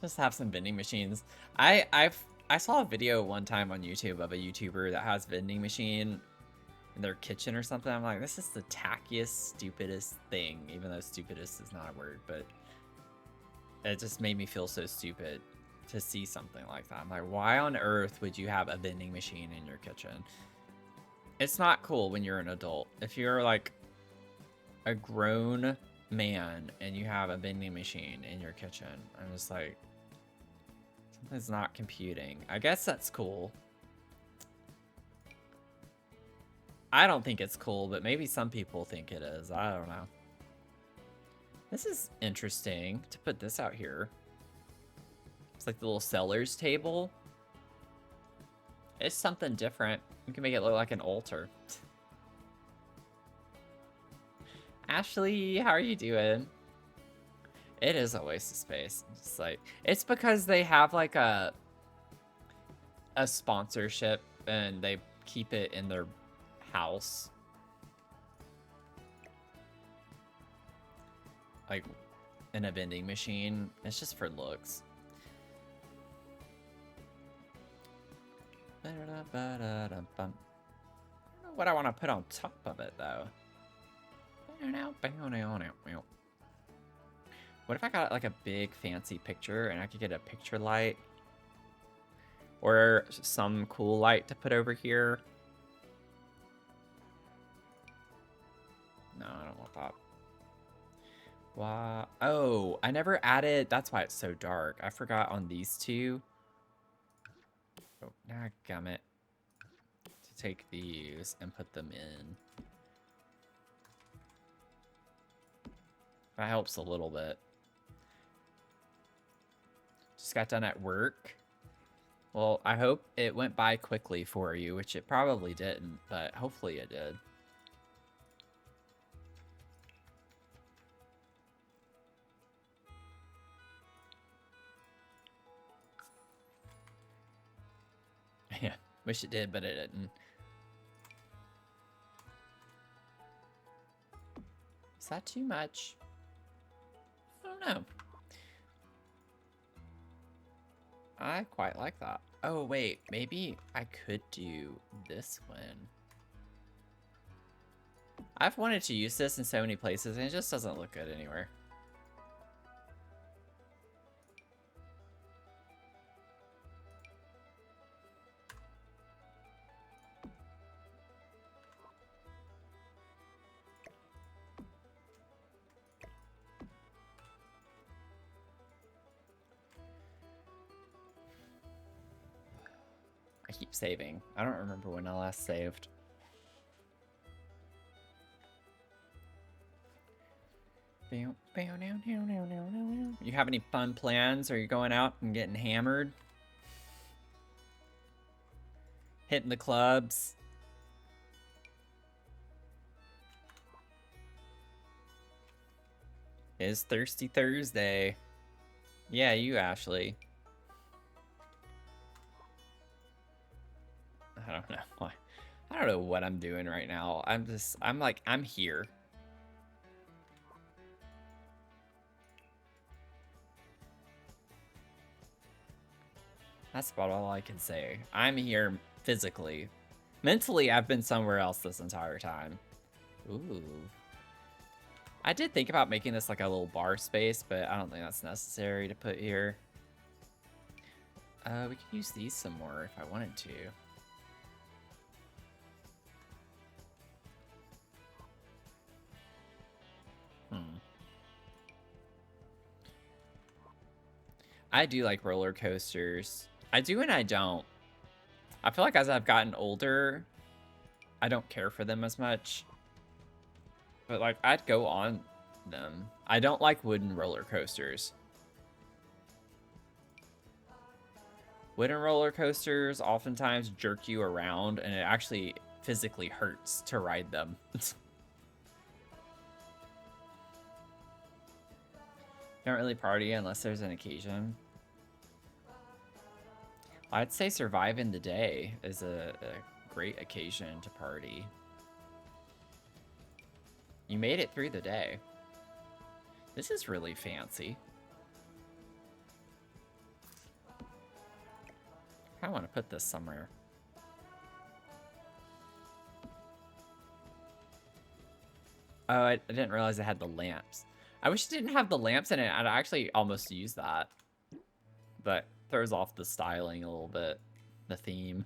Just have some vending machines. I saw a video one time on YouTube of a YouTuber that has vending machine in their kitchen or something. I'm like, this is the tackiest, stupidest thing, even though stupidest is not a word, but it just made me feel so stupid to see something like that. I'm like, why on earth would you have a vending machine in your kitchen? It's not cool when you're an adult. If you're like a grown man and you have a vending machine in your kitchen, I'm just like, something's not computing. I guess that's cool. I don't think it's cool, but maybe some people think it is. I don't know. This is interesting to put this out here. It's like the little seller's table. It's something different. You can make it look like an altar. Ashley, how are you doing? It is a waste of space. It's like, it's because they have like a sponsorship and they keep it in their house. Like in a vending machine. It's just for looks. I don't know what I want to put on top of it though. What if I got like a big fancy picture and I could get a picture light? Or some cool light to put over here? No, I don't want that. Wow. Oh, I never added... That's why it's so dark. I forgot on these two. Oh, gummit. To take these and put them in. That helps a little bit. Just got done at work. Well, I hope it went by quickly for you, which it probably didn't, but hopefully it did. Yeah, wish it did, but it didn't. Is that too much? I don't know. I quite like that. Oh, wait. Maybe I could do this one. I've wanted to use this in so many places, and it just doesn't look good anywhere. I keep saving. I don't remember when I last saved. You have any fun plans? Are you going out and getting hammered? Hitting the clubs? It's Thirsty Thursday. Yeah, you, Ashley. I don't know. I don't know what I'm doing right now. I'm like, I'm here. That's about all I can say. I'm here physically. Mentally, I've been somewhere else this entire time. Ooh. I did think about making this like a little bar space, but I don't think that's necessary to put here. We could use these some more if I wanted to. I do like roller coasters. I do and I don't. I feel like as I've gotten older, I don't care for them as much. But, like, I'd go on them. I don't like wooden roller coasters. Wooden roller coasters oftentimes jerk you around, and it actually physically hurts to ride them. Don't really party unless there's an occasion. I'd say surviving the day is a great occasion to party. You made it through the day. This is really fancy. I want to put this somewhere. Oh, I didn't realize it had the lamps. I wish it didn't have the lamps in it. I'd actually almost use that. But throws off the styling a little bit. The theme.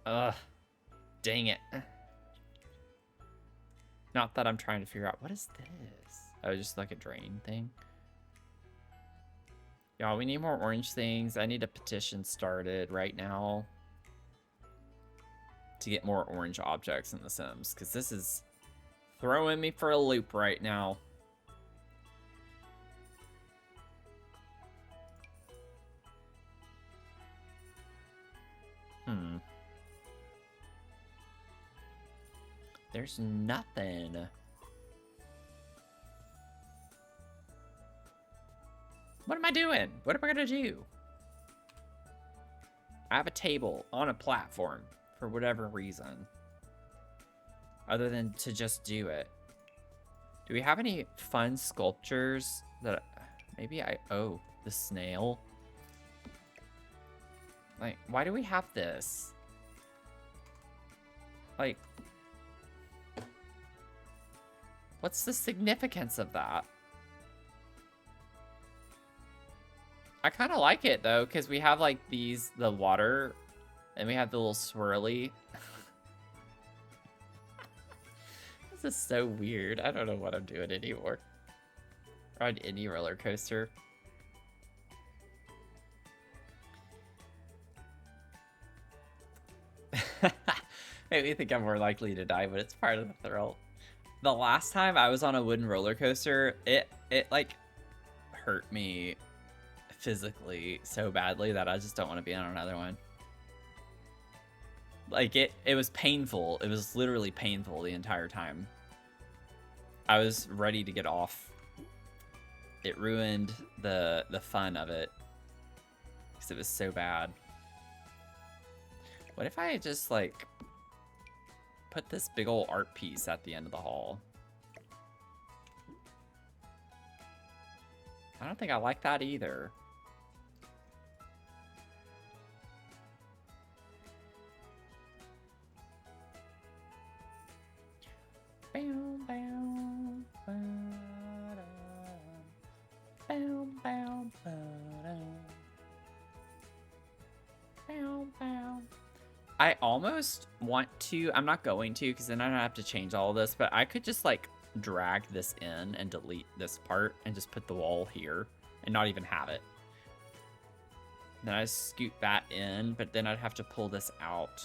Ugh. Dang it. Not that I'm trying to figure out, what is this? Oh, just like a drain thing. Y'all, we need more orange things. I need a petition started right now to get more orange objects in The Sims, because this is throwing me for a loop right now. There's nothing. What am I doing? What am I gonna do? I have a table on a platform for whatever reason. Other than to just do it. Do we have any fun sculptures that maybe oh, the snail? Like, why do we have this? Like, what's the significance of that? I kind of like it though, because we have like the water, and we have the little swirly. This is so weird. I don't know what I'm doing anymore. Ride any roller coaster. Made me think I'm more likely to die, but it's part of the thrill. The last time I was on a wooden roller coaster, it like hurt me physically so badly that I just don't want to be on another one. Like it was painful. It was literally painful the entire time. I was ready to get off. It ruined the fun of it because it was so bad. What if I just like put this big old art piece at the end of the hall? I don't think I like that either. I almost want to, I'm not going to because then I don't have to change all of this, but I could just like drag this in and delete this part and just put the wall here and not even have it. Then I scoot that in, but then I'd have to pull this out.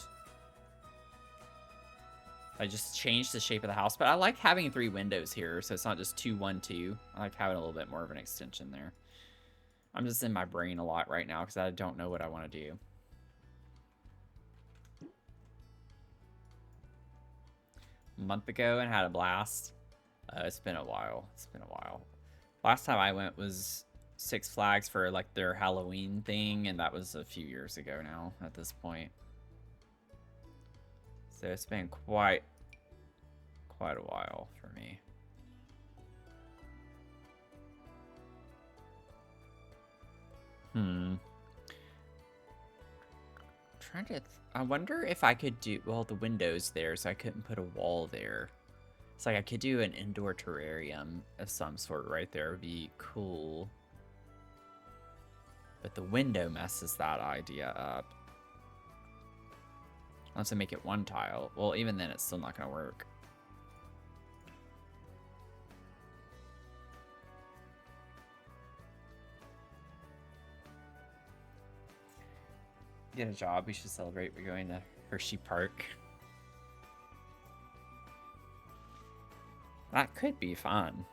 I just changed the shape of the house, but I like having 3 windows here, so it's not just 2, 1, 2. I like having a little bit more of an extension there. I'm just in my brain a lot right now because I don't know what I want to do. A month ago and had a blast. It's been a while. It's been a while. Last time I went was Six Flags for like their Halloween thing, and that was a few years ago now at this point. So it's been quite a while for me. Trying to I wonder if I could do, well, the window's there, so I couldn't put a wall there. It's like I could do an indoor terrarium of some sort right there. It would be cool. But the window messes that idea up. Unless I make it 1 tile. Well, even then, it's still not going to work. Get a job. We should celebrate. We're going to Hershey Park. That could be fun.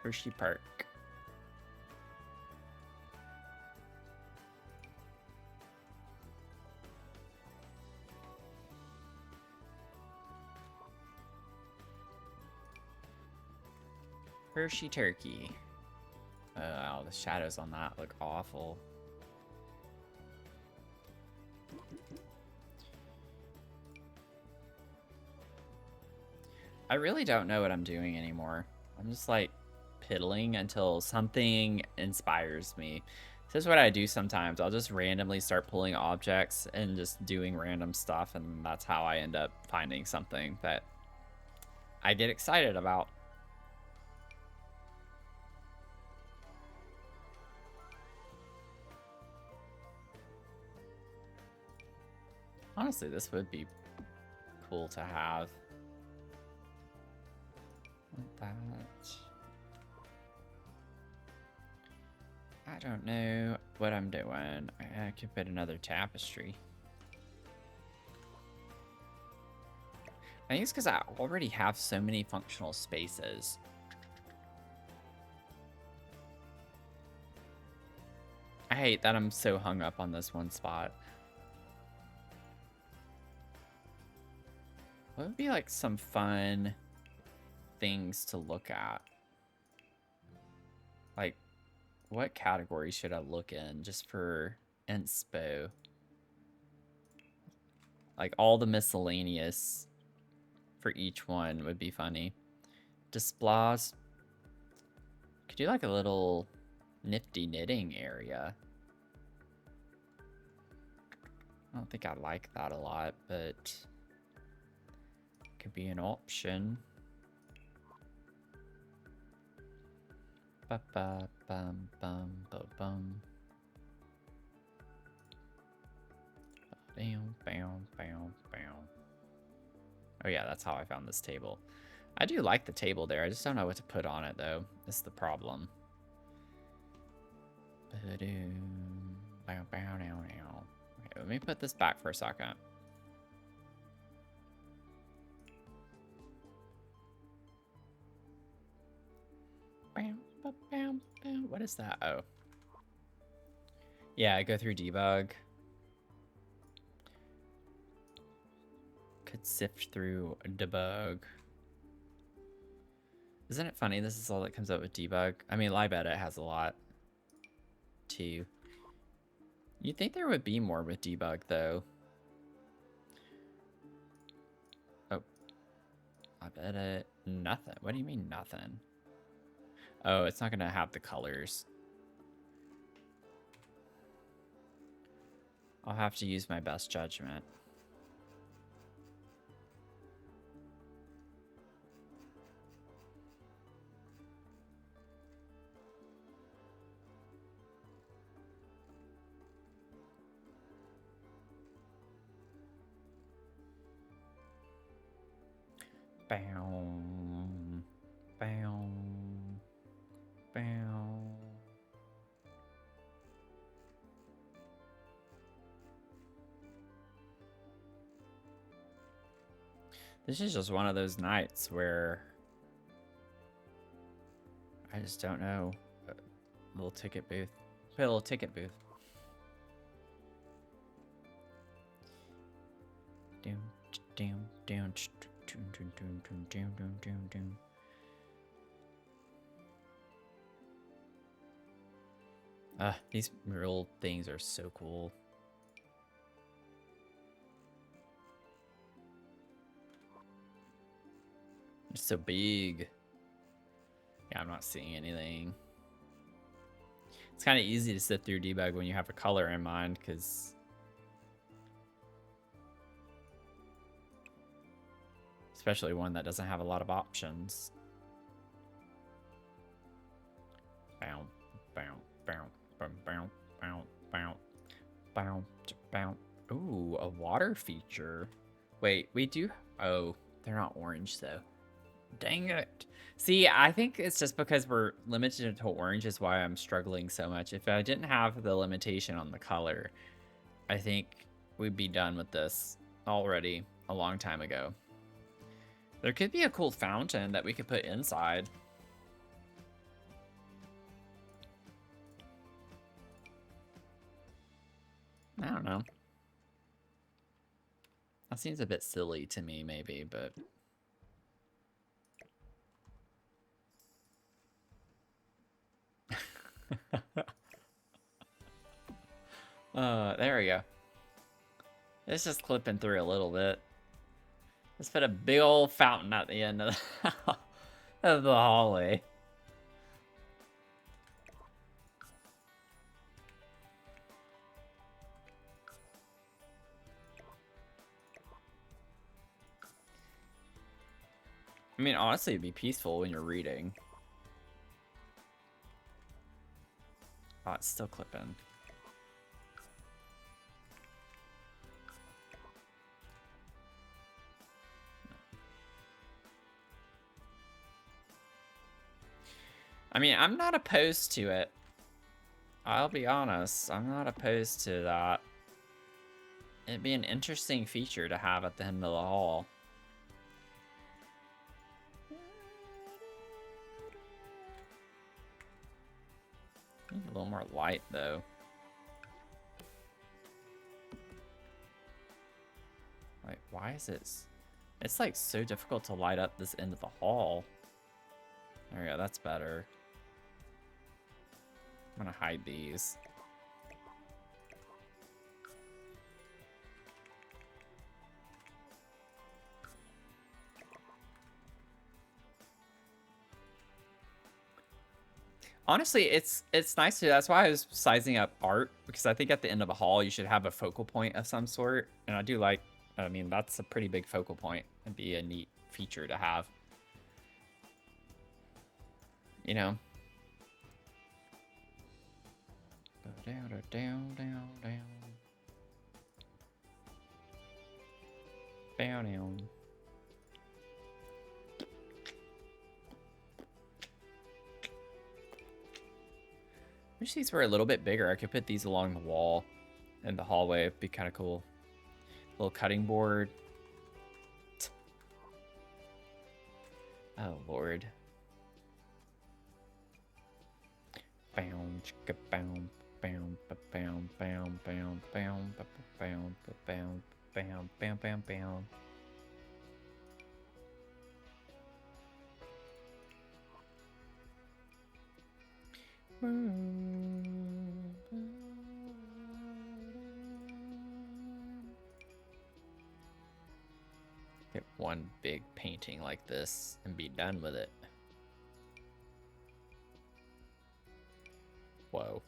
Hershey Park. Hershey Turkey. Oh, the shadows on that look awful. I really don't know what I'm doing anymore. I'm just like piddling until something inspires me. This is what I do sometimes. I'll just randomly start pulling objects and just doing random stuff, and that's how I end up finding something that I get excited about. Honestly, this would be cool to have. That. I don't know what I'm doing. I could put another tapestry. I think it's because I already have so many functional spaces. I hate that I'm so hung up on this one spot. What would be like some fun things to look at? Like, what category should I look in just for inspo? Like all the miscellaneous for each one would be funny. Displays. Could do like a little nifty knitting area. I don't think I like that a lot, but could be an option. Ba ba bum bum ba bum. Bam bam bam bam. Oh yeah, that's how I found this table. I do like the table there. I just don't know what to put on it though. That's the problem. Okay, let me put this back for a second. What is that? Oh. Yeah, I go through debug. Could sift through debug. Isn't it funny? This is all that comes up with debug. I mean, LibEdit has a lot too. You'd think there would be more with debug though. Oh. LibEdit. Nothing. What do you mean nothing? Oh, it's not gonna have the colors. I'll have to use my best judgment. Bam. Bam. Bam. This is just one of those nights where I just don't know. A little ticket booth. Put a little ticket booth. Doom, doom, doom, doom, doom, doom, doom, doom, doom, doom. These mural things are so cool. They're so big. Yeah, I'm not seeing anything. It's kind of easy to sit through debug when you have a color in mind, because especially one that doesn't have a lot of options. Bow, bow, bow, bow, bow, bow, bow, bow, bow. Ooh, a water feature. Wait, we do. Oh, they're not orange though. Dang it. See, I think it's just because we're limited to orange is why I'm struggling so much. If I didn't have the limitation on the color, I think we'd be done with this already a long time ago. There could be a cool fountain that we could put inside. I don't know. That seems a bit silly to me, maybe, but... there we go. It's just clipping through a little bit. Let's put a big old fountain at the end of of the hallway. I mean, honestly, it'd be peaceful when you're reading. Oh, it's still clipping. I mean, I'm not opposed to it. I'll be honest, I'm not opposed to that. It'd be an interesting feature to have at the end of the hall. Need a little more light, though. Like, why is it... It's, like, so difficult to light up this end of the hall. There we go, that's better. I'm gonna hide these. Honestly, it's nice to. That's why I was sizing up art, because I think at the end of a hall you should have a focal point of some sort, and I do like. I mean, that's a pretty big focal point. It'd be a neat feature to have. You know. Down, down, down, down. Down, down. Wish these were a little bit bigger. I could put these along the wall in the hallway. It'd be kind of cool. Little cutting board. Oh, Lord. Bound, chicka, bound, bound, bound, bound, bound, bound, bound, bound, bound, bound, bound, bound. Get one big painting like this and be done with it. Whoa.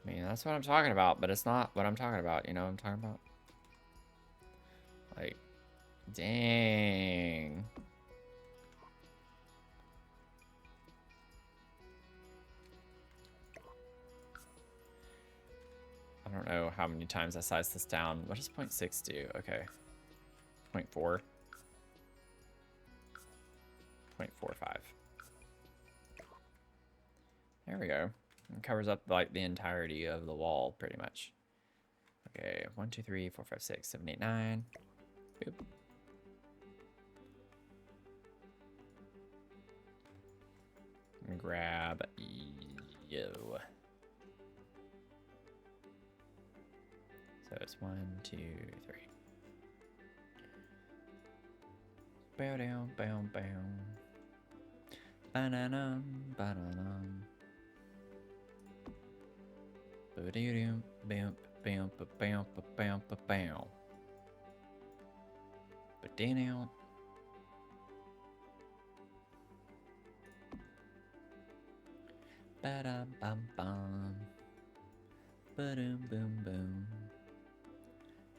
I mean, that's what I'm talking about, but it's not what I'm talking about. You know what I'm talking about? Like, dang. I don't know how many times I sized this down. What does 0.6 do? Okay. 0.4. 0.45. There we go. It covers up like the entirety of the wall, pretty much. Okay, 1, 2, 3, 4, 5, 6, 7, 8, 9. Boop. Grab you. So it's 1, 2, 3. Bow down, bow, bow. Ba-na-num, ba-na-num. Ba-doo-doo, bam, bam, ba-bam, ba-bam, ba-bam. Ba-dee-now. Ba-dum-bum-bum. Ba-dum-boom-boom.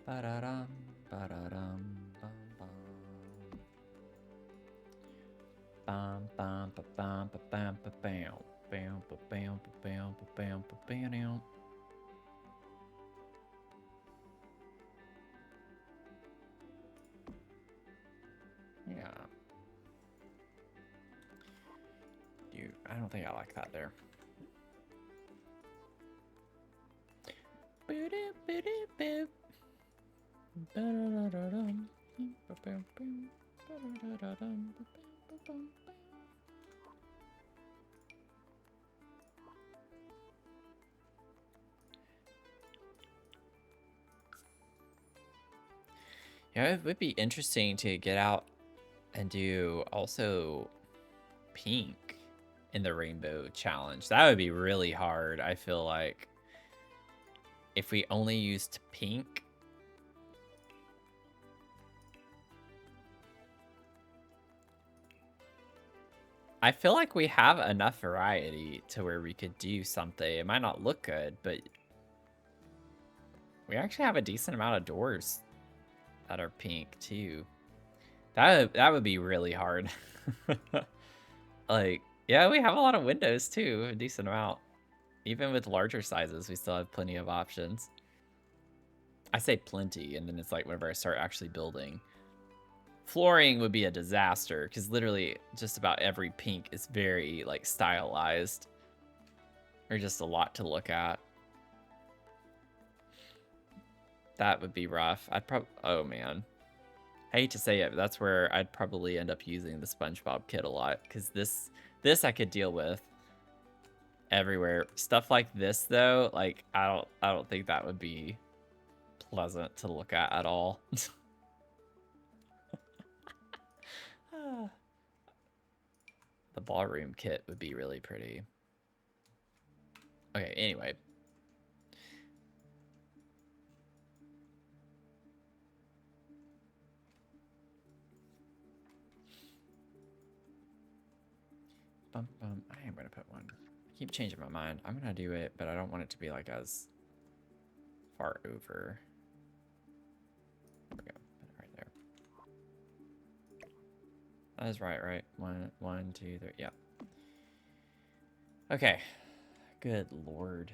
Ba-da-dum, ba-da-dum, bum-bum. Bum, bum, ba-bum, ba-bam, ba-bam. Bam, ba-bam, ba-bam, ba-bam, ba-bam. Yeah. I don't think I like that there. Yeah, it would be interesting to get out and do also pink in the rainbow challenge. That would be really hard, I feel like. If we only used pink. I feel like we have enough variety to where we could do something. It might not look good, but we actually have a decent amount of doors that are pink too. That would be really hard. Like, yeah, we have a lot of windows too, a decent amount. Even with larger sizes, we still have plenty of options. I say plenty, and then it's like whenever I start actually building. Flooring would be a disaster, because literally just about every pink is very, like, stylized. Or just a lot to look at. That would be rough. Oh, man. I hate to say it, but that's where I'd probably end up using the SpongeBob kit a lot, because this I could deal with everywhere. Stuff like this, though, like, I don't think that would be pleasant to look at all. The ballroom kit would be really pretty. Okay, anyway. I am going to put one. I keep changing my mind. I'm going to do it, but I don't want it to be like as far over. There we go. Put it right there. That is right? One, two, three. Yeah. Okay. Good Lord.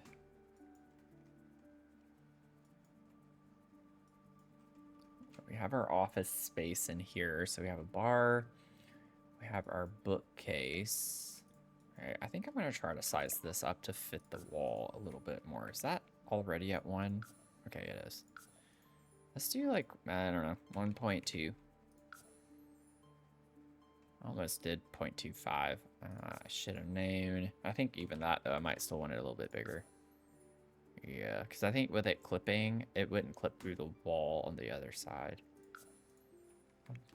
We have our office space in here. So we have a bar. We have our bookcase. All right, I think I'm going to try to size this up to fit the wall a little bit more. Is that already at 1? Okay, it is. Let's do like, I don't know, 1.2. Almost did 0.25. I should have known. I think even that, though, I might still want it a little bit bigger. Yeah, because I think with it clipping, it wouldn't clip through the wall on the other side.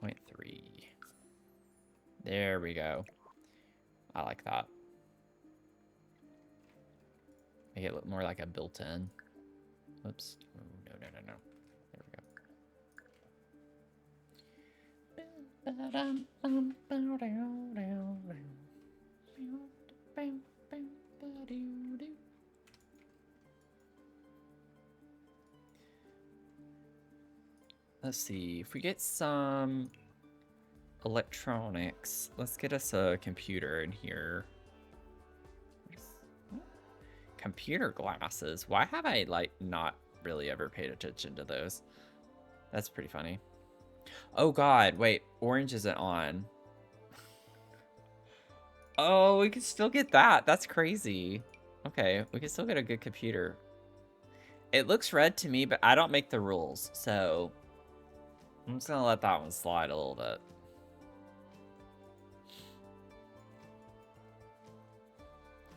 1.3. There we go. I like that. Make it look more like a built-in. Whoops. Oh, no. There we go. Let's see. If we get some electronics, let's get us a computer in here. Computer glasses. Why have I, like, not really ever paid attention to those? That's pretty funny. Oh, God. Wait. Orange isn't on. Oh, we can still get that. That's crazy. Okay. We can still get a good computer. It looks red to me, but I don't make the rules. So I'm just going to let that one slide a little bit.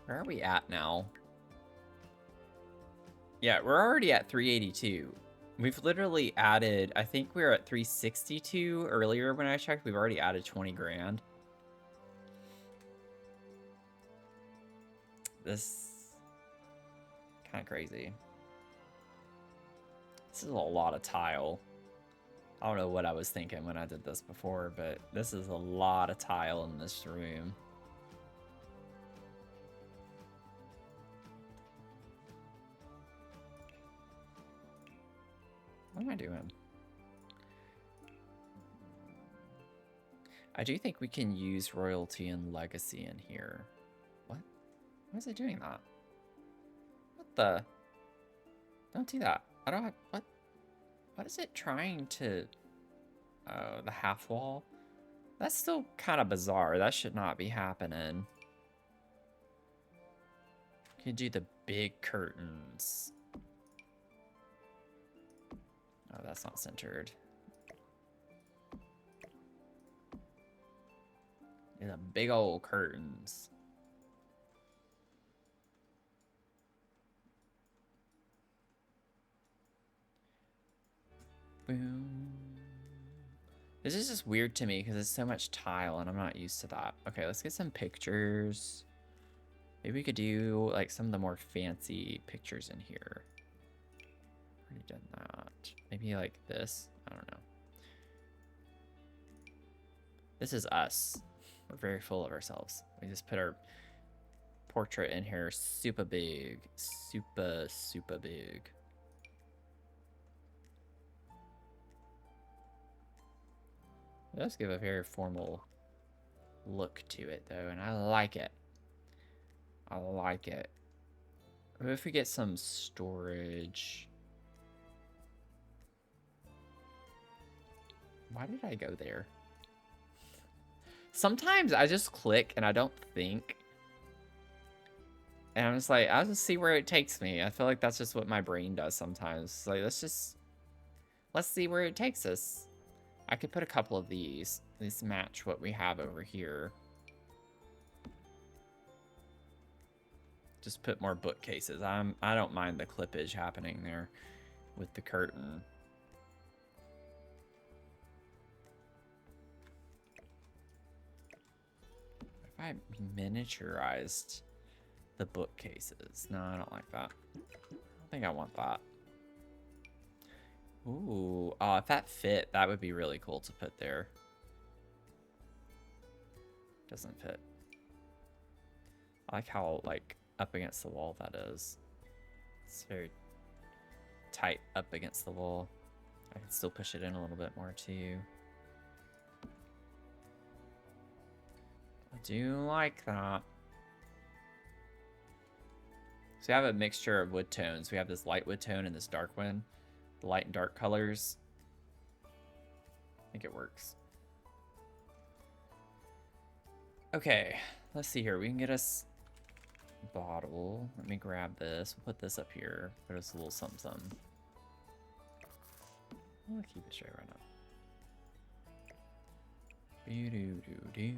Where are we at now? Yeah, we're already at 382. We've literally added, I think we were at 362 earlier when I checked. We've already added 20 grand. This kind of crazy. This is a lot of tile. I don't know what I was thinking when I did this before, but this is a lot of tile in this room. What am I doing? I do think we can use royalty and legacy in here. What? Why is it doing that? What the? Don't do that. I don't have... What? What is it trying to... Oh, the half wall? That's still kind of bizarre. That should not be happening. could do the big curtains. Oh, that's not centered. And the big old curtains. Boom. This is just weird to me because it's so much tile and I'm not used to that. Okay, let's get some pictures. Maybe we could do like some of the more fancy pictures in here. Already done that. Maybe like this. I don't know. This is us. We're very full of ourselves. We just put our portrait in here super big. Super, super big. It does give a very formal look to it though, and I like it. I like it. What if we get some storage? Why did I go there? Sometimes I just click and I don't think. And I'm just like, I'll just see where it takes me. I feel like that's just what my brain does sometimes. Like, let's see where it takes us. I could put a couple of these. These match what we have over here. Just put more bookcases. I don't mind the clippage happening there with the curtain. If I miniaturized the bookcases. No, I don't like that. I don't think I want that. Ooh, if that fit, that would be really cool to put there. Doesn't fit. I like how, like, up against the wall that is. It's very tight up against the wall. I can still push it in a little bit more, too. I do like that. So we have a mixture of wood tones. We have this light wood tone and this dark one. The light and dark colors. I think it works. Okay, let's see here. We can get us a bottle. Let me grab this. We'll put this up here. Put us a little something, something. I'll keep it straight right now. Doo-doo-doo-doo.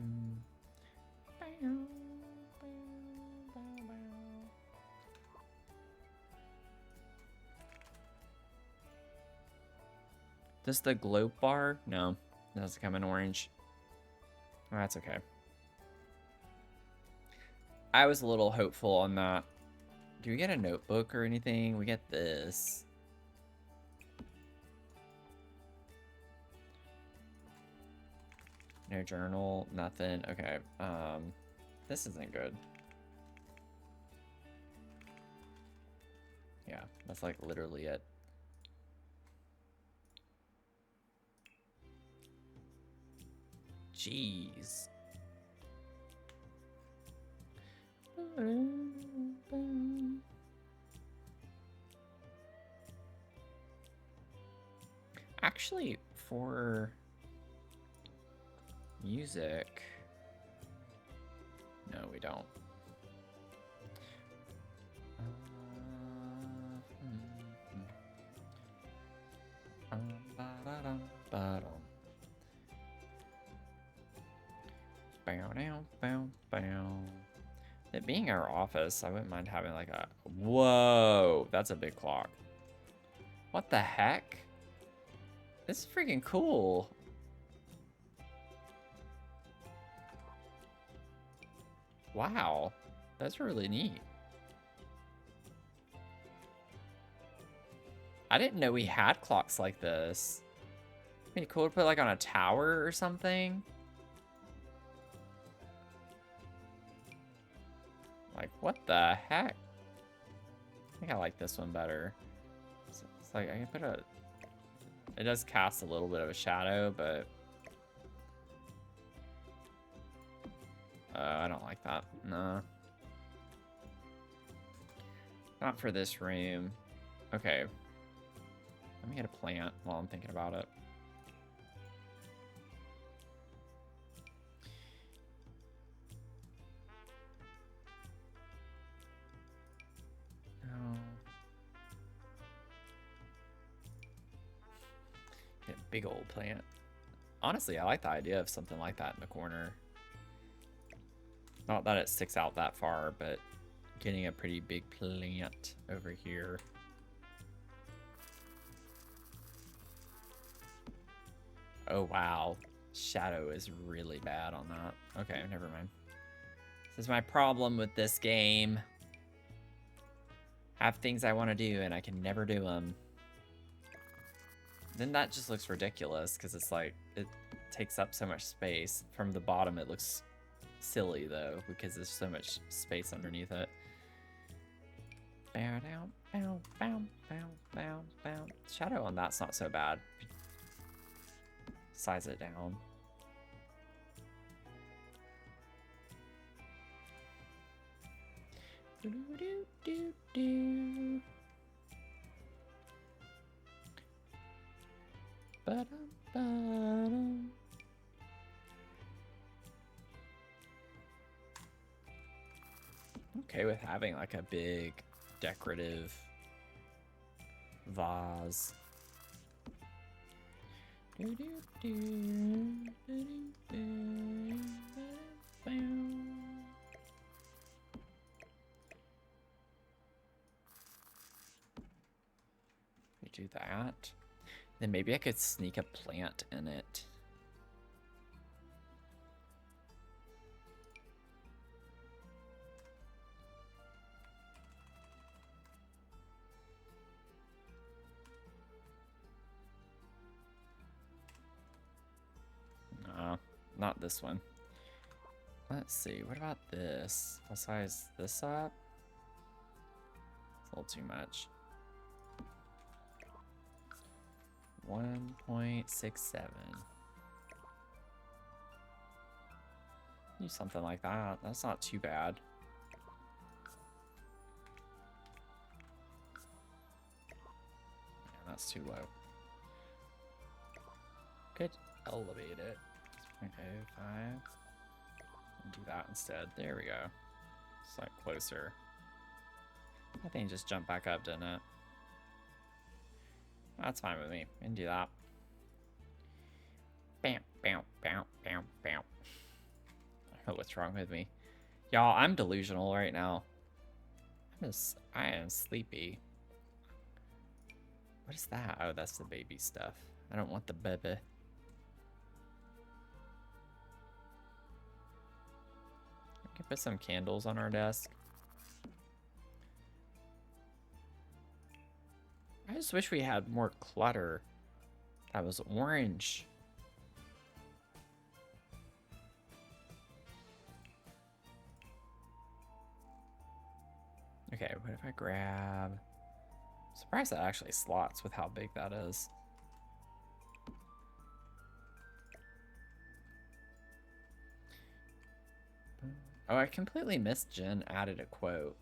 Does the globe bar? No, it doesn't come in orange. Oh, that's okay. I was a little hopeful on that. Do we get a notebook or anything? We get this. No journal, nothing. Okay, this isn't good. Yeah, that's like literally it. Jeez. Actually, for music, no, we don't. It being our office, I wouldn't mind having like a... Whoa, that's a big clock. What the heck? This is freaking cool. Wow, that's really neat. I didn't know we had clocks like this. It'd be cool to put like on a tower or something. Like, what the heck? I think I like this one better. It's like, I can put a... It does cast a little bit of a shadow, but... I don't like that. No. Not for this room. Okay. Let me get a plant while I'm thinking about it. Big old plant. Honestly, I like the idea of something like that in the corner. Not that it sticks out that far, but getting a pretty big plant over here. Oh, wow. Shadow is really bad on that. Okay, never mind. This is my problem with this game. I have things I want to do, and I can never do them. Then that just looks ridiculous, because it's like, it takes up so much space. From the bottom, it looks silly, though, because there's so much space underneath it. Bow down, bow, bow, bow, bow, bow. Shadow on that's not so bad. Size it down. Do do do do. Ba-dum-ba-dum. Okay with having like a big decorative vase. Do, do, do, do, do, do, we do that. Then maybe I could sneak a plant in it. No, not this one. Let's see, what about this? I'll size this up. It's a little too much. 1.67. Do something like that. That's not too bad. Yeah, that's too low. Could elevate it. 0.05. Do that instead. There we go. It's like closer. I think it just jumped back up, didn't it? That's fine with me. We can do that. Bam, bam, bam, bam, bam. I don't know what's wrong with me. Y'all, I'm delusional right now. I am sleepy. What is that? Oh, that's the baby stuff. I don't want the baby. I can put some candles on our desk. I just wish we had more clutter that was orange. Okay, what if I grab... I'm surprised that actually slots with how big that is. Oh, I completely missed Jen added a quote.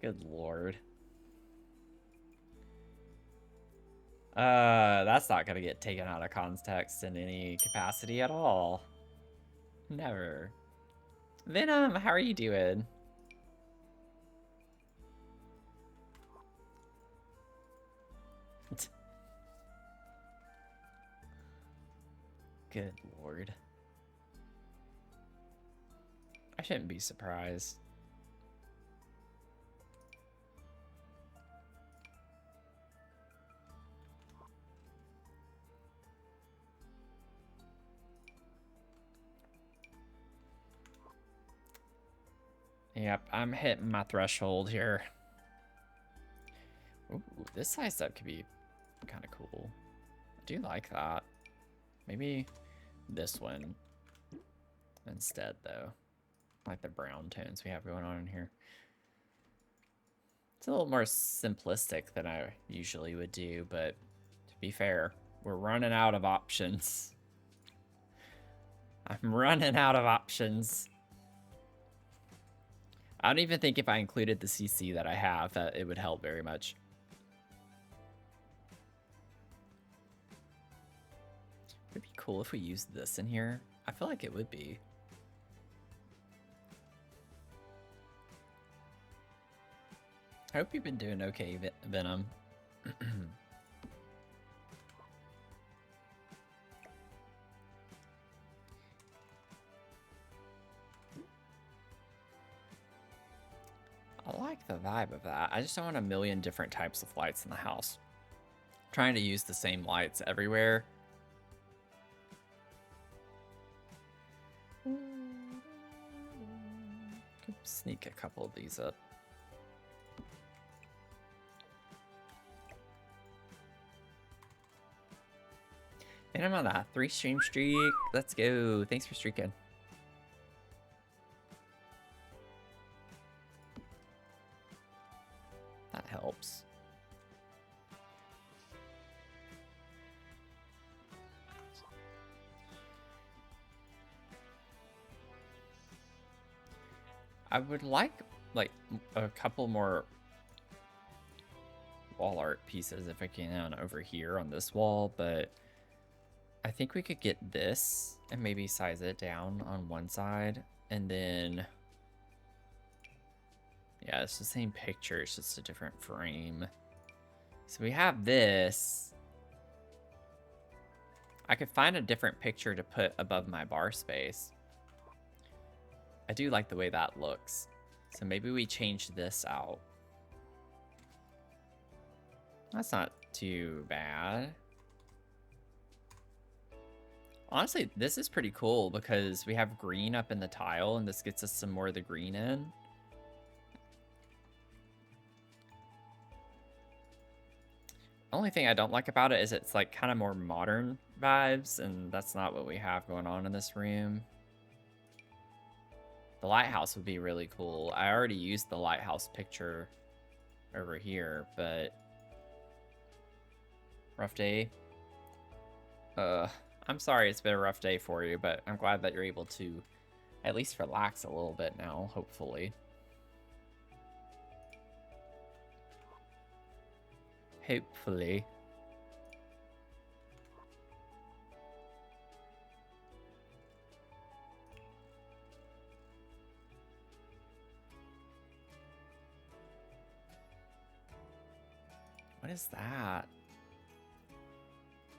Good lord. That's not gonna get taken out of context in any capacity at all. Never. Venom, how are you doing? Good lord. I shouldn't be surprised. Yep, I'm hitting my threshold here. Ooh, this sized up could be kind of cool. I do like that. Maybe this one instead, though. Like the brown tones we have going on in here. It's a little more simplistic than I usually would do, but to be fair, we're running out of options. I'm running out of options. I don't even think if I included the CC that I have that it would help very much. It'd be cool if we used this in here. I feel like it would be. I hope you've been doing okay, Venom. I like the vibe of that. I just don't want a million different types of lights in the house. I'm trying to use the same lights everywhere. Could sneak a couple of these up. And I'm on that 3 stream streak. Let's go. Thanks for streaking. That helps. I would like a couple more wall art pieces if I can over here on this wall, but I think we could get this and maybe size it down on one side, and then yeah, it's the same picture, it's just a different frame. So we have this. I could find a different picture to put above my bar space. I do like the way that looks. So maybe we change this out. That's not too bad. Honestly, this is pretty cool because we have green up in the tile and this gets us some more of the green in. Only thing I don't like about it is it's like kind of more modern vibes, and that's not what we have going on in this room. The lighthouse would be really cool. I already used the lighthouse picture over here, but rough day. I'm sorry it's been a rough day for you, but I'm glad that you're able to at least relax a little bit now, hopefully. Hopefully. What is that?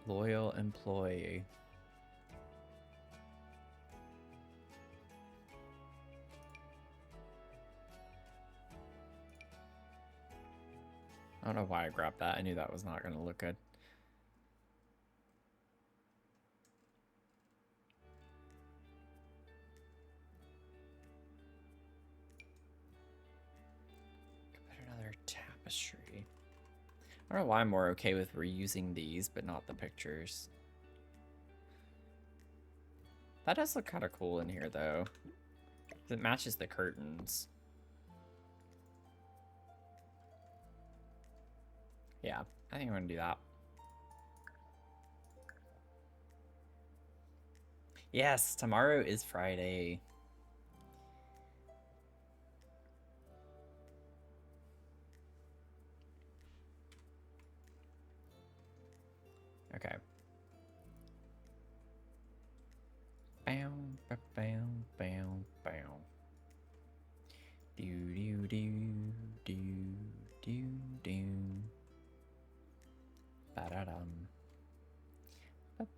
Loyal employee. I don't know why I grabbed that. I knew that was not going to look good. Put another tapestry. I don't know why I'm more okay with reusing these, but not the pictures. That does look kind of cool in here, though. It matches the curtains. Yeah, I think I'm going to do that. Yes, tomorrow is Friday. Okay. Bam, bam, bam, bam. Do do do do do do. Ba-da-dum.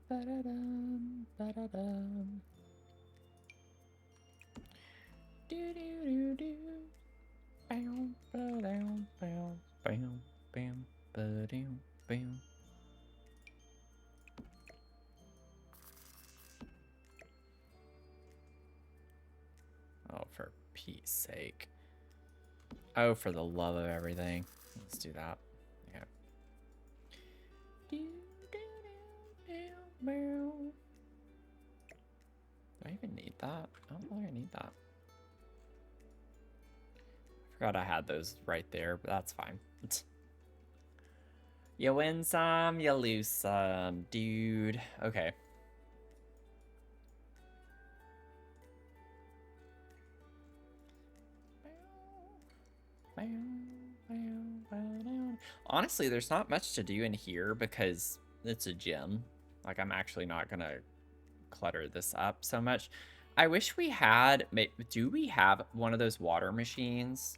Ba-da-dum, ba-da-dum. Do do do do. Bam, ba-dum, bam, bam, bam, ba-dum, bam. Oh, for Pete's sake. Oh, for the love of everything. Let's do that. Yeah. Do I even need that? I don't think I need that. I forgot I had those right there, but that's fine. You win some, you lose some, dude. Okay. Honestly, there's not much to do in here because it's a gym. Like, I'm actually not gonna clutter this up so much. I wish we had... Do we have one of those water machines?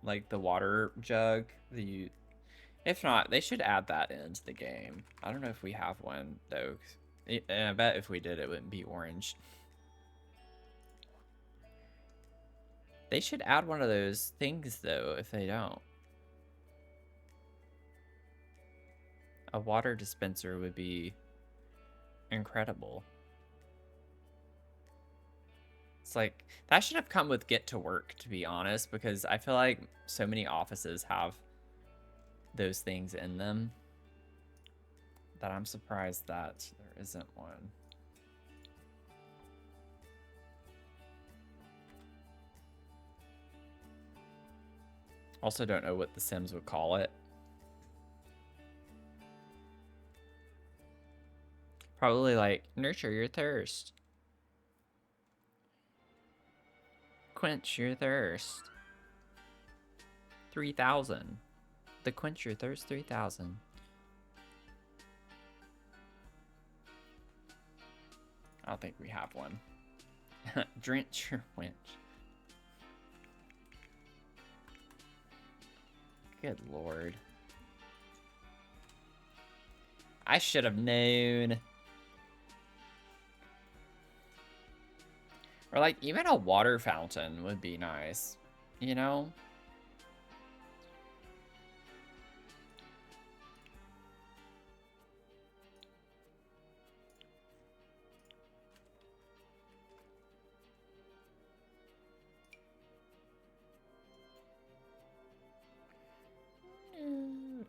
Like the water jug? If not, they should add that into the game. I don't know if we have one, though. I bet if we did, it wouldn't be orange. They should add one of those things, though, if they don't. A water dispenser would be incredible. It's like, that should have come with Get to Work, to be honest, because I feel like so many offices have those things in them that I'm surprised that there isn't one. Also don't know what The Sims would call it. Probably like, nurture your thirst. Quench your thirst. 3,000. The Quench Your Thirst 3,000. I don't think we have one. Drench your winch. Good lord. I should have known. Or like, even a water fountain would be nice. You know?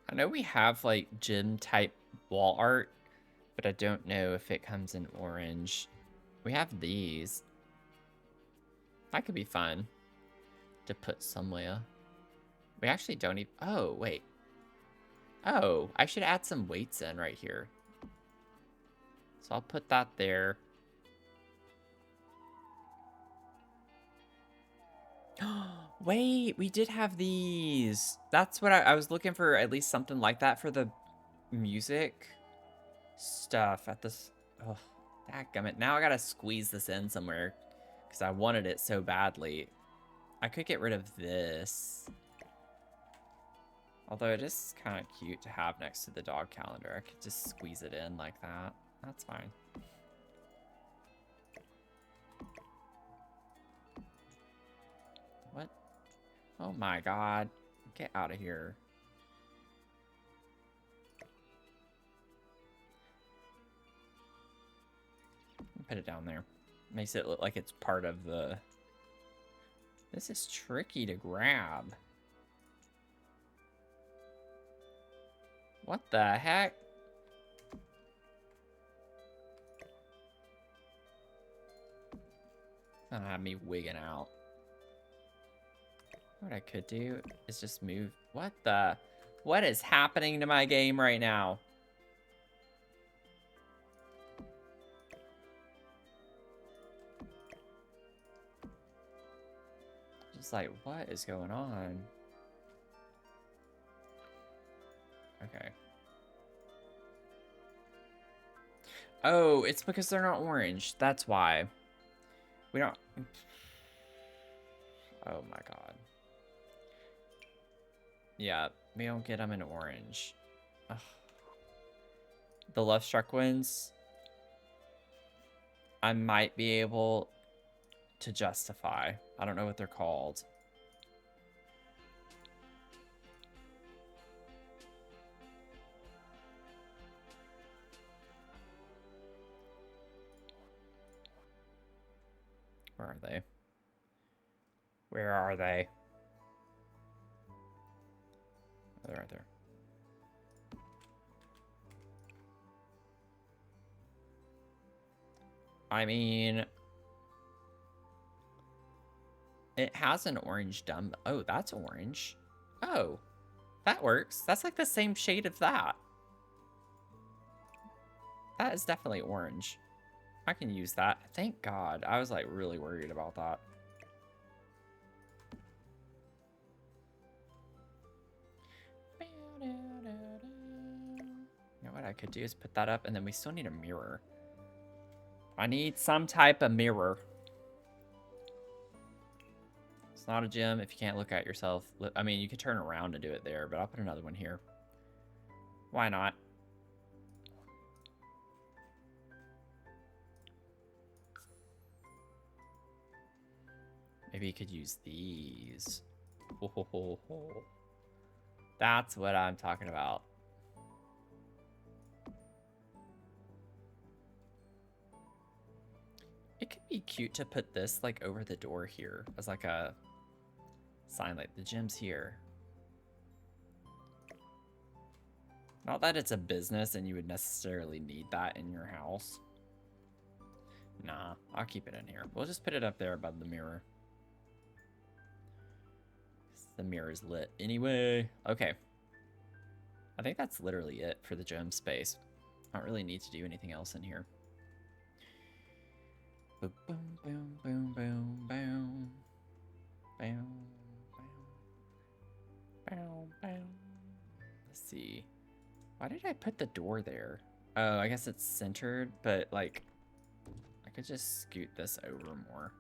I know we have like gym type wall art, but I don't know if it comes in orange. We have these. That could be fun to put somewhere. We actually don't even... Oh, wait. Oh, I should add some weights in right here. So I'll put that there. Wait, we did have these. That's what I was looking for, at least something like that for the music stuff at this. Oh, dadgummit. Now I gotta squeeze this in somewhere because I wanted it so badly. I could get rid of this. Although it is kind of cute to have next to the dog calendar. I could just squeeze it in like that. That's fine. What? Oh my god. Get out of here. Put it down there. Makes it look like it's part of the... This is tricky to grab. What the heck? That'll have me wigging out. What I could do is just move... What the... What is happening to my game right now? Just like, what is going on? Okay. Oh, it's because they're not orange. That's why. We don't... Oh my god. Yeah, we don't get them in orange. Ugh. The Love Struck ones, I might be able to justify. I don't know what they're called. Where are they? Where are they? Oh, they're right there. I mean, it has an orange dumb. Oh, that's orange. Oh, that works. That's like the same shade of that. That is definitely orange. I can use that. Thank God. I was like really worried about that. You know what I could do is put that up, and then we still need a mirror. I need some type of mirror. It's not a gym if you can't look at yourself. I mean, you could turn around and do it there, but I'll put another one here. Why not? Maybe you could use these. Oh, that's what I'm talking about. It could be cute to put this like over the door here as like a sign, like the gym's here. Not that it's a business and you would necessarily need that in your house. Nah, I'll keep it in here. We'll just put it up there above the mirror. The mirror is lit anyway. Okay. I think that's literally it for the gym space. I don't really need to do anything else in here. Boom, boom, boom, boom, boom, boom. Boom, boom. Boom, boom. Let's see. Why did I put the door there? Oh, I guess it's centered, but like, I could just scoot this over more.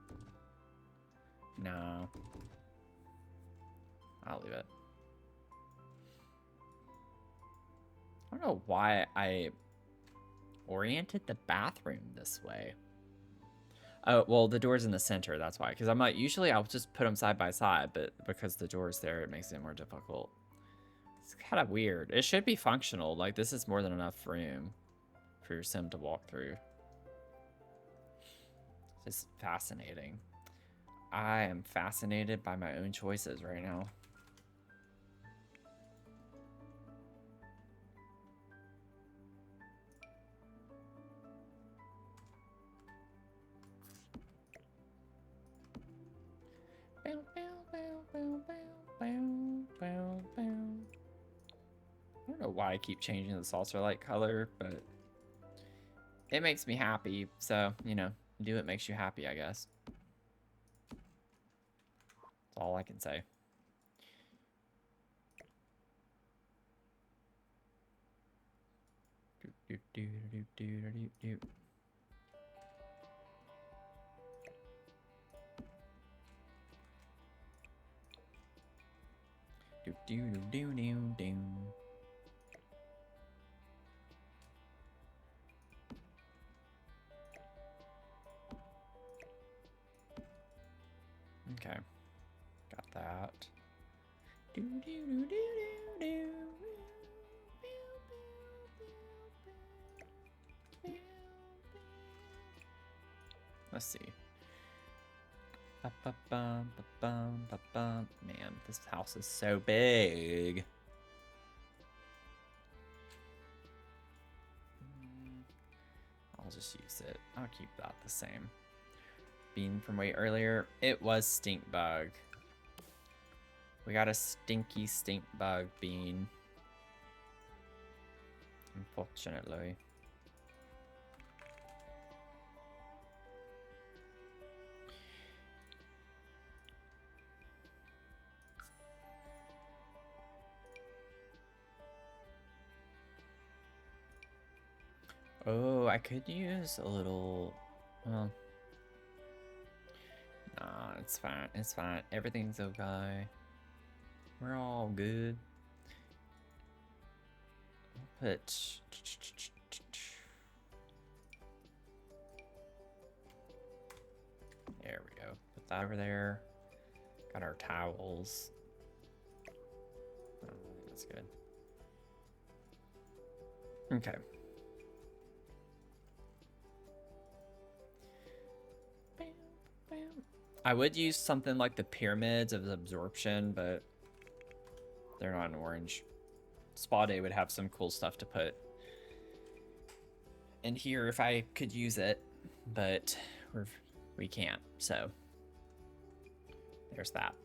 No. I'll leave it. I don't know why I oriented the bathroom this way. Oh, well, the door's in the center, that's why. Because I'm like, usually I'll just put them side by side, but because the door's there, it makes it more difficult. It's kind of weird. It should be functional. Like, this is more than enough room for your sim to walk through. It's fascinating. I am fascinated by my own choices right now. I don't know why I keep changing the salsa light color, but it makes me happy. So, you know, do what makes you happy, I guess. That's all I can say. Okay, got that. Let's see. Man, this house is so big. I'll just use it. I'll keep that the same. Bean from way earlier. It was stink bug. We got a stinky stink bug bean. Unfortunately. Oh, I could use a little, well, nah, it's fine, it's fine. Everything's okay. We're all good. I'll put, there we go. Put that over there. Got our towels. Oh, that's good. Okay. I would use something like the pyramids of absorption, but they're not in orange. Spa Day would have some cool stuff to put in here if I could use it, but we can't, so there's that.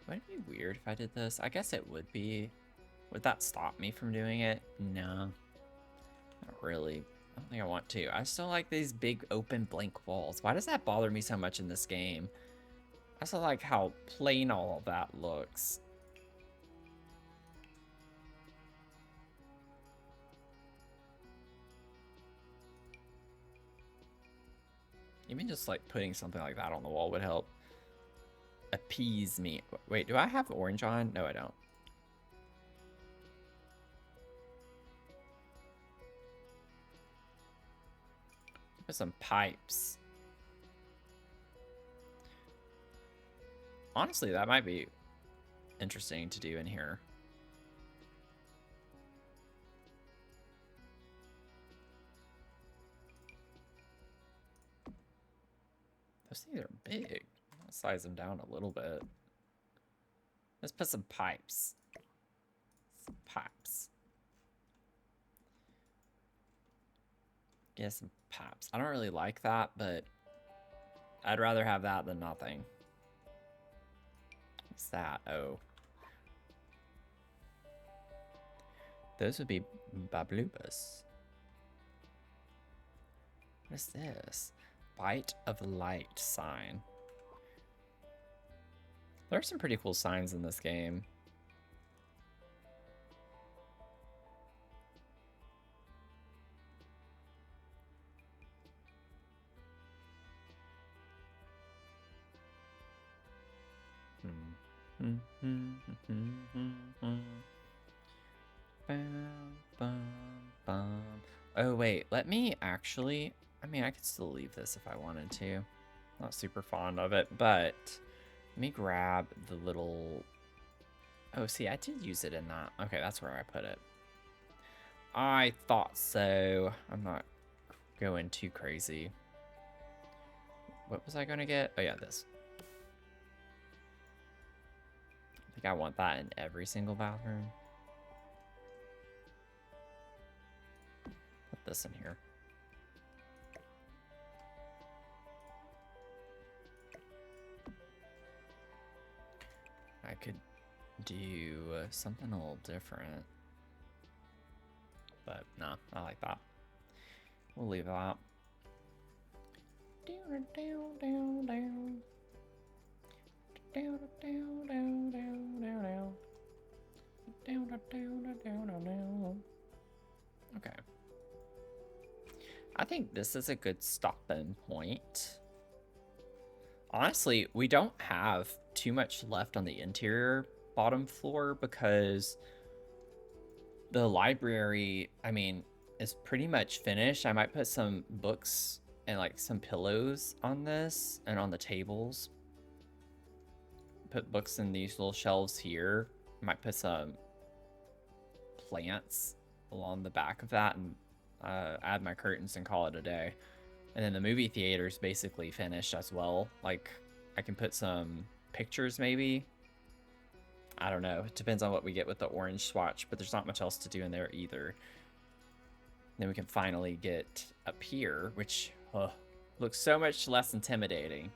Would it be weird if I did this? I guess it would be. Would that stop me from doing it? No. Not really. I don't think I want to. I still like these big open blank walls. Why does that bother me so much in this game? I still like how plain all of that looks. Even just like putting something like that on the wall would help appease me. Wait, do I have orange on? No, I don't. Put some pipes. Honestly, that might be interesting to do in here. Those things are big. I'll size them down a little bit. Let's put some pipes. Some pipes. Get some pipes. I don't really like that, but I'd rather have that than nothing. What's that? Oh. Those would be babloobas. What is this? Bite of light sign. There are some pretty cool signs in this game. Oh, wait. Let me actually... I mean, I could still leave this if I wanted to. Not super fond of it, but... Let me grab the little... Oh, see, I did use it in that. Okay, that's where I put it. I thought so. I'm not going too crazy. What was I going to get? Oh, yeah, this. I think I want that in every single bathroom. Put this in here. I could do something a little different. But, no, I like that. We'll leave that. Okay. I think this is a good stopping point. Honestly, we don't have too much left on the interior bottom floor because the library, I mean, is pretty much finished. I might put some books and like some pillows on this and on the tables. Put books in these little shelves here. Might put some plants along the back of that and add my curtains and call it a day. And then the movie theater's basically finished as well. Like, I can put some pictures maybe. I don't know. It depends on what we get with the orange swatch, but there's not much else to do in there either. Then we can finally get up here, which looks so much less intimidating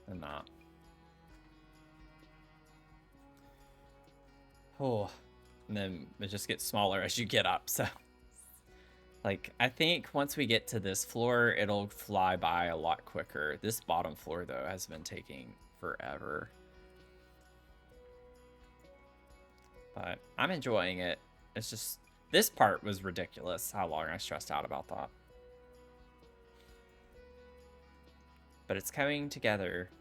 than that. Oh, and then it just gets smaller as you get up, so... Like, I think once we get to this floor, it'll fly by a lot quicker. This bottom floor, though, has been taking forever. But I'm enjoying it. It's just, this part was ridiculous, how long I stressed out about that. But it's coming together.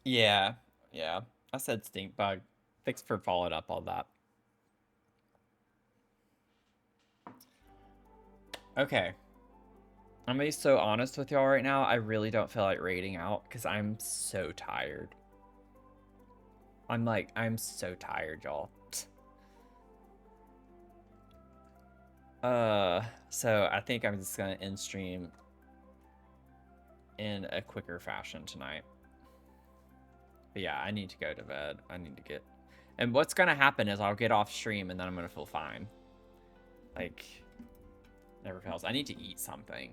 Yeah, yeah. I said stink bug. Thanks for following up on that. Okay. I'm gonna be so honest with y'all right now. I really don't feel like raiding out because I'm so tired. I'm so tired, y'all. So I think I'm just gonna end stream in a quicker fashion tonight. But yeah, I need to go to bed. I need to get... And what's gonna happen is I'll get off stream and then I'm gonna feel fine. Like, never fails. I need to eat something.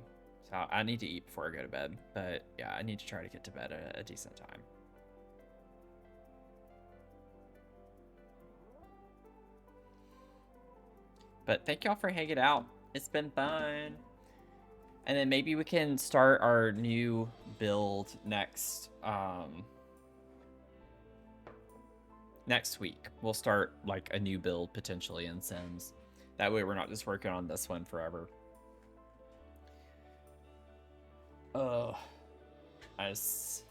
So I need to eat before I go to bed. But yeah, I need to try to get to bed at a decent time. But thank y'all for hanging out. It's been fun. And then maybe we can start our new build next next week we'll start like a new build potentially in Sims. That way we're not just working on this one forever. As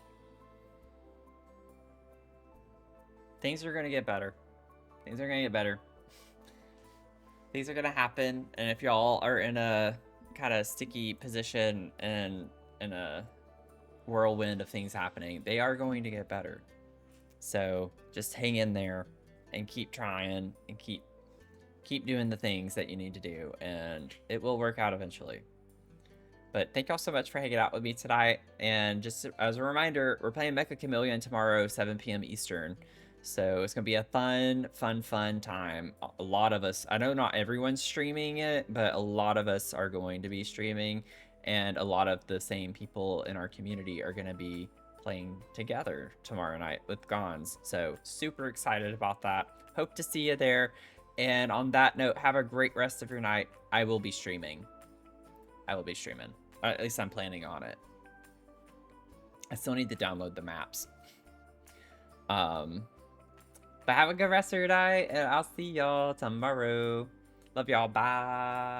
things are gonna get better. Things are gonna get better. Things are gonna happen, and if y'all are in a kind of sticky position and in a whirlwind of things happening, they are going to get better. So just hang in there and keep trying and keep doing the things that you need to do, and it will work out eventually. But thank y'all so much for hanging out with me tonight. And just as a reminder, we're playing Mecha Chameleon tomorrow, 7 p.m. Eastern. So it's going to be a fun time. A lot of us, I know not everyone's streaming it, but a lot of us are going to be streaming. And a lot of the same people in our community are going to be playing together tomorrow night with Gons. So super excited about that. Hope to see you there. And on that note, have a great rest of your night. I will be streaming. At least I'm planning on it. I still need to download the maps. But have a good rest of your night, and I'll see y'all tomorrow. Love y'all. Bye.